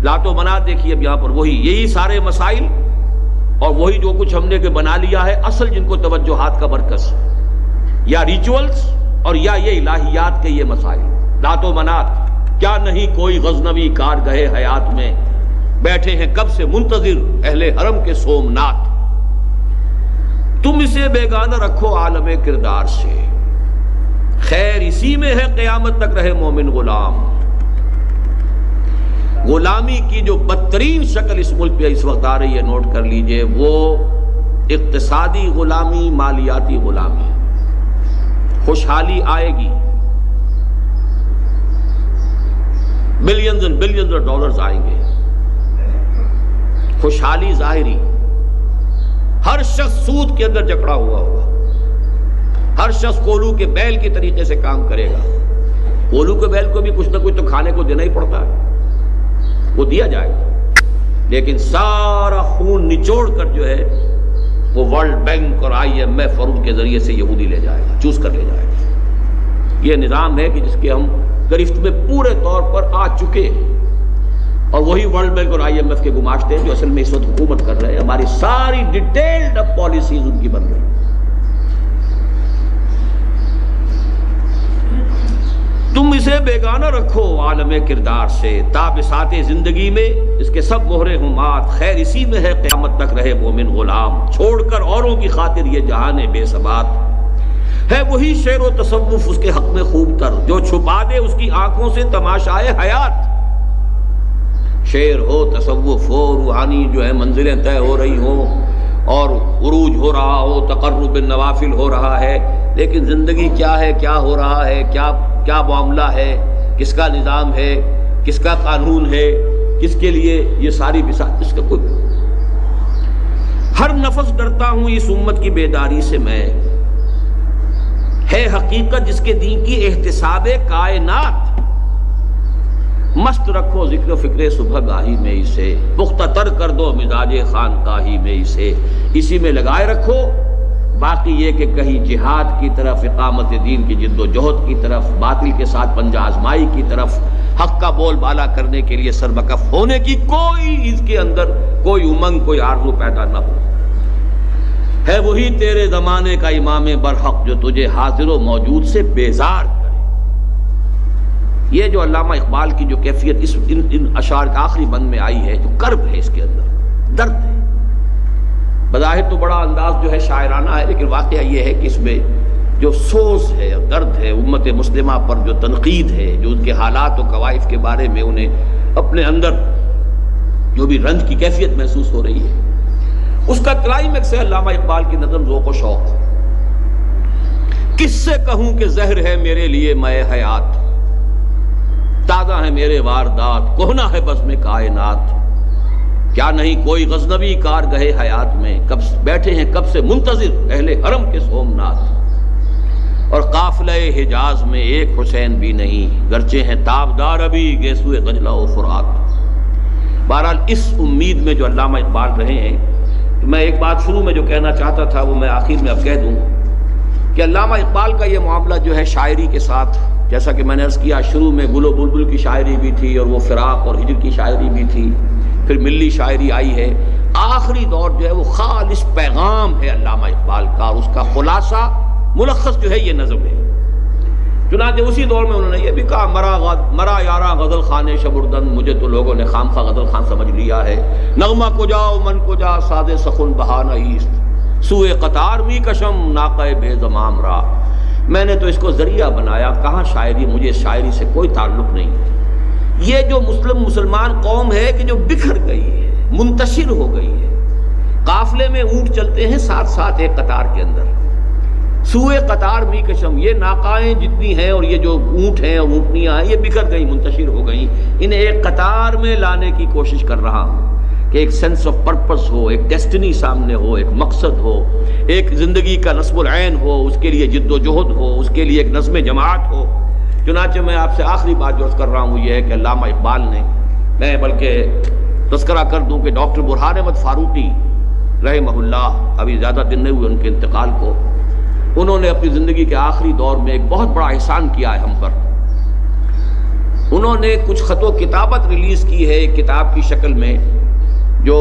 لات و منات دیکھیے اب یہاں پر وہی یہی سارے مسائل اور وہی جو کچھ ہم نے کہ بنا لیا ہے اصل جن کو توجہات کا مرکز، یا ریچولز اور یا یہ الہیات کے یہ مسائل لات و منات۔ کیا نہیں کوئی غزنوی کارگاہ حیات میں بیٹھے ہیں کب سے منتظر اہل حرم کے سومنات؟ تم اسے بیگانہ رکھو عالم کردار سے، خیر اسی میں ہے قیامت تک رہے مومن غلام۔ غلامی کی جو بدترین شکل اس ملک پہ اس وقت آ رہی ہے، نوٹ کر لیجئے، وہ اقتصادی غلامی، مالیاتی غلامی۔ خوشحالی آئے گی، billions and billions of dollars آئیں گے، خوشحالی ظاہری، ہر شخص سود کے اندر جکڑا ہوا ہوگا، ہر شخص کولو کے بیل کے طریقے سے کام کرے گا۔ کولو کے بیل کو بھی کچھ نہ کچھ تو کھانے کو دینا ہی پڑتا ہے، وہ دیا جائے گا، لیکن سارا خون نچوڑ کر جو ہے وہ ورلڈ بینک اور IMF اور ان کے ذریعے سے یہودی لے جائے گا، چوز کر لے جائے گا۔ یہ نظام ہے کہ جس کے ہم گرفت میں پورے طور پر آ چکے، اور وہی ورلڈ بینک اور IMF کے گماشتے ہیں جو اصل میں اس وقت حکومت کر رہے ہیں۔ ہماری ساری ڈیٹیلڈ اب پالیسیز ان کی بن رہی ہیں۔ تم اسے بیگانہ رکھو عالم کردار سے، تا بساط زندگی میں اس کے سب مہرے ہوں مات، خیر اسی میں ہے قیامت تک رہے مومن غلام، چھوڑ کر اوروں کی خاطر یہ جہان بے ثبات۔ ہے وہی شعر و تصوف اس کے حق میں خوب تر، جو چھپا دے اس کی آنکھوں سے تماشائے حیات۔ شعر ہو، تصوف ہو، روحانی جو ہے منزلیں طے ہو رہی ہوں اور عروج ہو رہا ہو، تقرب بالنوافل ہو رہا ہے، لیکن زندگی کیا ہے، کیا ہو رہا ہے، کیا معاملہ ہے، کس کا نظام ہے، کس کا قانون ہے، کس کے لیے یہ ساری بساط، اس کا کوئی۔ ہر نفس ڈرتا ہوں اس امت کی بیداری سے میں، ہے حقیقت جس کے دین کی احتساب کائنات۔ مست رکھو ذکر و فکر صبح گاہی میں اسے، پختہ تر کر دو مزاج خانقاہی میں اسے، اسی میں لگائے رکھو۔ باقی یہ کہ کہیں جہاد کی طرف، اقامت دین کی جد و جہد کی طرف، باطل کے ساتھ پنجہ آزمائی کی طرف، حق کا بول بالا کرنے کے لیے سربکف ہونے کی کوئی اس کے اندر کوئی امنگ، کوئی آرزو پیدا نہ ہو۔ ہے وہی تیرے زمانے کا امام برحق جو تجھے حاضر و موجود سے بیزار کرے۔ یہ جو علامہ اقبال کی جو کیفیت ان اشعار کے آخری بند میں آئی ہے، جو کرب ہے اس کے اندر، درد ہے، بظاہر تو بڑا انداز جو ہے شاعرانہ ہے، لیکن واقعہ یہ ہے کہ اس میں جو سوز ہے اور درد ہے، امت مسلمہ پر جو تنقید ہے، جو ان کے حالات و کوائف کے بارے میں انہیں اپنے اندر جو بھی رنج کی کیفیت محسوس ہو رہی ہے، اس کا کلائمیکس ہے علامہ اقبال کی نظم ذوق و شوق۔ کس سے کہوں کہ زہر ہے میرے لیے میں حیات، تازہ ہے میرے واردات، کہنا ہے بزم کائنات، کیا نہیں کوئی غزنوی کارگہ حیات میں، کب بیٹھے ہیں کب سے منتظر اہل حرم کے سومنات، اور قافلہ حجاز میں ایک حسین بھی نہیں، گرچہ ہیں تابدار ابھی گیسوئے غجلہ و فرات۔ بہرحال اس امید میں جو علامہ اقبال رہے ہیں، میں ایک بات شروع میں جو کہنا چاہتا تھا وہ میں آخر میں اب کہہ دوں کہ علامہ اقبال کا یہ معاملہ جو ہے شاعری کے ساتھ، جیسا کہ میں نے عرض کیا شروع میں گل و بلبل کی شاعری بھی تھی اور وہ فراق اور ہجر کی شاعری بھی تھی، پھر ملی شاعری آئی ہے، آخری دور جو ہے وہ خالص پیغام ہے علامہ اقبال کا، اور اس کا خلاصہ ملخص جو ہے یہ نظم ہے۔ چنانچہ اسی دور میں انہوں نے یہ بھی کہا، مرا یارا غزل خان شبردن، مجھے تو لوگوں نے خام خواہ غزل خان سمجھ لیا ہے، نغمہ کو جاؤ من کو جا ساز سخن بہانہ ایست، سوئے قطار می کشم ناقہ بے زمام را، میں نے تو اس کو ذریعہ بنایا، کہاں شاعری، مجھے شاعری سے کوئی تعلق نہیں۔ یہ جو مسلمان قوم ہے کہ جو بکھر گئی ہے، منتشر ہو گئی ہے، قافلے میں اونٹ چلتے ہیں ساتھ ساتھ ایک قطار کے اندر، سوئے قطار می کشم، یہ ناقائیں جتنی ہیں اور یہ جو اونٹ ہیں اور اونٹنیاں ہیں یہ بکھر گئی، منتشر ہو گئیں، انہیں ایک قطار میں لانے کی کوشش کر رہا ہوں کہ ایک سینس آف پرپس ہو، ایک ڈیسٹنی سامنے ہو، ایک مقصد ہو، ایک زندگی کا نصب العین ہو، اس کے لیے جد و جہد ہو، اس کے لیے ایک نظم جماعت ہو۔ چنانچہ میں آپ سے آخری بات جو عرض کر رہا ہوں یہ ہے کہ علامہ اقبال نے، میں بلکہ تذکرہ کر دوں کہ ڈاکٹر برہان احمد فاروقی رحمہ اللہ، ابھی زیادہ دن نہیں ہوئے ان کے انتقال کو، انہوں نے اپنی زندگی کے آخری دور میں ایک بہت بڑا احسان کیا ہے ہم پر۔ انہوں نے کچھ خط و کتابت ریلیز کی ہے ایک کتاب کی شکل میں، جو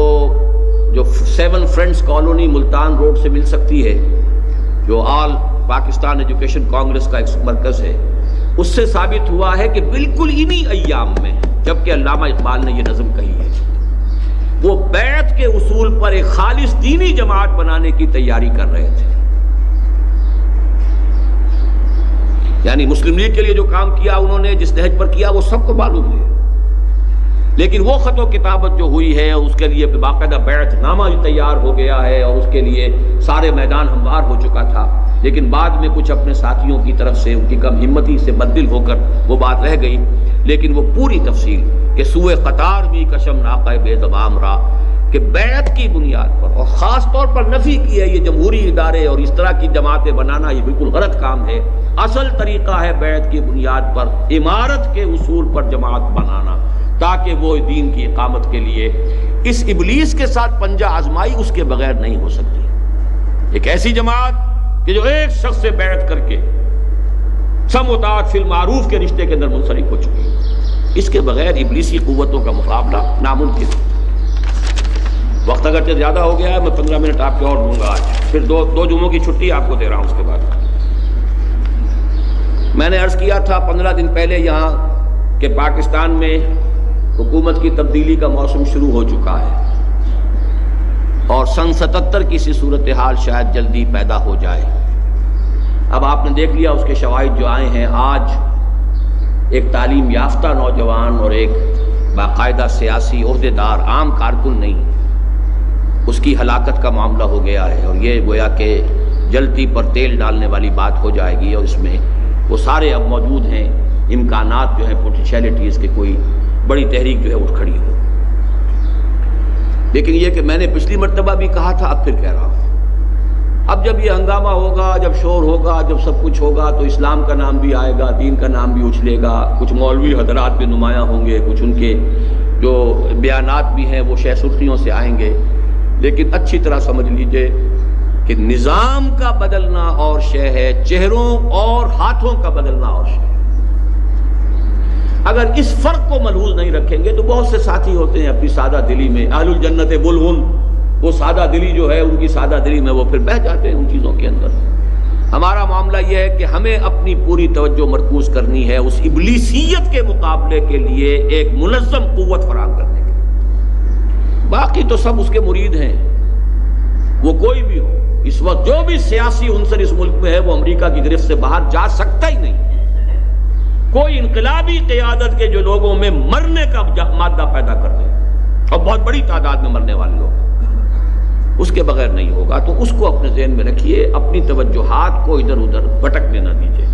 7 فرینڈز کالونی ملتان روڈ سے مل سکتی ہے، جو آل پاکستان ایجوکیشن کانگریس کا ایک مرکز ہے، اس سے ثابت ہوا ہے کہ بالکل انہی ایام میں جبکہ علامہ اقبال نے یہ نظم کہی ہے، وہ بیعت کے اصول پر ایک خالص دینی جماعت بنانے کی تیاری کر رہے تھے۔ یعنی مسلم لیگ کے لیے جو کام کیا انہوں نے، جس نہج پر کیا، وہ سب کو معلوم ہے، لیکن وہ خط و کتابت جو ہوئی ہے اس کے لیے باقاعدہ بیعت نامہ تیار ہو گیا ہے اور اس کے لیے سارے میدان ہموار ہو چکا تھا، لیکن بعد میں کچھ اپنے ساتھیوں کی طرف سے ان کی کم ہمتی سے بدل ہو کر وہ بات رہ گئی، لیکن وہ پوری تفصیل کہ سوئے قطار بھی کشم ناقہ بے زمام را، کہ بیعت کی بنیاد پر، اور خاص طور پر نفی کی ہے یہ جمہوری ادارے اور اس طرح کی جماعتیں بنانا، یہ بالکل غلط کام ہے۔ اصل طریقہ ہے بیعت کی بنیاد پر، امارت کے اصول پر جماعت بنانا، تاکہ وہ دین کی اقامت کے لیے اس ابلیس کے ساتھ پنجہ آزمائی اس کے بغیر نہیں ہو سکتی۔ ایک ایسی جماعت کہ جو ایک شخص سے بیعت کر کے سم و طاعت فی المعروف کے رشتے کے اندر منسلک ہو چکی ہے، اس کے بغیر ابلیسی قوتوں کا مقابلہ ناممکن۔ وقت اگرچہ زیادہ ہو گیا ہے، میں 15 منٹ آپ کے اور دوں گا آج، پھر دو جمعوں کی چھٹی آپ کو دے رہا ہوں۔ اس کے بعد میں نے عرض کیا تھا 15 دن پہلے یہاں کہ پاکستان میں حکومت کی تبدیلی کا موسم شروع ہو چکا ہے اور سن 77 کی سی صورتحال شاید جلدی پیدا ہو جائے۔ اب آپ نے دیکھ لیا اس کے شواہد جو آئے ہیں، آج ایک تعلیم یافتہ نوجوان اور ایک باقاعدہ سیاسی عہدیدار، عام کارکن نہیں، اس کی ہلاکت کا معاملہ ہو گیا ہے، اور یہ گویا کہ جلتی پر تیل ڈالنے والی بات ہو جائے گی، اور اس میں وہ سارے اب موجود ہیں امکانات جو ہیں، پوٹینشیلٹیز کے کوئی بڑی تحریک جو ہے اٹھ کھڑی ہو۔ لیکن یہ کہ میں نے پچھلی مرتبہ بھی کہا تھا، اب پھر کہہ رہا ہوں، اب جب یہ ہنگامہ ہوگا، جب شور ہوگا، جب سب کچھ ہوگا، تو اسلام کا نام بھی آئے گا، دین کا نام بھی اچھلے گا، کچھ مولوی حضرات بھی نمایاں ہوں گے، کچھ ان کے جو بیانات بھی ہیں وہ شہ سرخیوں سے آئیں گے، لیکن اچھی طرح سمجھ لیجئے کہ نظام کا بدلنا اور شے ہے، چہروں اور ہاتھوں کا بدلنا اور شے ہے۔ اگر اس فرق کو ملحوظ نہیں رکھیں گے تو بہت سے ساتھی ہوتے ہیں اپنی سادہ دلی میں، اہل الجنت بلغن، وہ سادہ دلی جو ہے ان کی سادہ دلی میں وہ پھر بہہ جاتے ہیں ان چیزوں کے اندر۔ ہمارا معاملہ یہ ہے کہ ہمیں اپنی پوری توجہ مرکوز کرنی ہے اس ابلیسیت کے مقابلے کے لیے ایک منظم قوت فراہم کرنے کی۔ باقی تو سب اس کے مرید ہیں، وہ کوئی بھی ہو۔ اس وقت جو بھی سیاسی عنصر اس ملک میں ہے وہ امریکہ کی گرفت سے باہر جا سکتا ہی نہیں۔ کوئی انقلابی قیادت کے جو لوگوں میں مرنے کا مادہ پیدا کر دے، اور بہت بڑی تعداد میں مرنے والے لوگ، اس کے بغیر نہیں ہوگا۔ تو اس کو اپنے ذہن میں رکھیے، اپنی توجہات کو ادھر ادھر بھٹکنے نہ دیجیے۔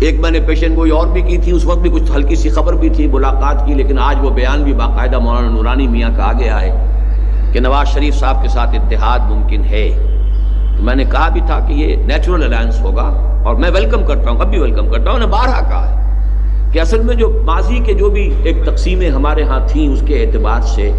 ایک میں نے پیشن گوئی اور بھی کی تھی، اس وقت بھی کچھ ہلکی سی خبر بھی تھی ملاقات کی، لیکن آج وہ بیان بھی باقاعدہ مولانا نورانی میاں کا آ گیا ہے کہ نواز شریف صاحب کے ساتھ اتحاد ممکن ہے۔ تو میں نے کہا بھی تھا کہ یہ نیچرل الائنس ہوگا، اور میں ویلکم کرتا ہوں، اب بھی ویلکم کرتا ہوں۔ نے بارہا کہا ہے کہ اصل میں جو ماضی کے جو بھی ایک تقسیمیں ہمارے ہاں تھیں اس کے اعتبار سے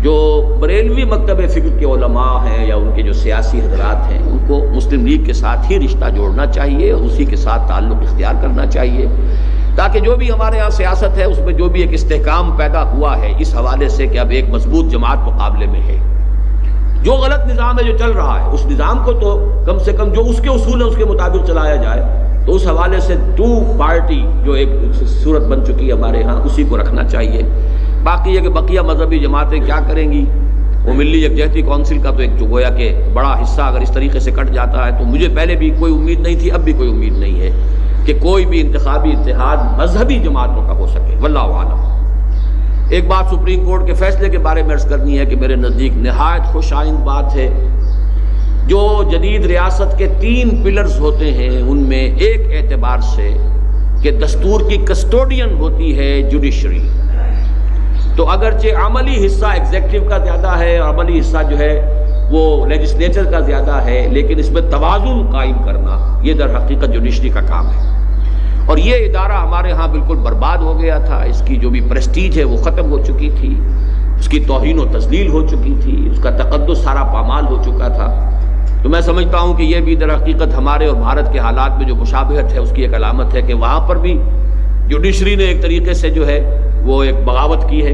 جو بریلوی مکتب فکر کے علماء ہیں یا ان کے جو سیاسی حضرات ہیں ان کو مسلم لیگ کے ساتھ ہی رشتہ جوڑنا چاہیے، اسی کے ساتھ تعلق اختیار کرنا چاہیے، تاکہ جو بھی ہمارے ہاں سیاست ہے اس میں جو بھی ایک استحکام پیدا ہوا ہے اس حوالے سے کہ اب ایک مضبوط جماعت مقابلے میں ہے۔ جو غلط نظام ہے جو چل رہا ہے اس نظام کو تو کم سے کم جو اس کے اصول ہیں اس کے مطابق چلایا جائے، تو اس حوالے سے ٹو پارٹی جو ایک صورت بن چکی ہے ہمارے ہاں اسی کو رکھنا چاہیے۔ باقی یہ کہ بقیہ مذہبی جماعتیں کیا کریں گی، وہ ملی یکجہتی کونسل کا تو ایک جو گویا کہ بڑا حصہ اگر اس طریقے سے کٹ جاتا ہے تو مجھے پہلے بھی کوئی امید نہیں تھی، اب بھی کوئی امید نہیں ہے کہ کوئی بھی انتخابی اتحاد مذہبی جماعتوں کا ہو سکے، واللہ اعلم۔ ایک بات سپریم کورٹ کے فیصلے کے بارے میں عرض کرنی ہے کہ میرے نزدیک نہایت خوش آئند بات ہے۔ جو جدید ریاست کے 3 پلرز ہوتے ہیں ان میں ایک اعتبار سے کہ دستور کی کسٹوڈین ہوتی ہے جوڈیشری، تو اگرچہ عملی حصہ ایگزیکٹو کا زیادہ ہے اور عملی حصہ جو ہے وہ لیجسلیچر کا زیادہ ہے، لیکن اس میں توازن قائم کرنا یہ در حقیقت جوڈیشری کا کام ہے۔ اور یہ ادارہ ہمارے ہاں بالکل برباد ہو گیا تھا، اس کی جو بھی پریسٹیج ہے وہ ختم ہو چکی تھی، اس کی توہین و تذلیل ہو چکی تھی، اس کا تقدس سارا پامال ہو چکا تھا۔ تو میں سمجھتا ہوں کہ یہ بھی در حقیقت ہمارے اور بھارت کے حالات میں جو مشابہت ہے اس کی ایک علامت ہے کہ وہاں پر بھی جوڈیشری نے ایک طریقے سے جو ہے وہ ایک بغاوت کی ہے،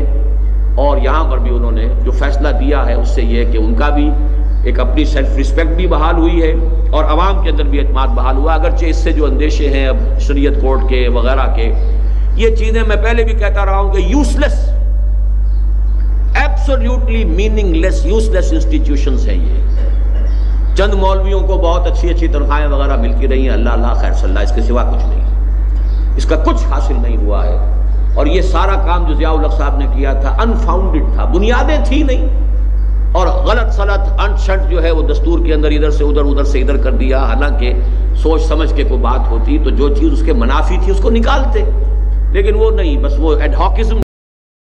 اور یہاں پر بھی انہوں نے جو فیصلہ دیا ہے اس سے یہ کہ ان کا بھی ایک اپنی سیلف ریسپیکٹ بھی بحال ہوئی ہے اور عوام کے اندر بھی اعتماد بحال ہوا۔ اگرچہ اس سے جو اندیشے ہیں اب شریعت کورٹ کے وغیرہ کے، یہ چیزیں میں پہلے بھی کہتا رہا ہوں کہ یوزلیس، ایبسولوٹلی میننگ لیس، یوزلیس انسٹیٹیوشنز ہیں یہ۔ چند مولویوں کو بہت اچھی اچھی تنخواہیں وغیرہ ملتی رہی ہیں، اللہ اللہ خیر صلی اللہ، اس کے سوا کچھ نہیں، اس کا کچھ حاصل نہیں ہوا ہے۔ اور یہ سارا کام جو ضیاء الحق صاحب نے کیا تھا انفاؤنڈڈ تھا، بنیادیں تھی نہیں، اور غلط سلط انٹ شنٹ جو ہے وہ دستور کے اندر ادھر سے ادھر ادھر سے ادھر کر دیا۔ حالانکہ سوچ سمجھ کے کوئی بات ہوتی تو جو چیز اس کے منافی تھی اس کو نکالتے، لیکن وہ نہیں، بس وہ ایڈ ہاکزم